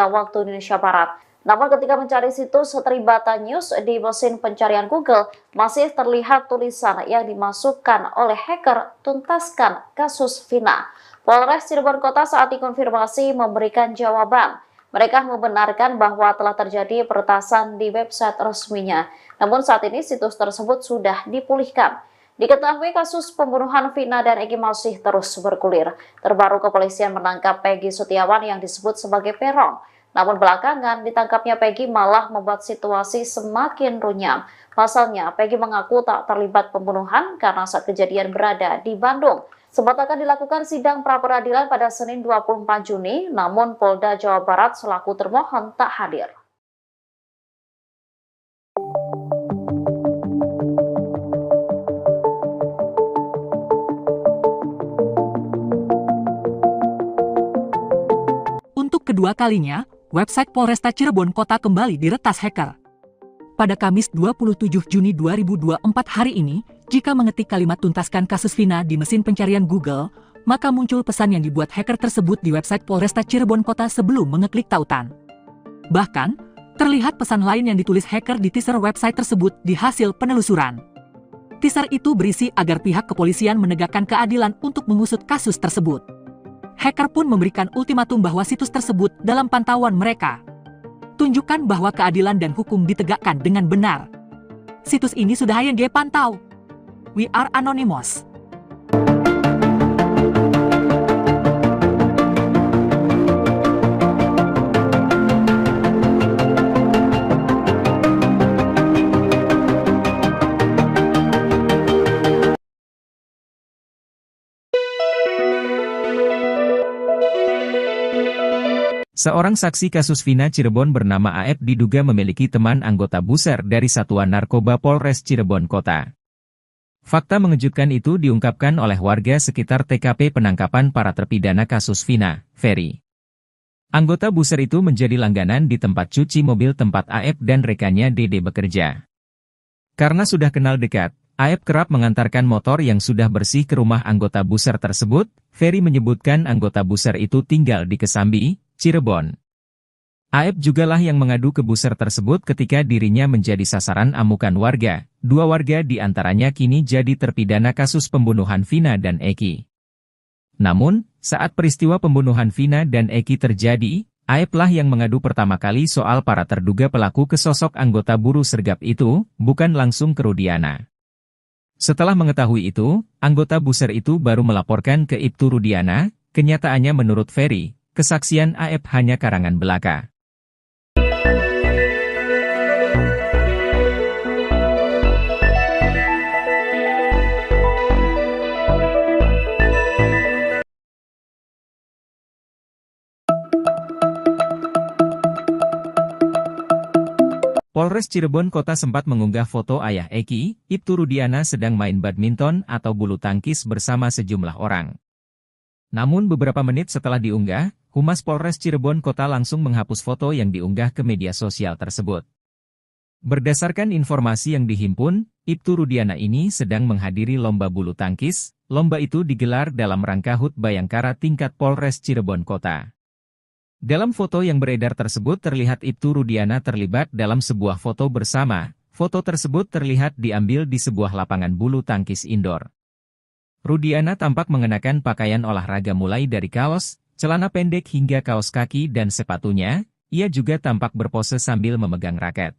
waktu Indonesia Barat. Namun ketika mencari situs Tribata News di mesin pencarian Google, masih terlihat tulisan yang dimasukkan oleh hacker, tuntaskan kasus Vina. Polres Cirebon Kota saat dikonfirmasi memberikan jawaban. Mereka membenarkan bahwa telah terjadi peretasan di website resminya. Namun saat ini situs tersebut sudah dipulihkan. Diketahui kasus pembunuhan Vina dan Eki masih terus bergulir. Terbaru kepolisian menangkap Peggy Setiawan yang disebut sebagai Peron. Namun belakangan ditangkapnya Peggy malah membuat situasi semakin runyam. Pasalnya Peggy mengaku tak terlibat pembunuhan karena saat kejadian berada di Bandung. Sempat akan dilakukan sidang pra-peradilan pada Senin 24 Juni, namun Polda Jawa Barat selaku termohon tak hadir.
Untuk kedua kalinya, website Polresta Cirebon Kota kembali diretas hacker. Pada Kamis 27 Juni 2024 hari ini, jika mengetik kalimat tuntaskan kasus Vina di mesin pencarian Google, maka muncul pesan yang dibuat hacker tersebut di website Polresta Cirebon Kota sebelum mengeklik tautan. Bahkan, terlihat pesan lain yang ditulis hacker di teaser website tersebut di hasil penelusuran. Teaser itu berisi agar pihak kepolisian menegakkan keadilan untuk mengusut kasus tersebut. Hacker pun memberikan ultimatum bahwa situs tersebut dalam pantauan mereka. Tunjukkan bahwa keadilan dan hukum ditegakkan dengan benar. Situs ini sudah yang dia pantau. We are anonymous.
Seorang saksi kasus Vina Cirebon bernama AF diduga memiliki teman anggota buser dari Satuan Narkoba Polres Cirebon Kota. Fakta mengejutkan itu diungkapkan oleh warga sekitar TKP penangkapan para terpidana kasus Vina, Ferry. Anggota buser itu menjadi langganan di tempat cuci mobil tempat AF dan rekannya Dede bekerja. Karena sudah kenal dekat, AF kerap mengantarkan motor yang sudah bersih ke rumah anggota buser tersebut. Ferry menyebutkan anggota buser itu tinggal di Kesambi, Cirebon. AF jugalah yang mengadu ke buser tersebut ketika dirinya menjadi sasaran amukan warga. 2 warga di antaranya kini jadi terpidana kasus pembunuhan Vina dan Eki. Namun, saat peristiwa pembunuhan Vina dan Eki terjadi, AF lah yang mengadu pertama kali soal para terduga pelaku ke sosok anggota buruh sergap itu, bukan langsung ke Rudiana. Setelah mengetahui itu, anggota buser itu baru melaporkan ke Ibtu Rudiana. Kenyataannya menurut Ferry, kesaksian AF hanya karangan belaka. Polres Cirebon Kota sempat mengunggah foto ayah Eki, Ibtu Rudiana sedang main badminton atau bulu tangkis bersama sejumlah orang. Namun beberapa menit setelah diunggah, Humas Polres Cirebon Kota langsung menghapus foto yang diunggah ke media sosial tersebut. Berdasarkan informasi yang dihimpun, Ibtu Rudiana ini sedang menghadiri lomba bulu tangkis. Lomba itu digelar dalam rangka HUT Bayangkara tingkat Polres Cirebon Kota. Dalam foto yang beredar tersebut terlihat Ibtu Rudiana terlibat dalam sebuah foto bersama. Foto tersebut terlihat diambil di sebuah lapangan bulu tangkis indoor. Rudiana tampak mengenakan pakaian olahraga mulai dari kaos, celana pendek hingga kaos kaki dan sepatunya. Ia juga tampak berpose sambil memegang raket.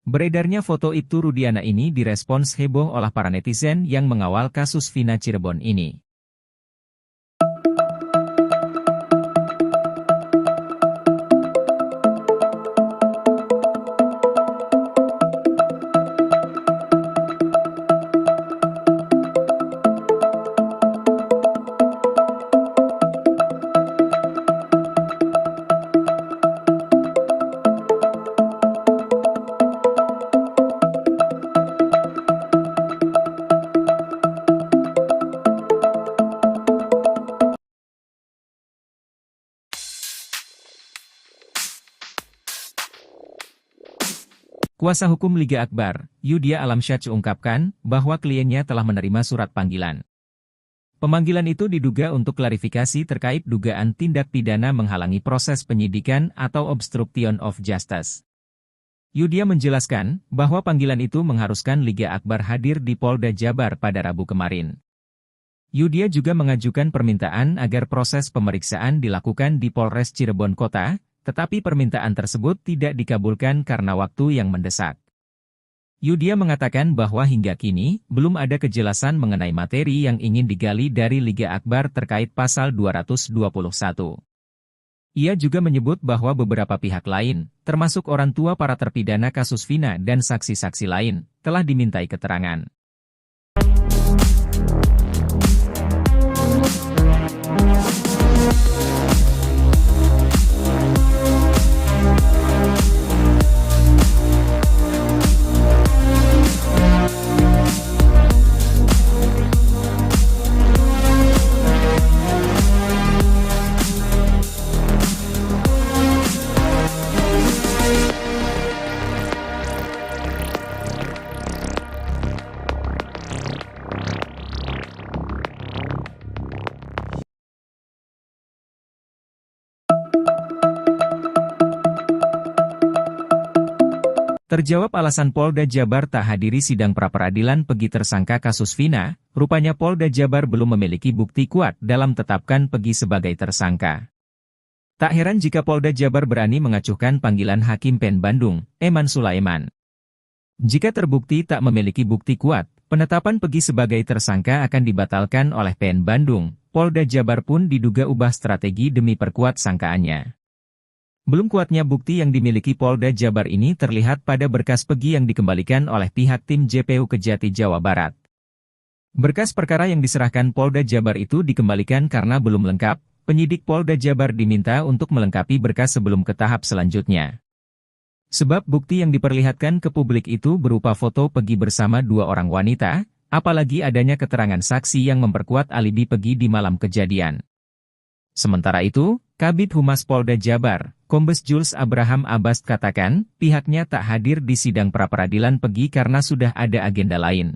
Beredarnya foto Ibtu Rudiana ini direspons heboh oleh para netizen yang mengawal kasus Vina Cirebon ini. Kuasa hukum Liga Akbar, Yudia Alamsyah ungkapkan bahwa kliennya telah menerima surat panggilan. Pemanggilan itu diduga untuk klarifikasi terkait dugaan tindak pidana menghalangi proses penyidikan atau obstruction of justice. Yudia menjelaskan bahwa panggilan itu mengharuskan Liga Akbar hadir di Polda Jabar pada Rabu kemarin. Yudia juga mengajukan permintaan agar proses pemeriksaan dilakukan di Polres Cirebon Kota, tetapi permintaan tersebut tidak dikabulkan karena waktu yang mendesak. Yudia mengatakan bahwa hingga kini, belum ada kejelasan mengenai materi yang ingin digali dari Liga Akbar terkait pasal 221. Ia juga menyebut bahwa beberapa pihak lain, termasuk orang tua para terpidana kasus Vina dan saksi-saksi lain, telah dimintai keterangan. Terjawab alasan Polda Jabar tak hadiri sidang pra-peradilan Pegi tersangka kasus Vina, rupanya Polda Jabar belum memiliki bukti kuat dalam tetapkan Pegi sebagai tersangka. Tak heran jika Polda Jabar berani mengacuhkan panggilan Hakim PN Bandung, Eman Sulaiman. Jika terbukti tak memiliki bukti kuat, penetapan Pegi sebagai tersangka akan dibatalkan oleh PN Bandung. Polda Jabar pun diduga ubah strategi demi perkuat sangkaannya. Belum kuatnya bukti yang dimiliki Polda Jabar ini terlihat pada berkas Pegi yang dikembalikan oleh pihak tim JPU Kejati Jawa Barat. Berkas perkara yang diserahkan Polda Jabar itu dikembalikan karena belum lengkap. penyidik Polda Jabar diminta untuk melengkapi berkas sebelum ke tahap selanjutnya. Sebab bukti yang diperlihatkan ke publik itu berupa foto Peggy bersama dua orang wanita, apalagi adanya keterangan saksi yang memperkuat alibi Peggy di malam kejadian. Sementara itu, Kabid Humas Polda Jabar, Kombes Jules Abraham Abbas katakan, pihaknya tak hadir di sidang pra-peradilan Peggy karena sudah ada agenda lain.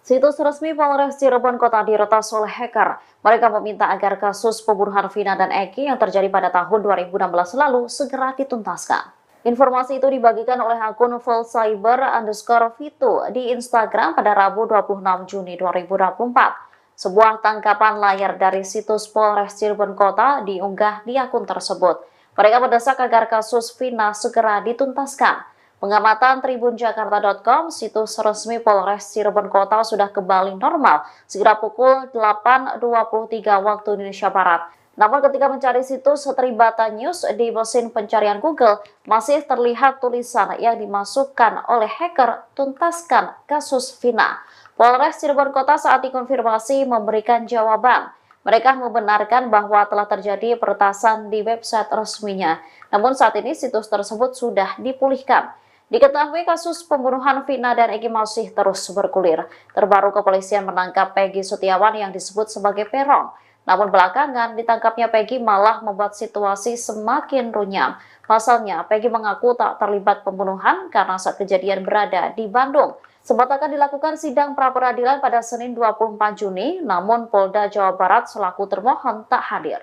Situs resmi Polres Cirebon Kota diretas oleh hacker. Mereka meminta agar kasus pembunuhan Vina dan Eki yang terjadi pada tahun 2016 lalu segera dituntaskan. Informasi itu dibagikan oleh akun @fullcyber_vito di Instagram pada Rabu 26 Juni 2024. Sebuah tangkapan layar dari situs Polres Cirebon Kota diunggah di akun tersebut. Mereka mendesak agar kasus Vina segera dituntaskan. Pengamatan tribunjakarta.com, situs resmi Polres Cirebon Kota sudah kembali normal sekira pukul 8.23 waktu Indonesia Barat. Namun ketika mencari situs Tribata News di mesin pencarian Google, masih terlihat tulisan yang dimasukkan oleh hacker, tuntaskan kasus Vina. Polres Cirebon Kota saat dikonfirmasi memberikan jawaban. Mereka membenarkan bahwa telah terjadi peretasan di website resminya. Namun saat ini situs tersebut sudah dipulihkan. Diketahui kasus pembunuhan Vina dan Eki masih terus bergulir. Terbaru kepolisian menangkap Peggy Setiawan yang disebut sebagai Peron. Namun belakangan ditangkapnya Peggy malah membuat situasi semakin runyam. Pasalnya Peggy mengaku tak terlibat pembunuhan karena saat kejadian berada di Bandung. Sempat akan dilakukan sidang pra-peradilan pada Senin 24 Juni, namun Polda Jawa Barat selaku termohon tak hadir.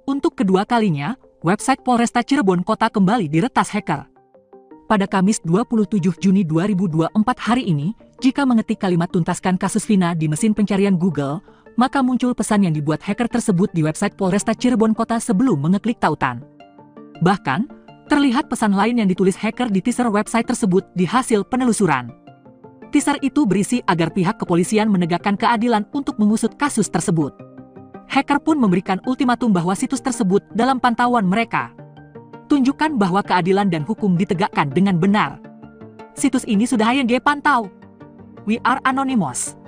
Untuk kedua kalinya, website Polresta Cirebon Kota kembali diretas hacker. Pada Kamis 27 Juni 2024 hari ini, jika mengetik kalimat tuntaskan kasus Vina di mesin pencarian Google, maka muncul pesan yang dibuat hacker tersebut di website Polresta Cirebon Kota sebelum mengeklik tautan. Bahkan, terlihat pesan lain yang ditulis hacker di teaser website tersebut di hasil penelusuran. Teaser itu berisi agar pihak kepolisian menegakkan keadilan untuk mengusut kasus tersebut. Hacker pun memberikan ultimatum bahwa situs tersebut dalam pantauan mereka. Tunjukkan bahwa keadilan dan hukum ditegakkan dengan benar. Situs ini sudah HYD pantau. We are anonymous.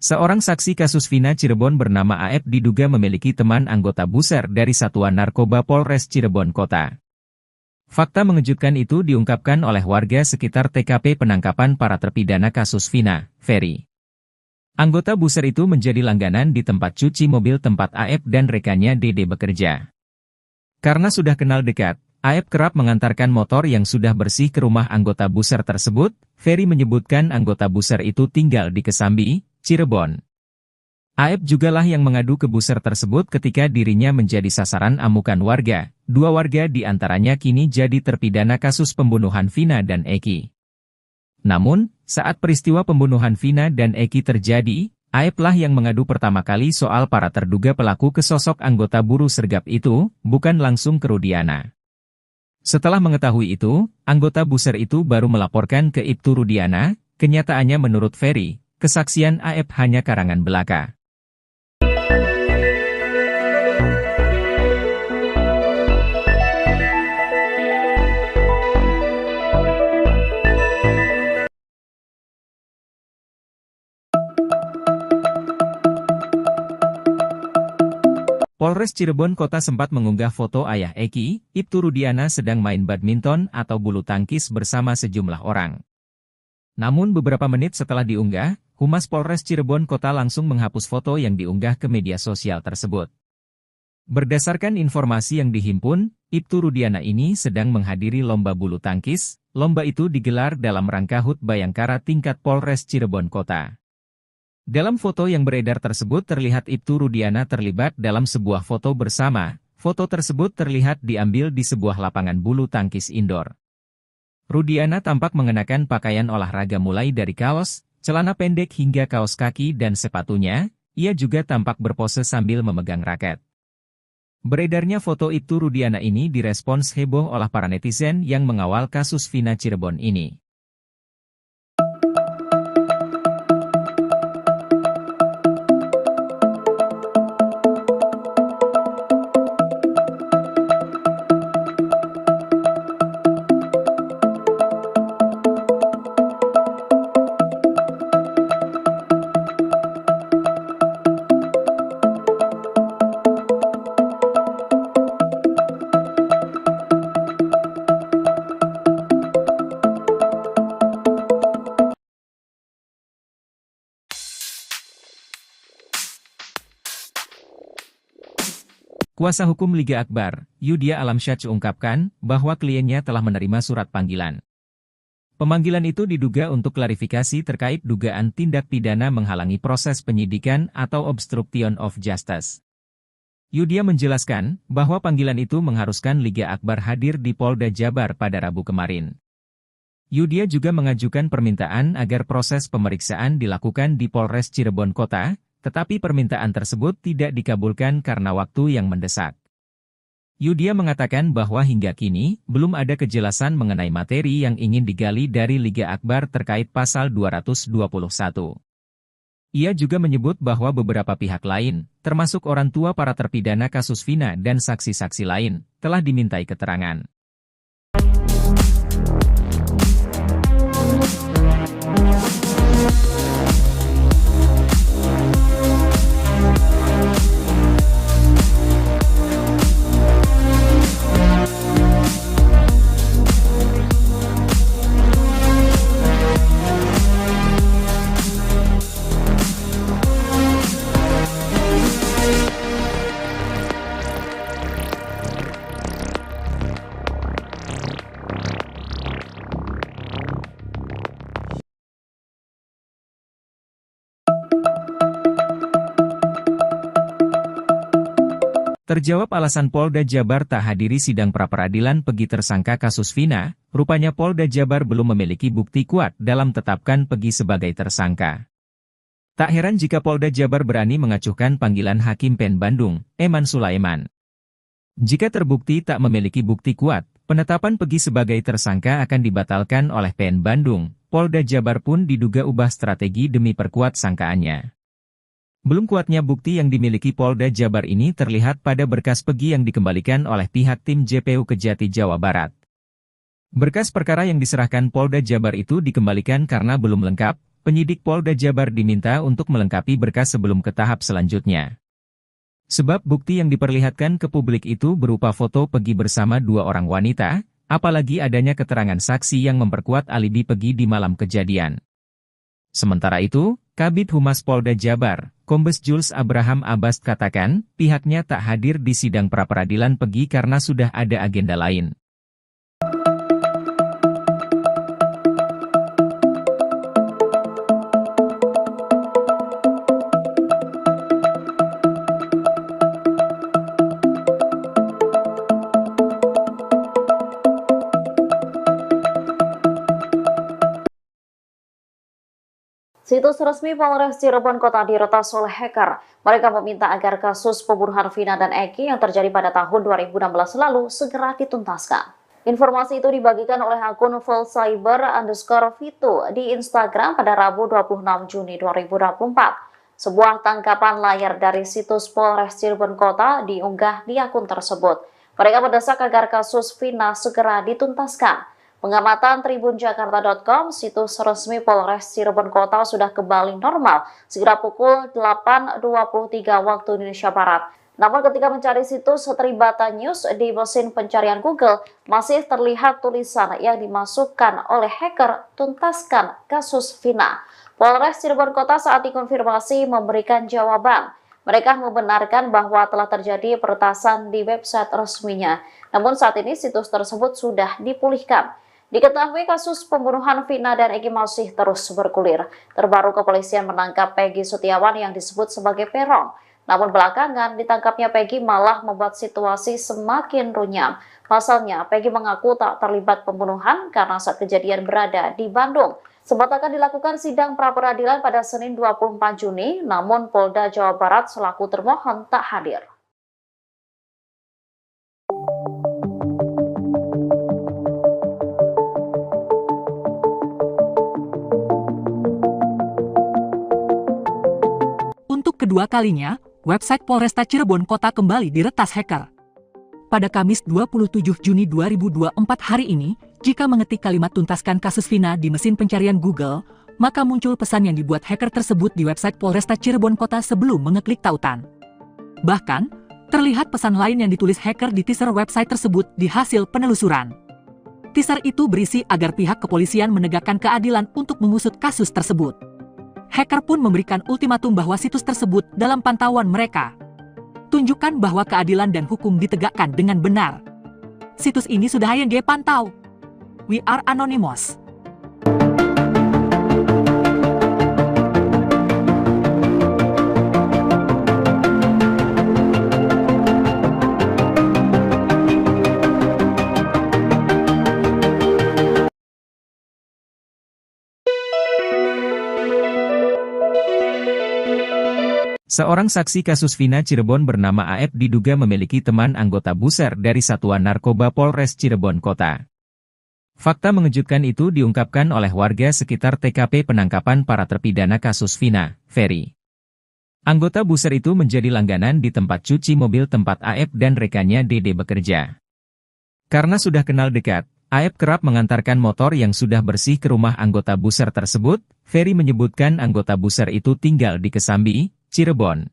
Seorang saksi kasus Vina Cirebon bernama AF diduga memiliki teman anggota buser dari Satuan Narkoba Polres Cirebon Kota. Fakta mengejutkan itu diungkapkan oleh warga sekitar TKP penangkapan para terpidana kasus Vina, Ferry. Anggota buser itu menjadi langganan di tempat cuci mobil tempat AF dan rekannya Dede bekerja. Karena sudah kenal dekat, AF kerap mengantarkan motor yang sudah bersih ke rumah anggota buser tersebut. Ferry menyebutkan anggota buser itu tinggal di Kesambi, Cirebon. AF jugalah yang mengadu ke buser tersebut ketika dirinya menjadi sasaran amukan warga. Dua warga di antaranya kini jadi terpidana kasus pembunuhan Vina dan Eki. Namun, saat peristiwa pembunuhan Vina dan Eki terjadi, AF lah yang mengadu pertama kali soal para terduga pelaku ke sosok anggota buruh sergap itu, bukan langsung ke Rudiana. Setelah mengetahui itu, anggota buser itu baru melaporkan ke Ibtu Rudiana. Kenyataannya menurut Ferry, kesaksian AF hanya karangan belaka. Polres Cirebon Kota sempat mengunggah foto ayah Eki, Ibtu Rudiana sedang main badminton atau bulu tangkis bersama sejumlah orang. Namun beberapa menit setelah diunggah, Humas Polres Cirebon Kota langsung menghapus foto yang diunggah ke media sosial tersebut. Berdasarkan informasi yang dihimpun, Ibtu Rudiana ini sedang menghadiri lomba bulu tangkis, Lomba itu digelar dalam rangka HUT Bayangkara tingkat Polres Cirebon Kota. Dalam foto yang beredar tersebut terlihat Ibtu Rudiana terlibat dalam sebuah foto bersama. Foto tersebut terlihat diambil di sebuah lapangan bulu tangkis indoor. Rudiana tampak mengenakan pakaian olahraga mulai dari kaos, celana pendek hingga kaos kaki dan sepatunya. Ia juga tampak berpose sambil memegang raket. Beredarnya foto Ibtu Rudiana ini direspons heboh oleh para netizen yang mengawal kasus Vina Cirebon ini. Kuasa hukum Liga Akbar, Yudia Alamsyah ungkapkan bahwa kliennya telah menerima surat panggilan. Pemanggilan itu diduga untuk klarifikasi terkait dugaan tindak pidana menghalangi proses penyidikan atau obstruction of justice. Yudia menjelaskan bahwa panggilan itu mengharuskan Liga Akbar hadir di Polda Jabar pada Rabu kemarin. Yudia juga mengajukan permintaan agar proses pemeriksaan dilakukan di Polres Cirebon Kota, tetapi permintaan tersebut tidak dikabulkan karena waktu yang mendesak. Yudia mengatakan bahwa hingga kini, belum ada kejelasan mengenai materi yang ingin digali dari Liga Akbar terkait pasal 221. Ia juga menyebut bahwa beberapa pihak lain, termasuk orang tua para terpidana kasus Vina dan saksi-saksi lain, telah dimintai keterangan. Terjawab alasan Polda Jabar tak hadiri sidang pra-peradilan Pegi tersangka kasus Vina, rupanya Polda Jabar belum memiliki bukti kuat dalam tetapkan Pegi sebagai tersangka. Tak heran jika Polda Jabar berani mengacuhkan panggilan Hakim PN Bandung, Eman Sulaiman. Jika terbukti tak memiliki bukti kuat, penetapan Pegi sebagai tersangka akan dibatalkan oleh PN Bandung. Polda Jabar pun diduga ubah strategi demi perkuat sangkaannya. Belum kuatnya bukti yang dimiliki Polda Jabar ini terlihat pada berkas Pegi yang dikembalikan oleh pihak tim JPU Kejati Jawa Barat. Berkas perkara yang diserahkan Polda Jabar itu dikembalikan karena belum lengkap, penyidik Polda Jabar diminta untuk melengkapi berkas sebelum ke tahap selanjutnya. Sebab bukti yang diperlihatkan ke publik itu berupa foto Pegi bersama dua orang wanita, apalagi adanya keterangan saksi yang memperkuat alibi Pegi di malam kejadian. Sementara itu, Kabid Humas Polda Jabar, Kombes Jules Abraham Abbas katakan, pihaknya tak hadir di sidang pra-peradilan Pegi karena sudah ada agenda lain.
Situs resmi Polres Cirebon Kota diretas oleh hacker. Mereka meminta agar kasus pembunuhan Vina dan Eki yang terjadi pada tahun 2016 lalu segera dituntaskan. Informasi itu dibagikan oleh akun @fullcyber_vito di Instagram pada Rabu 26 Juni 2024. Sebuah tangkapan layar dari situs Polres Cirebon Kota diunggah di akun tersebut. Mereka mendesak agar kasus Vina segera dituntaskan. Pengamatan tribunjakarta.com, situs resmi Polres Cirebon Kota sudah kembali normal sekira pukul 8.23 waktu Indonesia Barat. Namun ketika mencari situs Tribata News di mesin pencarian Google, masih terlihat tulisan yang dimasukkan oleh hacker, tuntaskan kasus Vina. Polres Cirebon Kota saat dikonfirmasi memberikan jawaban. Mereka membenarkan bahwa telah terjadi peretasan di website resminya. Namun saat ini situs tersebut sudah dipulihkan. Diketahui kasus pembunuhan Vina dan Egi masih terus bergulir. Terbaru kepolisian menangkap Peggy Setiawan yang disebut sebagai peron. Namun belakangan ditangkapnya Peggy malah membuat situasi semakin runyam. Pasalnya Peggy mengaku tak terlibat pembunuhan karena saat kejadian berada di Bandung. Sempat akan dilakukan sidang pra-peradilan pada Senin 24 Juni, namun Polda Jawa Barat selaku termohon tak hadir.
Untuk kedua kalinya, website Polresta Cirebon Kota kembali diretas hacker. Pada Kamis 27 Juni 2024 hari ini, jika mengetik kalimat tuntaskan kasus Vina di mesin pencarian Google, maka muncul pesan yang dibuat hacker tersebut di website Polresta Cirebon Kota sebelum mengeklik tautan. Bahkan, terlihat pesan lain yang ditulis hacker di teaser website tersebut di hasil penelusuran. Teaser itu berisi agar pihak kepolisian menegakkan keadilan untuk mengusut kasus tersebut. Hacker pun memberikan ultimatum bahwa situs tersebut dalam pantauan mereka. Tunjukkan bahwa keadilan dan hukum ditegakkan dengan benar. Situs ini sudah HYNG pantau. We are anonymous.
Seorang saksi kasus Vina Cirebon bernama AF diduga memiliki teman anggota buser dari Satuan Narkoba Polres Cirebon Kota. Fakta mengejutkan itu diungkapkan oleh warga sekitar TKP penangkapan para terpidana kasus Vina, Ferry. Anggota buser itu menjadi langganan di tempat cuci mobil tempat AF dan rekannya Dede bekerja. Karena sudah kenal dekat, AF kerap mengantarkan motor yang sudah bersih ke rumah anggota buser tersebut. Ferry menyebutkan anggota buser itu tinggal di Kesambi, Cirebon.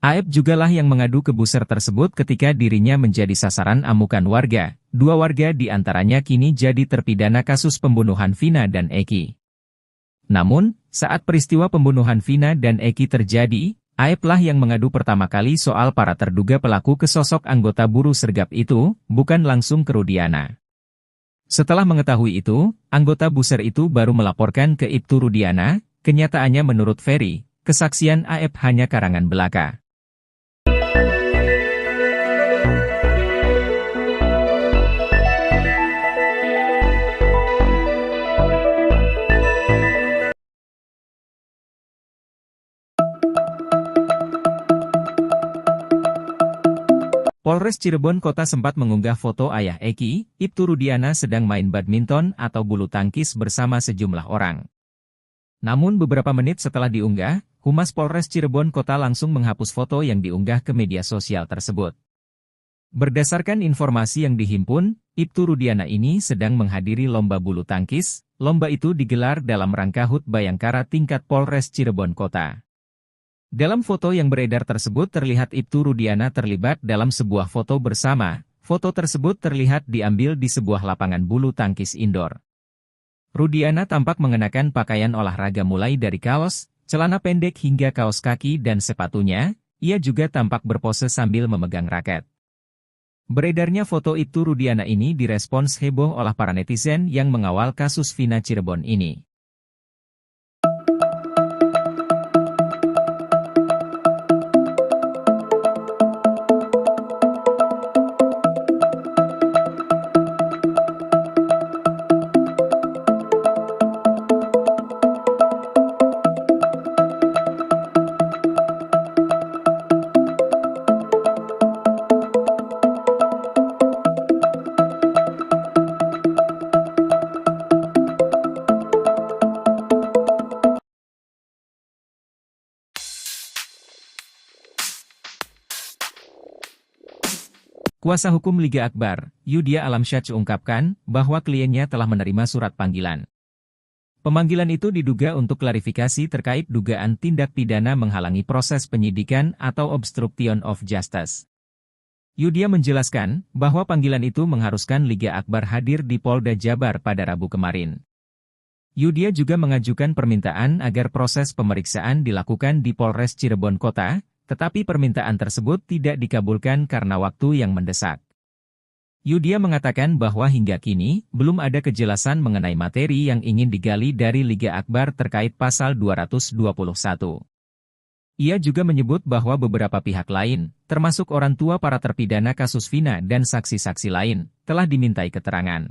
AF jugalah yang mengadu ke buser tersebut ketika dirinya menjadi sasaran amukan warga. Dua warga di antaranya kini jadi terpidana kasus pembunuhan Vina dan Eki. Namun, saat peristiwa pembunuhan Vina dan Eki terjadi, AF lah yang mengadu pertama kali soal para terduga pelaku ke sosok anggota buruh sergap itu, bukan langsung ke Rudiana. Setelah mengetahui itu, anggota buser itu baru melaporkan ke Ibtu Rudiana. Kenyataannya menurut Ferry, kesaksian AF hanya karangan belaka. Polres Cirebon Kota sempat mengunggah foto ayah Eki, Ibtu Rudiana sedang main badminton atau bulu tangkis bersama sejumlah orang. Namun beberapa menit setelah diunggah, Humas Polres Cirebon Kota langsung menghapus foto yang diunggah ke media sosial tersebut. Berdasarkan informasi yang dihimpun, Ibtu Rudiana ini sedang menghadiri lomba bulu tangkis. Lomba itu digelar dalam rangka HUT Bayangkara tingkat Polres Cirebon Kota. Dalam foto yang beredar tersebut terlihat Ibtu Rudiana terlibat dalam sebuah foto bersama. Foto tersebut terlihat diambil di sebuah lapangan bulu tangkis indoor. Rudiana tampak mengenakan pakaian olahraga mulai dari kaos, celana pendek hingga kaos kaki dan sepatunya. Ia juga tampak berpose sambil memegang raket. Beredarnya foto Ibtu Rudiana ini direspons heboh oleh para netizen yang mengawal kasus Vina Cirebon ini. Kuasa hukum Liga Akbar, Yudia Alamsyah ungkapkan bahwa kliennya telah menerima surat panggilan. Pemanggilan itu diduga untuk klarifikasi terkait dugaan tindak pidana menghalangi proses penyidikan atau obstruction of justice. Yudia menjelaskan bahwa panggilan itu mengharuskan Liga Akbar hadir di Polda Jabar pada Rabu kemarin. Yudia juga mengajukan permintaan agar proses pemeriksaan dilakukan di Polres Cirebon Kota, tetapi permintaan tersebut tidak dikabulkan karena waktu yang mendesak. Yudia mengatakan bahwa hingga kini, belum ada kejelasan mengenai materi yang ingin digali dari Liga Akbar terkait pasal 221. Ia juga menyebut bahwa beberapa pihak lain, termasuk orang tua para terpidana kasus Vina dan saksi-saksi lain, telah dimintai keterangan.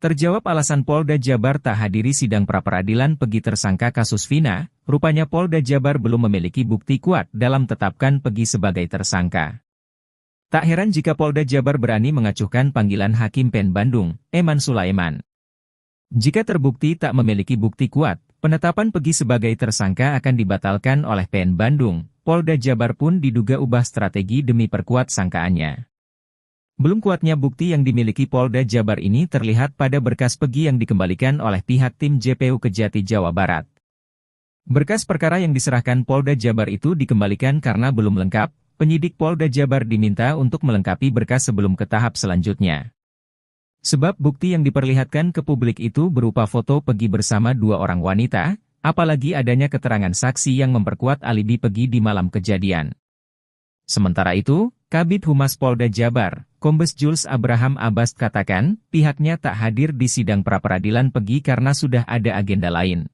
Terjawab alasan Polda Jabar tak hadiri sidang pra-peradilan Pegi tersangka kasus Vina, rupanya Polda Jabar belum memiliki bukti kuat dalam tetapkan Pegi sebagai tersangka. Tak heran jika Polda Jabar berani mengacuhkan panggilan Hakim PN Bandung, Eman Sulaiman. Jika terbukti tak memiliki bukti kuat, penetapan Pegi sebagai tersangka akan dibatalkan oleh PN Bandung. Polda Jabar pun diduga ubah strategi demi perkuat sangkaannya. Belum kuatnya bukti yang dimiliki Polda Jabar ini terlihat pada berkas Pegi yang dikembalikan oleh pihak tim JPU Kejati Jawa Barat. Berkas perkara yang diserahkan Polda Jabar itu dikembalikan karena belum lengkap, penyidik Polda Jabar diminta untuk melengkapi berkas sebelum ke tahap selanjutnya. Sebab bukti yang diperlihatkan ke publik itu berupa foto Pegi bersama dua orang wanita, apalagi adanya keterangan saksi yang memperkuat alibi Pegi di malam kejadian. Sementara itu, Kabid Humas Polda Jabar, Kombes Jules Abraham Abbas katakan, pihaknya tak hadir di sidang pra-peradilan Pegi karena sudah ada agenda lain.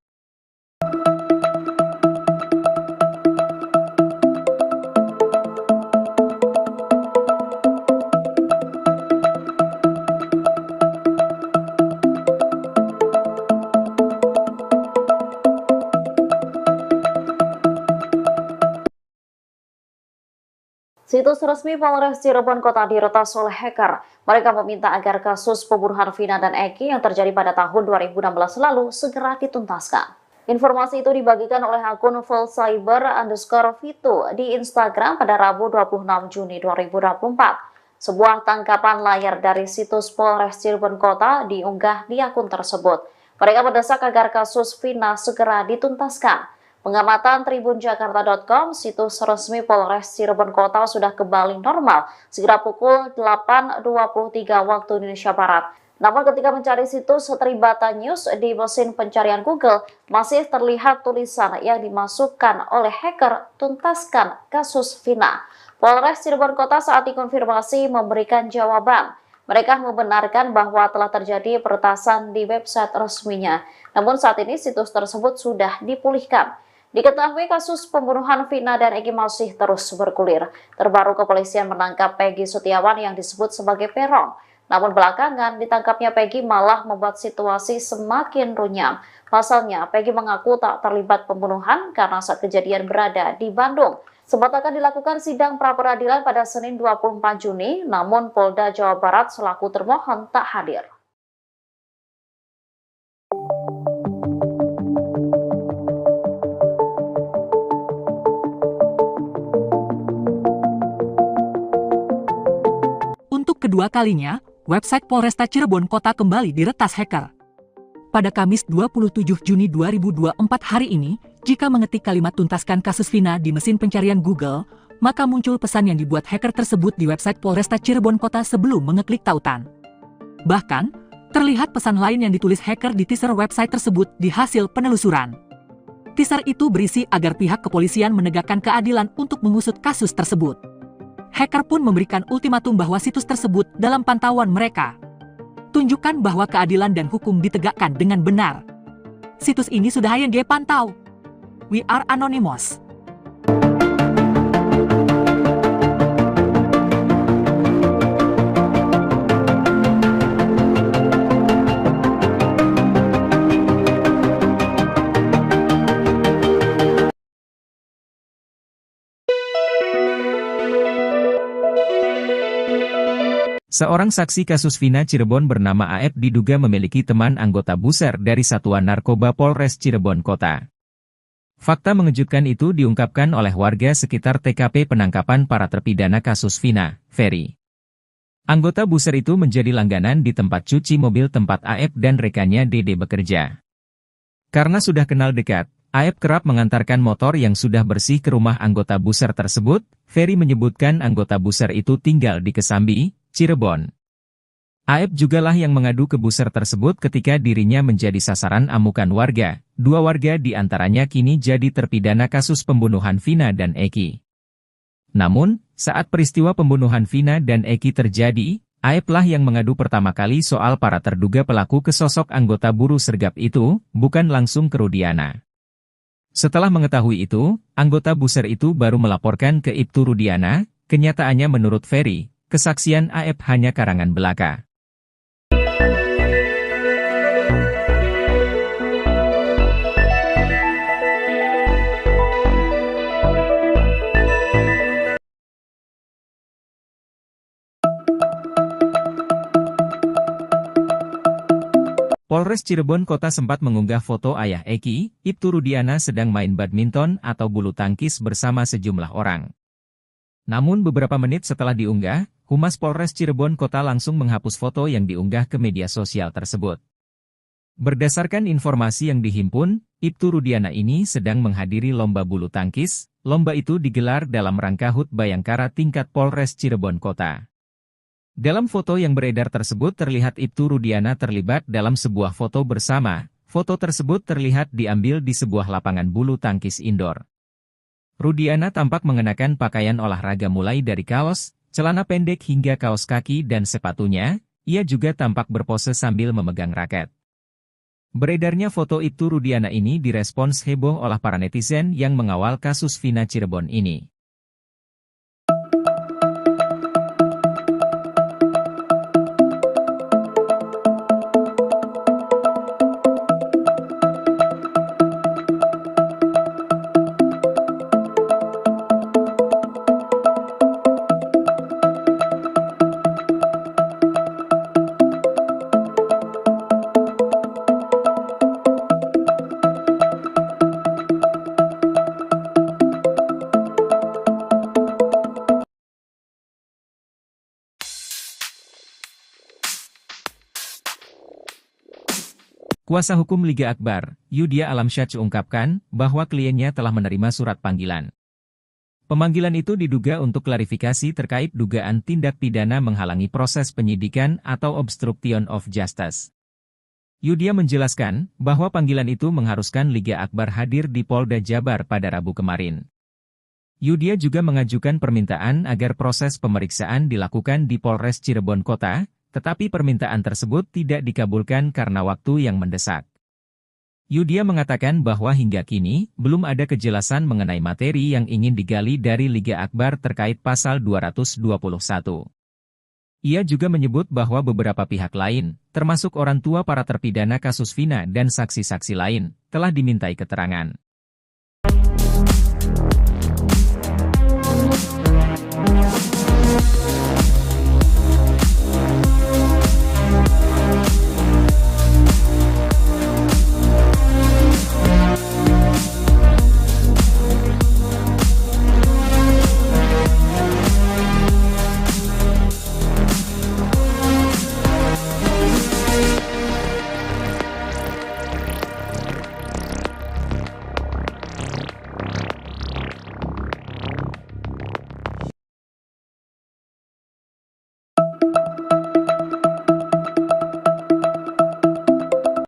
Situs resmi Polres Cirebon Kota diretas oleh hacker. Mereka meminta agar kasus pembunuhan Vina dan Eki yang terjadi pada tahun 2016 lalu segera dituntaskan. Informasi itu dibagikan oleh akun @fullcyber_vito di Instagram pada Rabu 26 Juni 2024. Sebuah tangkapan layar dari situs Polres Cirebon Kota diunggah di akun tersebut. Mereka mendesak agar kasus Vina segera dituntaskan. Pengamatan tribunjakarta.com, situs resmi Polres Cirebon Kota sudah kembali normal sekira pukul 8.23 waktu Indonesia Barat. Namun ketika mencari situs Tribata News di mesin pencarian Google, masih terlihat tulisan yang dimasukkan oleh hacker, tuntaskan kasus Vina. Polres Cirebon Kota saat dikonfirmasi memberikan jawaban. Mereka membenarkan bahwa telah terjadi peretasan di website resminya. Namun saat ini situs tersebut sudah dipulihkan. Diketahui kasus pembunuhan Vina dan Eki masih terus bergulir. Terbaru kepolisian menangkap Peggy Setiawan yang disebut sebagai Peron. Namun belakangan ditangkapnya Peggy malah membuat situasi semakin runyam. Pasalnya Peggy mengaku tak terlibat pembunuhan karena saat kejadian berada di Bandung. Sempat akan dilakukan sidang pra-peradilan pada Senin 24 Juni, namun Polda Jawa Barat selaku termohon tak hadir.
Kedua kalinya, website Polresta Cirebon Kota kembali diretas hacker. Pada Kamis 27 Juni 2024 hari ini, jika mengetik kalimat tuntaskan kasus Vina di mesin pencarian Google, maka muncul pesan yang dibuat hacker tersebut di website Polresta Cirebon Kota sebelum mengeklik tautan. Bahkan, terlihat pesan lain yang ditulis hacker di teaser website tersebut di hasil penelusuran. Teaser itu berisi agar pihak kepolisian menegakkan keadilan untuk mengusut kasus tersebut. Hacker pun memberikan ultimatum bahwa situs tersebut dalam pantauan mereka. Tunjukkan bahwa keadilan dan hukum ditegakkan dengan benar. Situs ini sudah HYNG pantau. We are anonymous.
Seorang saksi kasus Vina Cirebon bernama AF diduga memiliki teman anggota buser dari Satuan Narkoba Polres Cirebon Kota. Fakta mengejutkan itu diungkapkan oleh warga sekitar TKP penangkapan para terpidana kasus Vina, Ferry. Anggota buser itu menjadi langganan di tempat cuci mobil tempat AF dan rekannya Dede bekerja. Karena sudah kenal dekat, AF kerap mengantarkan motor yang sudah bersih ke rumah anggota buser tersebut. Ferry menyebutkan anggota buser itu tinggal di Kesambi, Cirebon. AF jugalah yang mengadu ke buser tersebut ketika dirinya menjadi sasaran amukan warga. 2 warga di antaranya kini jadi terpidana kasus pembunuhan Vina dan Eki. Namun, saat peristiwa pembunuhan Vina dan Eki terjadi, AF lah yang mengadu pertama kali soal para terduga pelaku ke sosok anggota buruh sergap itu, bukan langsung ke Rudiana. Setelah mengetahui itu, anggota buser itu baru melaporkan ke Ibtu Rudiana. Kenyataannya menurut Ferry, kesaksian AF hanya karangan belaka. Polres Cirebon Kota sempat mengunggah foto ayah Eki, Ibtu Rudiana sedang main badminton atau bulu tangkis bersama sejumlah orang. Namun beberapa menit setelah diunggah, Humas Polres Cirebon Kota langsung menghapus foto yang diunggah ke media sosial tersebut. Berdasarkan informasi yang dihimpun, Ibtu Rudiana ini sedang menghadiri lomba bulu tangkis. Lomba itu digelar dalam rangka HUT Bayangkara tingkat Polres Cirebon Kota. Dalam foto yang beredar tersebut terlihat Ibtu Rudiana terlibat dalam sebuah foto bersama. Foto tersebut terlihat diambil di sebuah lapangan bulu tangkis indoor. Rudiana tampak mengenakan pakaian olahraga mulai dari kaos, celana pendek hingga kaos kaki dan sepatunya. Ia juga tampak berpose sambil memegang raket. Beredarnya foto Ibtu Rudiana ini direspons heboh oleh para netizen yang mengawal kasus Vina Cirebon ini. Kuasa hukum Liga Akbar, Yudia Alamsyah ungkapkan bahwa kliennya telah menerima surat panggilan. Pemanggilan itu diduga untuk klarifikasi terkait dugaan tindak pidana menghalangi proses penyidikan atau obstruction of justice. Yudia menjelaskan bahwa panggilan itu mengharuskan Liga Akbar hadir di Polda Jabar pada Rabu kemarin. Yudia juga mengajukan permintaan agar proses pemeriksaan dilakukan di Polres Cirebon Kota, tetapi permintaan tersebut tidak dikabulkan karena waktu yang mendesak. Yudia mengatakan bahwa hingga kini, belum ada kejelasan mengenai materi yang ingin digali dari Liga Akbar terkait pasal 221. Ia juga menyebut bahwa beberapa pihak lain, termasuk orang tua para terpidana kasus Vina dan saksi-saksi lain, telah dimintai keterangan.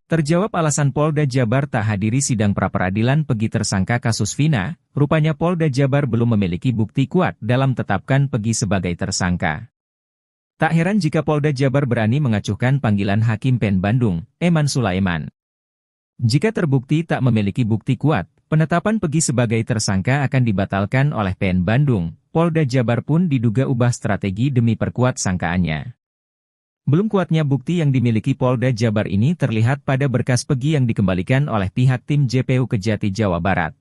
Terjawab alasan Polda Jabar tak hadiri sidang pra-peradilan Pegi tersangka kasus Vina, rupanya Polda Jabar belum memiliki bukti kuat dalam tetapkan Pegi sebagai tersangka. Tak heran jika Polda Jabar berani mengacuhkan panggilan Hakim PN Bandung, Eman Sulaiman. Jika terbukti tak memiliki bukti kuat, penetapan Pegi sebagai tersangka akan dibatalkan oleh PN Bandung. Polda Jabar pun diduga ubah strategi demi perkuat sangkaannya. Belum kuatnya bukti yang dimiliki Polda Jabar ini terlihat pada berkas Pegi yang dikembalikan oleh pihak tim JPU Kejati Jawa Barat.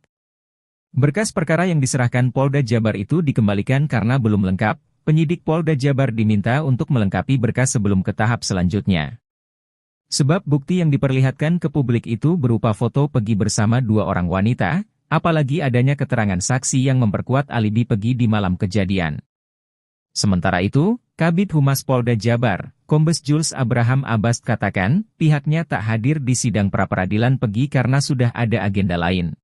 Berkas perkara yang diserahkan Polda Jabar itu dikembalikan karena belum lengkap. penyidik Polda Jabar diminta untuk melengkapi berkas sebelum ke tahap selanjutnya. Sebab bukti yang diperlihatkan ke publik itu berupa foto Pegi bersama dua orang wanita, apalagi adanya keterangan saksi yang memperkuat alibi Pegi di malam kejadian. Sementara itu, Kabid Humas Polda Jabar, Kombes Jules Abraham Abbas katakan, pihaknya tak hadir di sidang pra-peradilan Pegi karena sudah ada agenda lain.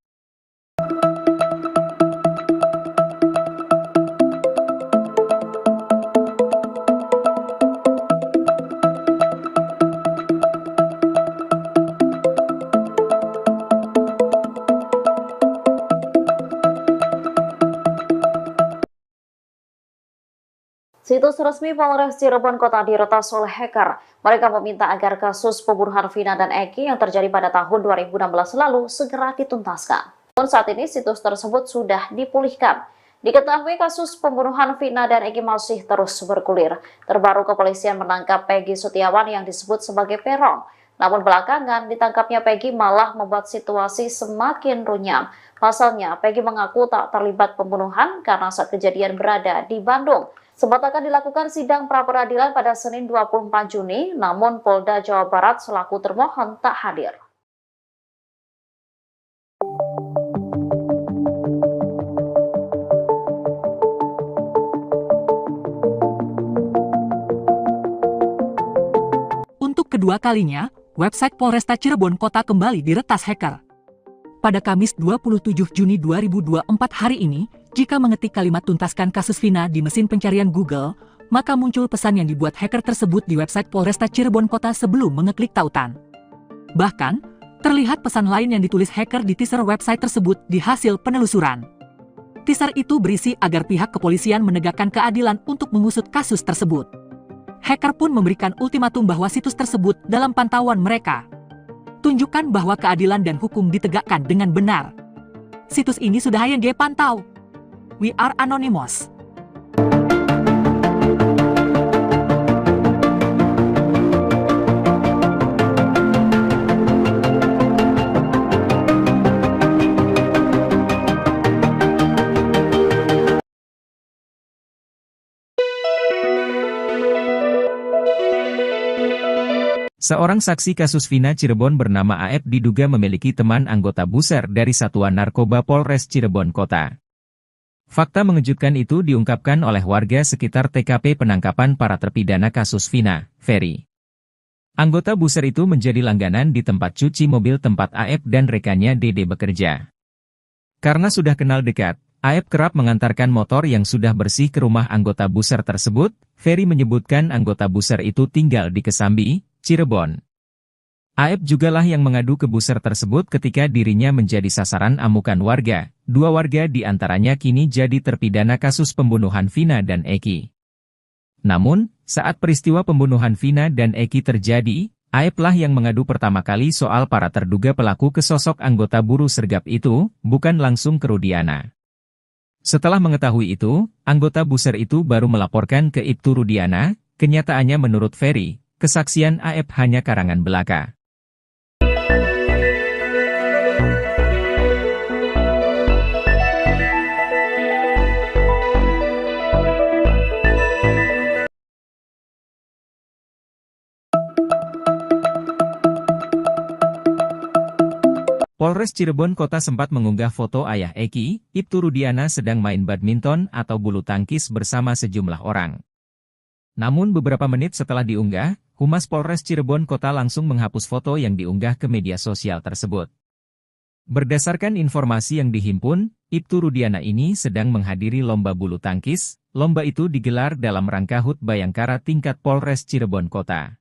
Situs resmi Polres Cirebon Kota diretas oleh hacker. Mereka meminta agar kasus pembunuhan Vina dan Eki yang terjadi pada tahun 2016 lalu segera dituntaskan. Namun saat ini situs tersebut sudah dipulihkan. Diketahui kasus pembunuhan Vina dan Eki masih terus bergulir. Terbaru kepolisian menangkap Peggy Setiawan yang disebut sebagai peron. Namun belakangan ditangkapnya Peggy malah membuat situasi semakin runyam. Pasalnya Peggy mengaku tak terlibat pembunuhan karena saat kejadian berada di Bandung. Sempat akan dilakukan sidang pra-peradilan pada Senin 24 Juni, namun Polda Jawa Barat selaku termohon tak hadir.
Untuk kedua kalinya, website Polresta Cirebon Kota kembali diretas hacker. Pada Kamis 27 Juni 2024 hari ini, jika mengetik kalimat tuntaskan kasus Vina di mesin pencarian Google, maka muncul pesan yang dibuat hacker tersebut di website Polresta Cirebon Kota sebelum mengeklik tautan. Bahkan, terlihat pesan lain yang ditulis hacker di teaser website tersebut di hasil penelusuran. Teaser itu berisi agar pihak kepolisian menegakkan keadilan untuk mengusut kasus tersebut. Hacker pun memberikan ultimatum bahwa situs tersebut dalam pantauan mereka. Tunjukkan bahwa keadilan dan hukum ditegakkan dengan benar. Situs ini sudah HYD pantau. We are anonymous.
Seorang saksi kasus Vina Cirebon bernama AF diduga memiliki teman anggota buser dari Satuan Narkoba Polres Cirebon Kota. Fakta mengejutkan itu diungkapkan oleh warga sekitar TKP penangkapan para terpidana kasus Vina, Ferry. Anggota buser itu menjadi langganan di tempat cuci mobil tempat AF dan rekannya Dede bekerja. Karena sudah kenal dekat, AF kerap mengantarkan motor yang sudah bersih ke rumah anggota buser tersebut. Ferry menyebutkan anggota buser itu tinggal di Kesambi, Cirebon. AF jugalah yang mengadu ke buser tersebut ketika dirinya menjadi sasaran amukan warga. Dua warga di antaranya kini jadi terpidana kasus pembunuhan Vina dan Eki. Namun, saat peristiwa pembunuhan Vina dan Eki terjadi, AF lah yang mengadu pertama kali soal para terduga pelaku ke sosok anggota buruh sergap itu, bukan langsung ke Rudiana. Setelah mengetahui itu, anggota buser itu baru melaporkan ke Ibtu Rudiana. Kenyataannya menurut Ferry, kesaksian AF hanya karangan belaka. Polres Cirebon Kota sempat mengunggah foto ayah Eki, Ibtu Rudiana sedang main badminton atau bulu tangkis bersama sejumlah orang. Namun beberapa menit setelah diunggah, Humas Polres Cirebon Kota langsung menghapus foto yang diunggah ke media sosial tersebut. Berdasarkan informasi yang dihimpun, Ibtu Rudiana ini sedang menghadiri lomba bulu tangkis. Lomba itu digelar dalam rangka HUT Bayangkara tingkat Polres Cirebon Kota.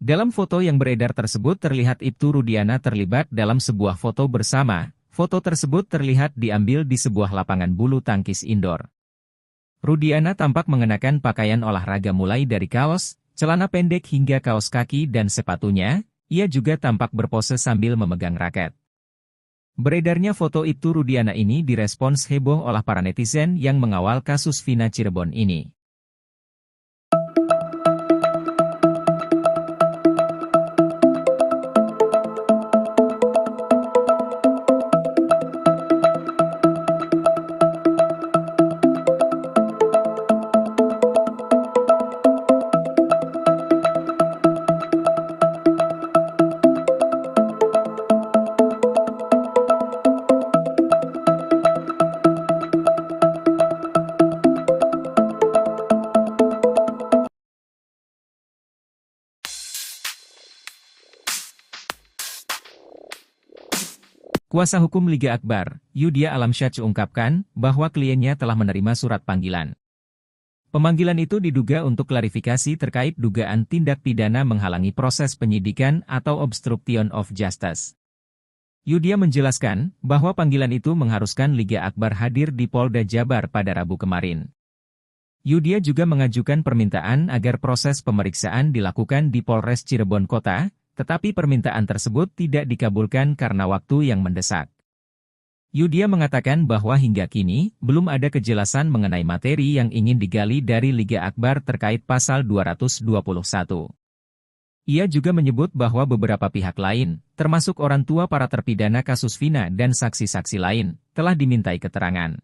Dalam foto yang beredar tersebut terlihat Ibtu Rudiana terlibat dalam sebuah foto bersama. Foto tersebut terlihat diambil di sebuah lapangan bulu tangkis indoor. Rudiana tampak mengenakan pakaian olahraga mulai dari kaos, celana pendek hingga kaos kaki dan sepatunya. Ia juga tampak berpose sambil memegang raket. Beredarnya foto Ibtu Rudiana ini direspons heboh oleh para netizen yang mengawal kasus Vina Cirebon ini. Kuasa hukum Liga Akbar, Yudia Alamsyah ungkapkan bahwa kliennya telah menerima surat panggilan. Pemanggilan itu diduga untuk klarifikasi terkait dugaan tindak pidana menghalangi proses penyidikan atau obstruction of justice. Yudia menjelaskan bahwa panggilan itu mengharuskan Liga Akbar hadir di Polda Jabar pada Rabu kemarin. Yudia juga mengajukan permintaan agar proses pemeriksaan dilakukan di Polres Cirebon Kota, tetapi permintaan tersebut tidak dikabulkan karena waktu yang mendesak. Yudia mengatakan bahwa hingga kini, belum ada kejelasan mengenai materi yang ingin digali dari Liga Akbar terkait pasal 221. Ia juga menyebut bahwa beberapa pihak lain, termasuk orang tua para terpidana kasus Vina dan saksi-saksi lain, telah dimintai keterangan.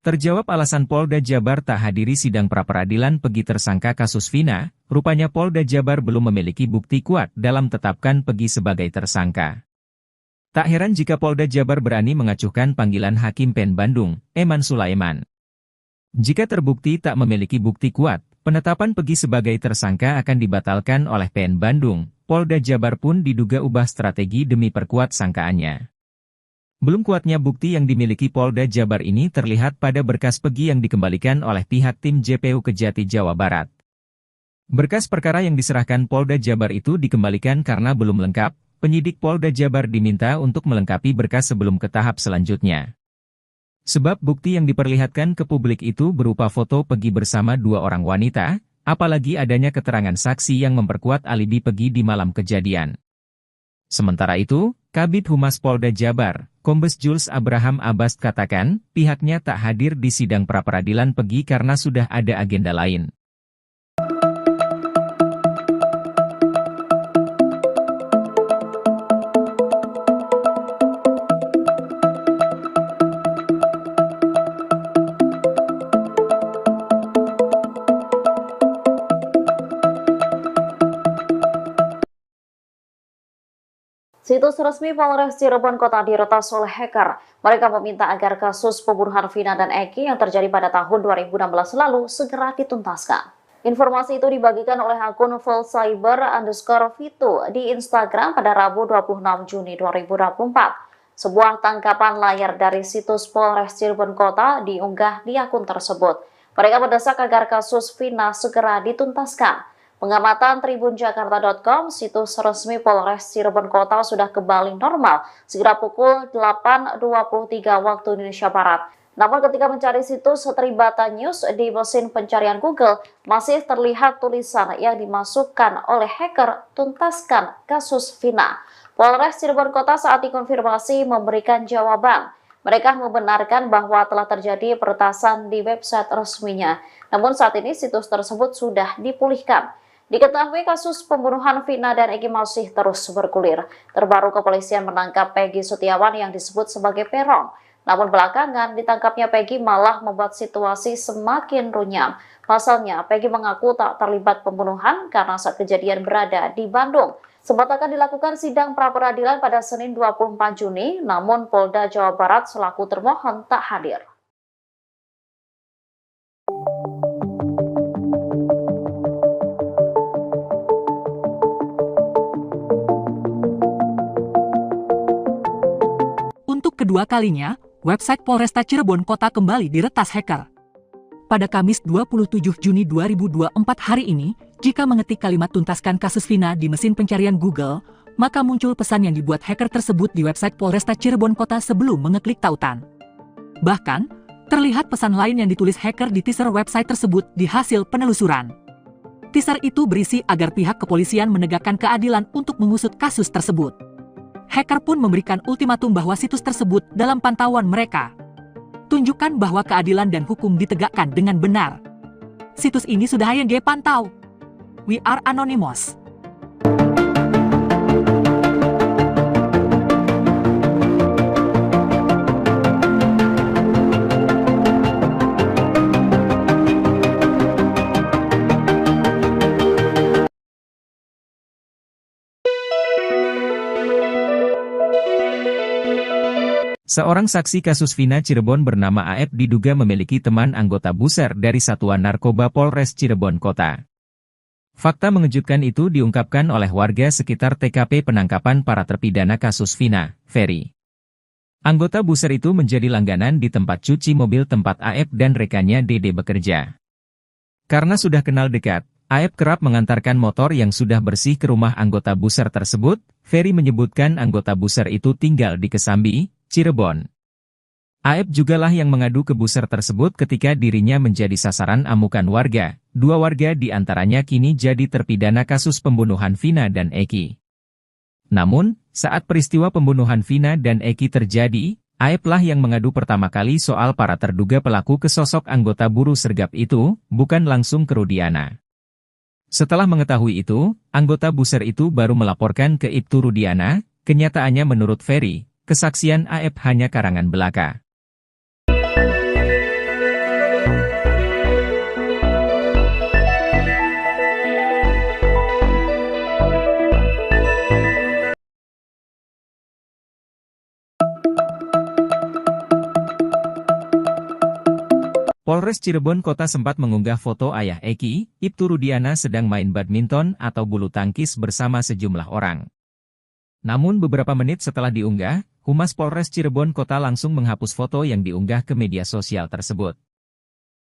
Terjawab alasan Polda Jabar tak hadiri sidang pra-peradilan Pegi tersangka kasus Vina, rupanya Polda Jabar belum memiliki bukti kuat dalam tetapkan Pegi sebagai tersangka. Tak heran jika Polda Jabar berani mengacuhkan panggilan Hakim PN Bandung, Eman Sulaiman. Jika terbukti tak memiliki bukti kuat, penetapan Pegi sebagai tersangka akan dibatalkan oleh PN Bandung. Polda Jabar pun diduga ubah strategi demi perkuat sangkaannya. Belum kuatnya bukti yang dimiliki Polda Jabar ini terlihat pada berkas Pegi yang dikembalikan oleh pihak tim JPU Kejati Jawa Barat. Berkas perkara yang diserahkan Polda Jabar itu dikembalikan karena belum lengkap, penyidik Polda Jabar diminta untuk melengkapi berkas sebelum ke tahap selanjutnya. Sebab bukti yang diperlihatkan ke publik itu berupa foto Pegi bersama dua orang wanita, apalagi adanya keterangan saksi yang memperkuat alibi Pegi di malam kejadian. Sementara itu, Kabid Humas Polda Jabar, Kombes Jules Abraham Abbas katakan, pihaknya tak hadir di sidang pra-peradilan Pegi karena sudah ada agenda lain.
Situs resmi Polres Cirebon Kota diretas oleh hacker. Mereka meminta agar kasus pembunuhan Vina dan Eki yang terjadi pada tahun 2016 lalu segera dituntaskan. Informasi itu dibagikan oleh akun @fullcyber_vito di Instagram pada Rabu 26 Juni 2024. Sebuah tangkapan layar dari situs Polres Cirebon Kota diunggah di akun tersebut. Mereka mendesak agar kasus Vina segera dituntaskan. Pengamatan tribunjakarta.com, situs resmi Polres Cirebon Kota sudah kembali normal segera pukul 8.23 waktu Indonesia Barat. Namun ketika mencari situs Tribata News di mesin pencarian Google, masih terlihat tulisan yang dimasukkan oleh hacker, tuntaskan kasus Vina. Polres Cirebon Kota saat dikonfirmasi memberikan jawaban. Mereka membenarkan bahwa telah terjadi peretasan di website resminya. Namun saat ini situs tersebut sudah dipulihkan. Diketahui kasus pembunuhan Vina dan Eki masih terus bergulir. Terbaru kepolisian menangkap Peggy Setiawan yang disebut sebagai peron. Namun belakangan ditangkapnya Peggy malah membuat situasi semakin runyam. Pasalnya Peggy mengaku tak terlibat pembunuhan karena saat kejadian berada di Bandung. Sempat akan dilakukan sidang pra-peradilan pada Senin 24 Juni, namun Polda Jawa Barat selaku termohon tak hadir.
Untuk kedua kalinya, website Polresta Cirebon Kota kembali diretas hacker. Pada Kamis 27 Juni 2024 hari ini, jika mengetik kalimat tuntaskan kasus Vina di mesin pencarian Google, maka muncul pesan yang dibuat hacker tersebut di website Polresta Cirebon Kota sebelum mengeklik tautan. Bahkan, terlihat pesan lain yang ditulis hacker di teaser website tersebut di hasil penelusuran. Teaser itu berisi agar pihak kepolisian menegakkan keadilan untuk mengusut kasus tersebut. Hacker pun memberikan ultimatum bahwa situs tersebut dalam pantauan mereka. Tunjukkan bahwa keadilan dan hukum ditegakkan dengan benar. Situs ini sudah HYNG pantau. We are Anonymous.
Seorang saksi kasus Vina Cirebon bernama AF diduga memiliki teman anggota buser dari Satuan Narkoba Polres Cirebon Kota. Fakta mengejutkan itu diungkapkan oleh warga sekitar TKP penangkapan para terpidana kasus Vina, Ferry. Anggota buser itu menjadi langganan di tempat cuci mobil tempat AF dan rekannya Dede bekerja. Karena sudah kenal dekat, AF kerap mengantarkan motor yang sudah bersih ke rumah anggota buser tersebut. Ferry menyebutkan anggota buser itu tinggal di Kesambi, Cirebon. AF jugalah yang mengadu ke buser tersebut ketika dirinya menjadi sasaran amukan warga. 2 warga di antaranya kini jadi terpidana kasus pembunuhan Vina dan Eki. Namun, saat peristiwa pembunuhan Vina dan Eki terjadi, AF lah yang mengadu pertama kali soal para terduga pelaku ke sosok anggota buruh sergap itu, bukan langsung ke Rudiana. Setelah mengetahui itu, anggota buser itu baru melaporkan ke Ibtu Rudiana. Kenyataannya menurut Ferry, kesaksian AF hanya karangan belaka. Polres Cirebon Kota sempat mengunggah foto ayah Eki, Ibtu Rudiana sedang main badminton atau bulu tangkis bersama sejumlah orang. Namun beberapa menit setelah diunggah, Humas Polres Cirebon Kota langsung menghapus foto yang diunggah ke media sosial tersebut.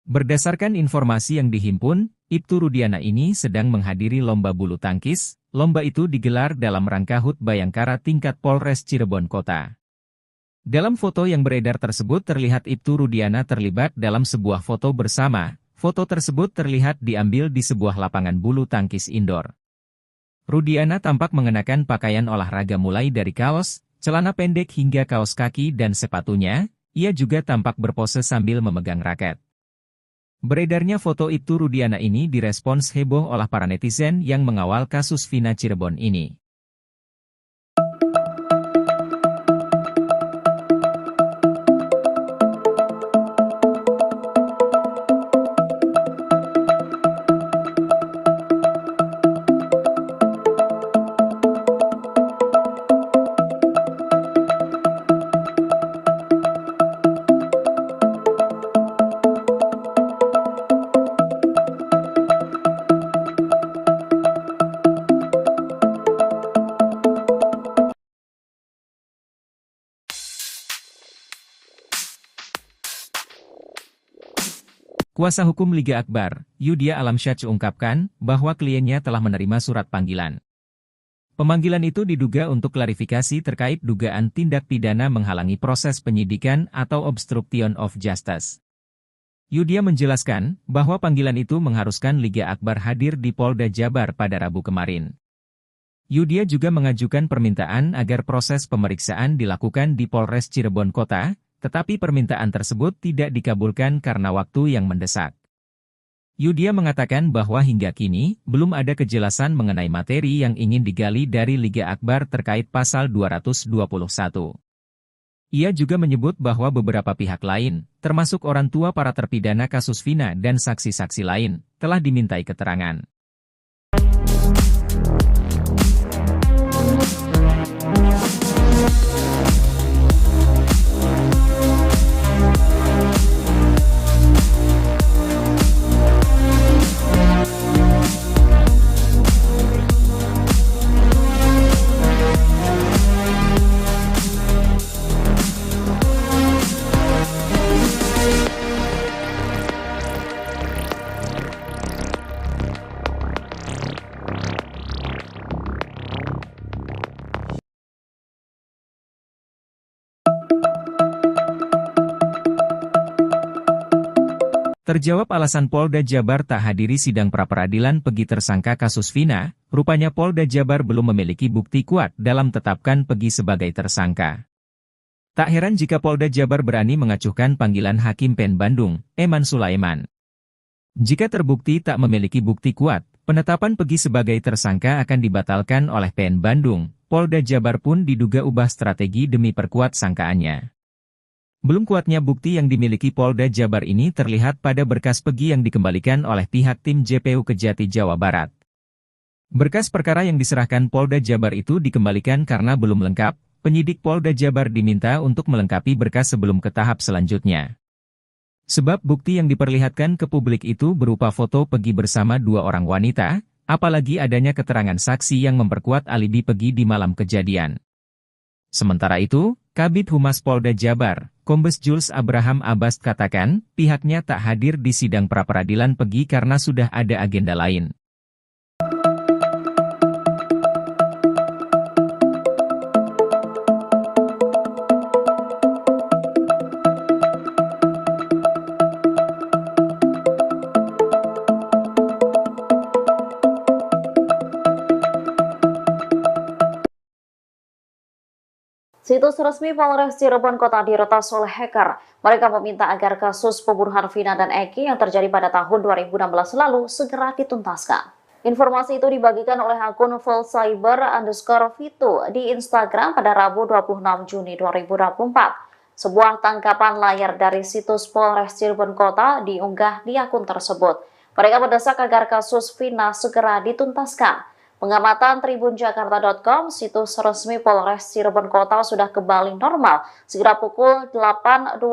Berdasarkan informasi yang dihimpun, Ibtu Rudiana ini sedang menghadiri lomba bulu tangkis. Lomba itu digelar dalam rangka HUT Bayangkara tingkat Polres Cirebon Kota. Dalam foto yang beredar tersebut terlihat Ibtu Rudiana terlibat dalam sebuah foto bersama. Foto tersebut terlihat diambil di sebuah lapangan bulu tangkis indoor. Rudiana tampak mengenakan pakaian olahraga mulai dari kaos, celana pendek hingga kaos kaki dan sepatunya. Ia juga tampak berpose sambil memegang raket. Beredarnya foto Ibtu Rudiana ini direspons heboh oleh para netizen yang mengawal kasus Vina Cirebon ini. Kuasa hukum Liga Akbar, Yudia Alamsyah ungkapkan bahwa kliennya telah menerima surat panggilan. Pemanggilan itu diduga untuk klarifikasi terkait dugaan tindak pidana menghalangi proses penyidikan atau obstruction of justice. Yudia menjelaskan bahwa panggilan itu mengharuskan Liga Akbar hadir di Polda Jabar pada Rabu kemarin. Yudia juga mengajukan permintaan agar proses pemeriksaan dilakukan di Polres Cirebon Kota, tetapi permintaan tersebut tidak dikabulkan karena waktu yang mendesak. Yudia mengatakan bahwa hingga kini, belum ada kejelasan mengenai materi yang ingin digali dari Liga Akbar terkait pasal 221. Ia juga menyebut bahwa beberapa pihak lain, termasuk orang tua para terpidana kasus Vina dan saksi-saksi lain, telah dimintai keterangan. Terjawab alasan Polda Jabar tak hadiri sidang pra-peradilan Pegi tersangka kasus Vina, rupanya Polda Jabar belum memiliki bukti kuat dalam tetapkan Pegi sebagai tersangka. Tak heran jika Polda Jabar berani mengacuhkan panggilan Hakim PN Bandung, Eman Sulaiman. Jika terbukti tak memiliki bukti kuat, penetapan Peggy sebagai tersangka akan dibatalkan oleh PN Bandung. Polda Jabar pun diduga ubah strategi demi perkuat sangkaannya. Belum kuatnya bukti yang dimiliki Polda Jabar ini terlihat pada berkas Peggy yang dikembalikan oleh pihak tim JPU Kejati Jawa Barat. Berkas perkara yang diserahkan Polda Jabar itu dikembalikan karena belum lengkap. Penyidik Polda Jabar diminta untuk melengkapi berkas sebelum ke tahap selanjutnya. Sebab bukti yang diperlihatkan ke publik itu berupa foto Peggy bersama dua orang wanita, apalagi adanya keterangan saksi yang memperkuat alibi Peggy di malam kejadian. Sementara itu, Kabid Humas Polda Jabar, Kombes Jules Abraham Abbas katakan, pihaknya tak hadir di sidang pra-peradilan Peggy karena sudah ada agenda lain.
Situs resmi Polres Cirebon Kota diretas oleh hacker. Mereka meminta agar kasus pembunuhan Vina dan Eki yang terjadi pada tahun 2016 lalu segera dituntaskan. Informasi itu dibagikan oleh akun @fullcyber_vito di Instagram pada Rabu 26 Juni 2024. Sebuah tangkapan layar dari situs Polres Cirebon Kota diunggah di akun tersebut. Mereka mendesak agar kasus Vina segera dituntaskan. Pengamatan tribunjakarta.com, situs resmi Polres Cirebon Kota sudah kembali normal sekira pukul 8.23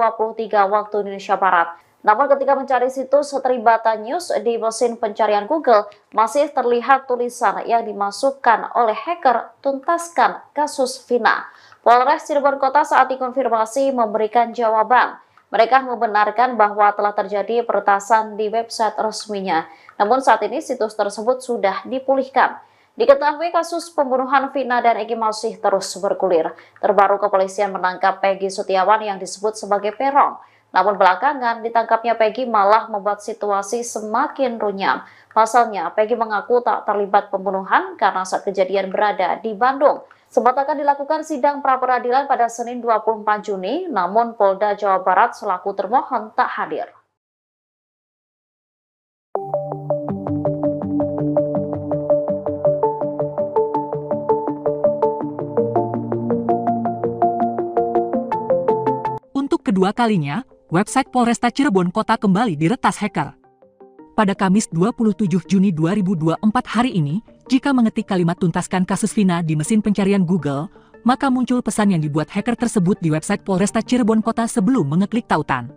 waktu Indonesia Barat. Namun ketika mencari situs Tribata News di mesin pencarian Google, masih terlihat tulisan yang dimasukkan oleh hacker, tuntaskan kasus Vina. Polres Cirebon Kota saat dikonfirmasi memberikan jawaban. Mereka membenarkan bahwa telah terjadi peretasan di website resminya. Namun saat ini situs tersebut sudah dipulihkan. Diketahui kasus pembunuhan Vina dan Eki masih terus bergulir. Terbaru kepolisian menangkap Peggy Setiawan yang disebut sebagai Peron. Namun belakangan ditangkapnya Peggy malah membuat situasi semakin runyam. Pasalnya Peggy mengaku tak terlibat pembunuhan karena saat kejadian berada di Bandung. Sempat akan dilakukan sidang pra-peradilan pada Senin 24 Juni, namun Polda Jawa Barat selaku termohon tak hadir.
Kedua kalinya, website Polresta Cirebon Kota kembali diretas hacker. Pada Kamis 27 Juni 2024 hari ini, jika mengetik kalimat tuntaskan kasus Vina di mesin pencarian Google, maka muncul pesan yang dibuat hacker tersebut di website Polresta Cirebon Kota sebelum mengeklik tautan.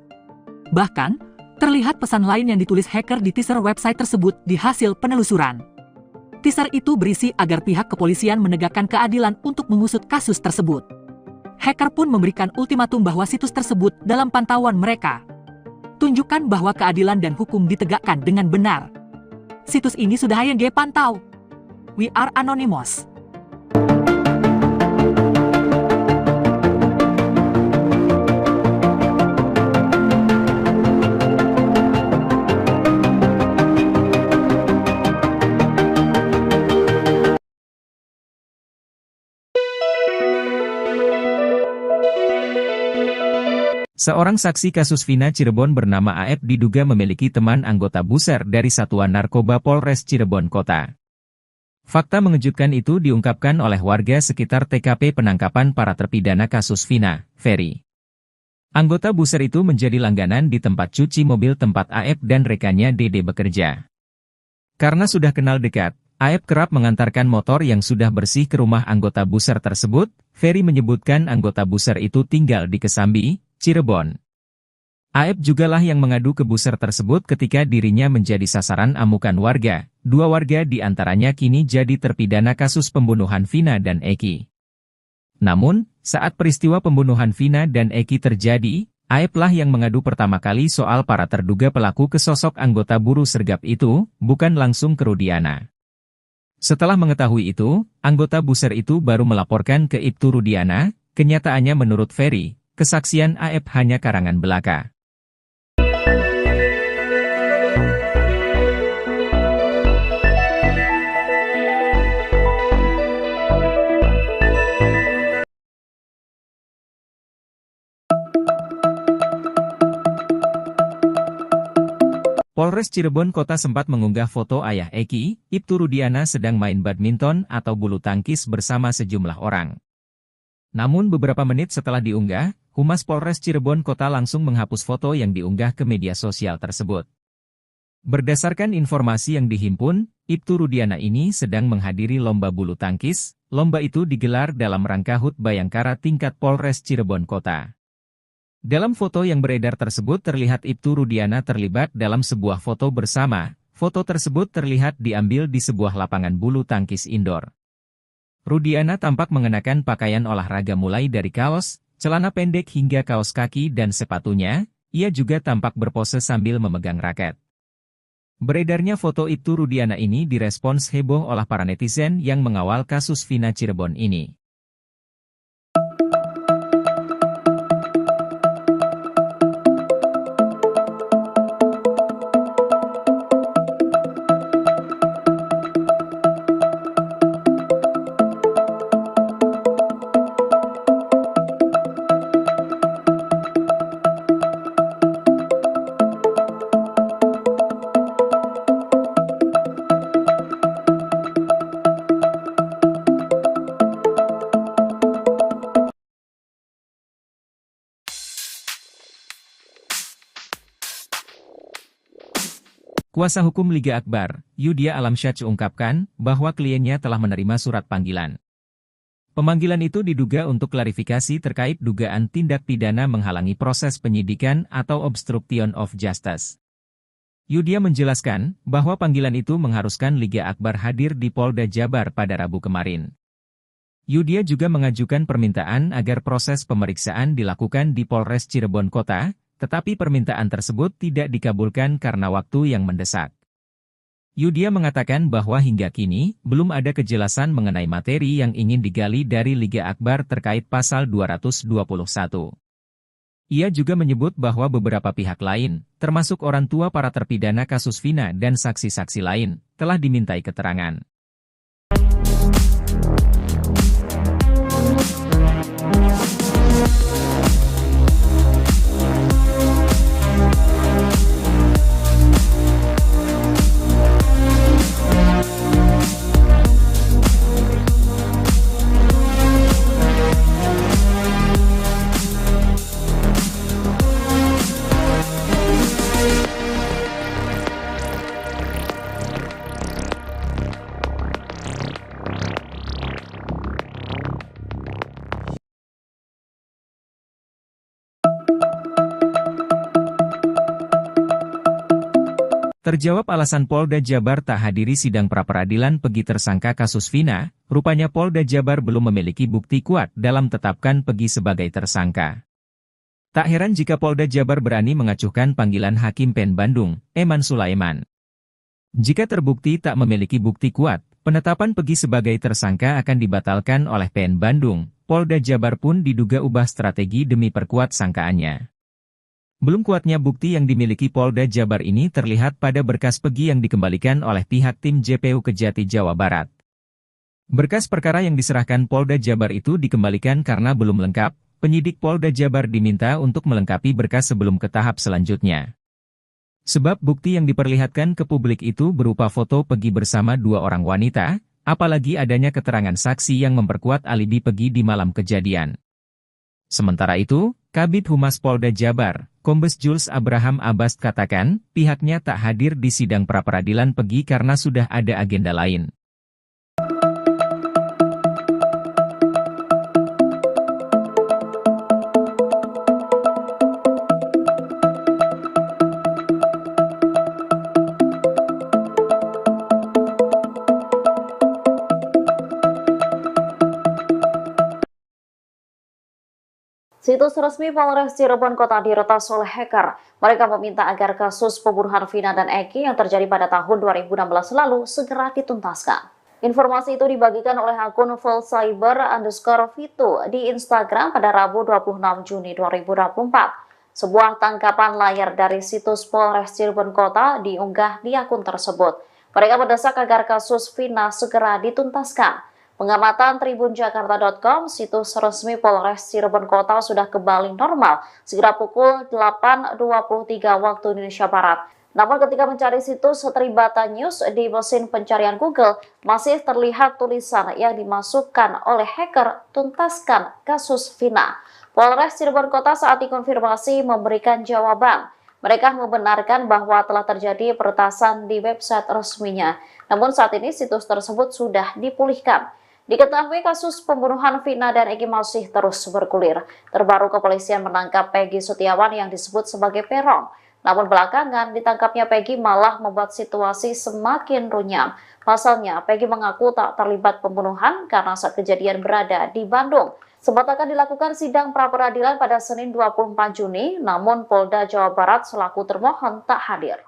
Bahkan, terlihat pesan lain yang ditulis hacker di teaser website tersebut di hasil penelusuran. Teaser itu berisi agar pihak kepolisian menegakkan keadilan untuk mengusut kasus tersebut. Hacker pun memberikan ultimatum bahwa situs tersebut dalam pantauan mereka. Tunjukkan bahwa keadilan dan hukum ditegakkan dengan benar. Situs ini sudah HYG pantau. We are anonymous.
Seorang saksi kasus Vina Cirebon bernama AF diduga memiliki teman anggota buser dari Satuan Narkoba Polres Cirebon Kota. Fakta mengejutkan itu diungkapkan oleh warga sekitar TKP penangkapan para terpidana kasus Vina, Ferry. Anggota buser itu menjadi langganan di tempat cuci mobil tempat AF dan rekannya Dede bekerja. Karena sudah kenal dekat, AF kerap mengantarkan motor yang sudah bersih ke rumah anggota buser tersebut. Ferry menyebutkan anggota buser itu tinggal di Kesambi, Cirebon. AF jugalah yang mengadu ke buser tersebut ketika dirinya menjadi sasaran amukan warga. Dua warga di antaranya kini jadi terpidana kasus pembunuhan Vina dan Eki. Namun, saat peristiwa pembunuhan Vina dan Eki terjadi, AF lah yang mengadu pertama kali soal para terduga pelaku ke sosok anggota buruh sergap itu, bukan langsung ke Rudiana. Setelah mengetahui itu, anggota buser itu baru melaporkan ke Ibtu Rudiana. Kenyataannya menurut Ferry, kesaksian AF hanya karangan belaka. Polres Cirebon Kota sempat mengunggah foto ayah Eki, Ibtu Rudiana sedang main badminton atau bulu tangkis bersama sejumlah orang. Namun beberapa menit setelah diunggah, Humas Polres Cirebon Kota langsung menghapus foto yang diunggah ke media sosial tersebut. Berdasarkan informasi yang dihimpun, Ibtu Rudiana ini sedang menghadiri lomba bulu tangkis. Lomba itu digelar dalam rangka HUT Bayangkara tingkat Polres Cirebon Kota. Dalam foto yang beredar tersebut terlihat Ibtu Rudiana terlibat dalam sebuah foto bersama. Foto tersebut terlihat diambil di sebuah lapangan bulu tangkis indoor. Rudiana tampak mengenakan pakaian olahraga mulai dari kaos, celana pendek hingga kaos kaki dan sepatunya. Ia juga tampak berpose sambil memegang raket. Beredarnya foto Ibtu Rudiana ini direspons heboh oleh para netizen yang mengawal kasus Vina Cirebon ini. Kuasa hukum Liga Akbar, Yudia Alamsyah ungkapkan bahwa kliennya telah menerima surat panggilan. Pemanggilan itu diduga untuk klarifikasi terkait dugaan tindak pidana menghalangi proses penyidikan atau obstruction of justice. Yudia menjelaskan bahwa panggilan itu mengharuskan Liga Akbar hadir di Polda Jabar pada Rabu kemarin. Yudia juga mengajukan permintaan agar proses pemeriksaan dilakukan di Polres Cirebon Kota, tetapi permintaan tersebut tidak dikabulkan karena waktu yang mendesak. Yudia mengatakan bahwa hingga kini, belum ada kejelasan mengenai materi yang ingin digali dari Liga Akbar terkait pasal 221. Ia juga menyebut bahwa beberapa pihak lain, termasuk orang tua para terpidana kasus Vina dan saksi-saksi lain, telah dimintai keterangan. Terjawab alasan Polda Jabar tak hadiri sidang pra-peradilan Pegi tersangka kasus Vina, rupanya Polda Jabar belum memiliki bukti kuat dalam tetapkan Pegi sebagai tersangka. Tak heran jika Polda Jabar berani mengacuhkan panggilan Hakim PN Bandung, Eman Sulaiman. Jika terbukti tak memiliki bukti kuat, penetapan Pegi sebagai tersangka akan dibatalkan oleh PN Bandung. Polda Jabar pun diduga ubah strategi demi perkuat sangkaannya. Belum kuatnya bukti yang dimiliki Polda Jabar ini terlihat pada berkas Pegi yang dikembalikan oleh pihak tim JPU Kejati Jawa Barat. Berkas perkara yang diserahkan Polda Jabar itu dikembalikan karena belum lengkap. Penyidik Polda Jabar diminta untuk melengkapi berkas sebelum ke tahap selanjutnya. Sebab bukti yang diperlihatkan ke publik itu berupa foto Pegi bersama dua orang wanita, apalagi adanya keterangan saksi yang memperkuat alibi Pegi di malam kejadian. Sementara itu, Kabid Humas Polda Jabar, Kombes Jules Abraham Abbas katakan, pihaknya tak hadir di sidang pra-peradilan Pegi karena sudah ada agenda lain.
Situs resmi Polres Cirebon Kota diretas oleh hacker. Mereka meminta agar kasus pembunuhan Vina dan Eki yang terjadi pada tahun 2016 lalu segera dituntaskan. Informasi itu dibagikan oleh akun @fullcyber_vito di Instagram pada Rabu 26 Juni 2024. Sebuah tangkapan layar dari situs Polres Cirebon Kota diunggah di akun tersebut. Mereka mendesak agar kasus Vina segera dituntaskan. Pengamatan tribunjakarta.com, situs resmi Polres Cirebon Kota sudah kembali normal sekitar pukul 8.23 waktu Indonesia Barat. Namun ketika mencari situs Tribata News di mesin pencarian Google, masih terlihat tulisan yang dimasukkan oleh hacker tuntaskan kasus Vina. Polres Cirebon Kota saat dikonfirmasi memberikan jawaban. Mereka membenarkan bahwa telah terjadi peretasan di website resminya. Namun saat ini situs tersebut sudah dipulihkan. Diketahui kasus pembunuhan Vina dan Egi masih terus bergulir. Terbaru kepolisian menangkap Peggy Setiawan yang disebut sebagai Peron. Namun belakangan ditangkapnya Peggy malah membuat situasi semakin runyam. Pasalnya Peggy mengaku tak terlibat pembunuhan karena saat kejadian berada di Bandung. Sempat akan dilakukan sidang pra-peradilan pada Senin 24 Juni, namun Polda Jawa Barat selaku termohon tak hadir.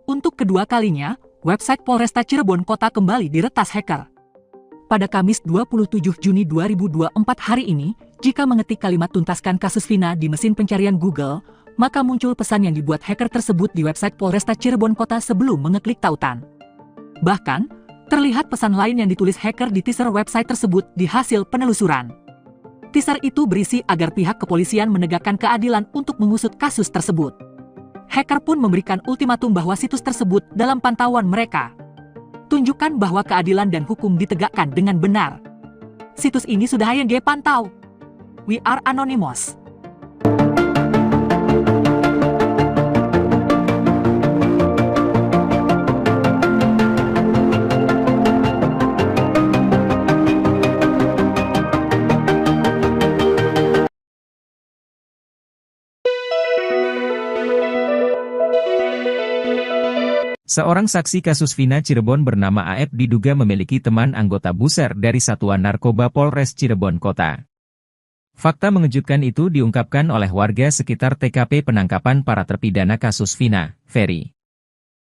Untuk kedua kalinya, website Polresta Cirebon Kota kembali diretas hacker. Pada Kamis 27 Juni 2024 hari ini, jika mengetik kalimat tuntaskan kasus Vina di mesin pencarian Google, maka muncul pesan yang dibuat hacker tersebut di website Polresta Cirebon Kota sebelum mengeklik tautan. Bahkan, terlihat pesan lain yang ditulis hacker di teaser website tersebut di hasil penelusuran. Teaser itu berisi agar pihak kepolisian menegakkan keadilan untuk mengusut kasus tersebut. Hacker pun memberikan ultimatum bahwa situs tersebut dalam pantauan mereka. Tunjukkan bahwa keadilan dan hukum ditegakkan dengan benar. Situs ini sudah HYNG pantau. We are anonymous.
Seorang saksi kasus Vina Cirebon bernama AF diduga memiliki teman anggota buser dari Satuan Narkoba Polres Cirebon Kota. Fakta mengejutkan itu diungkapkan oleh warga sekitar TKP penangkapan para terpidana kasus Vina, Ferry.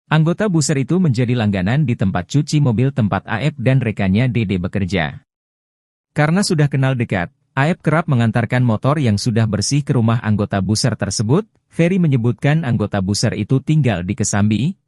Anggota buser itu menjadi langganan di tempat cuci mobil tempat AF dan rekannya Dede bekerja. Karena sudah kenal dekat, AF kerap mengantarkan motor yang sudah bersih ke rumah anggota buser tersebut. Ferry menyebutkan anggota buser itu tinggal di Kesambi,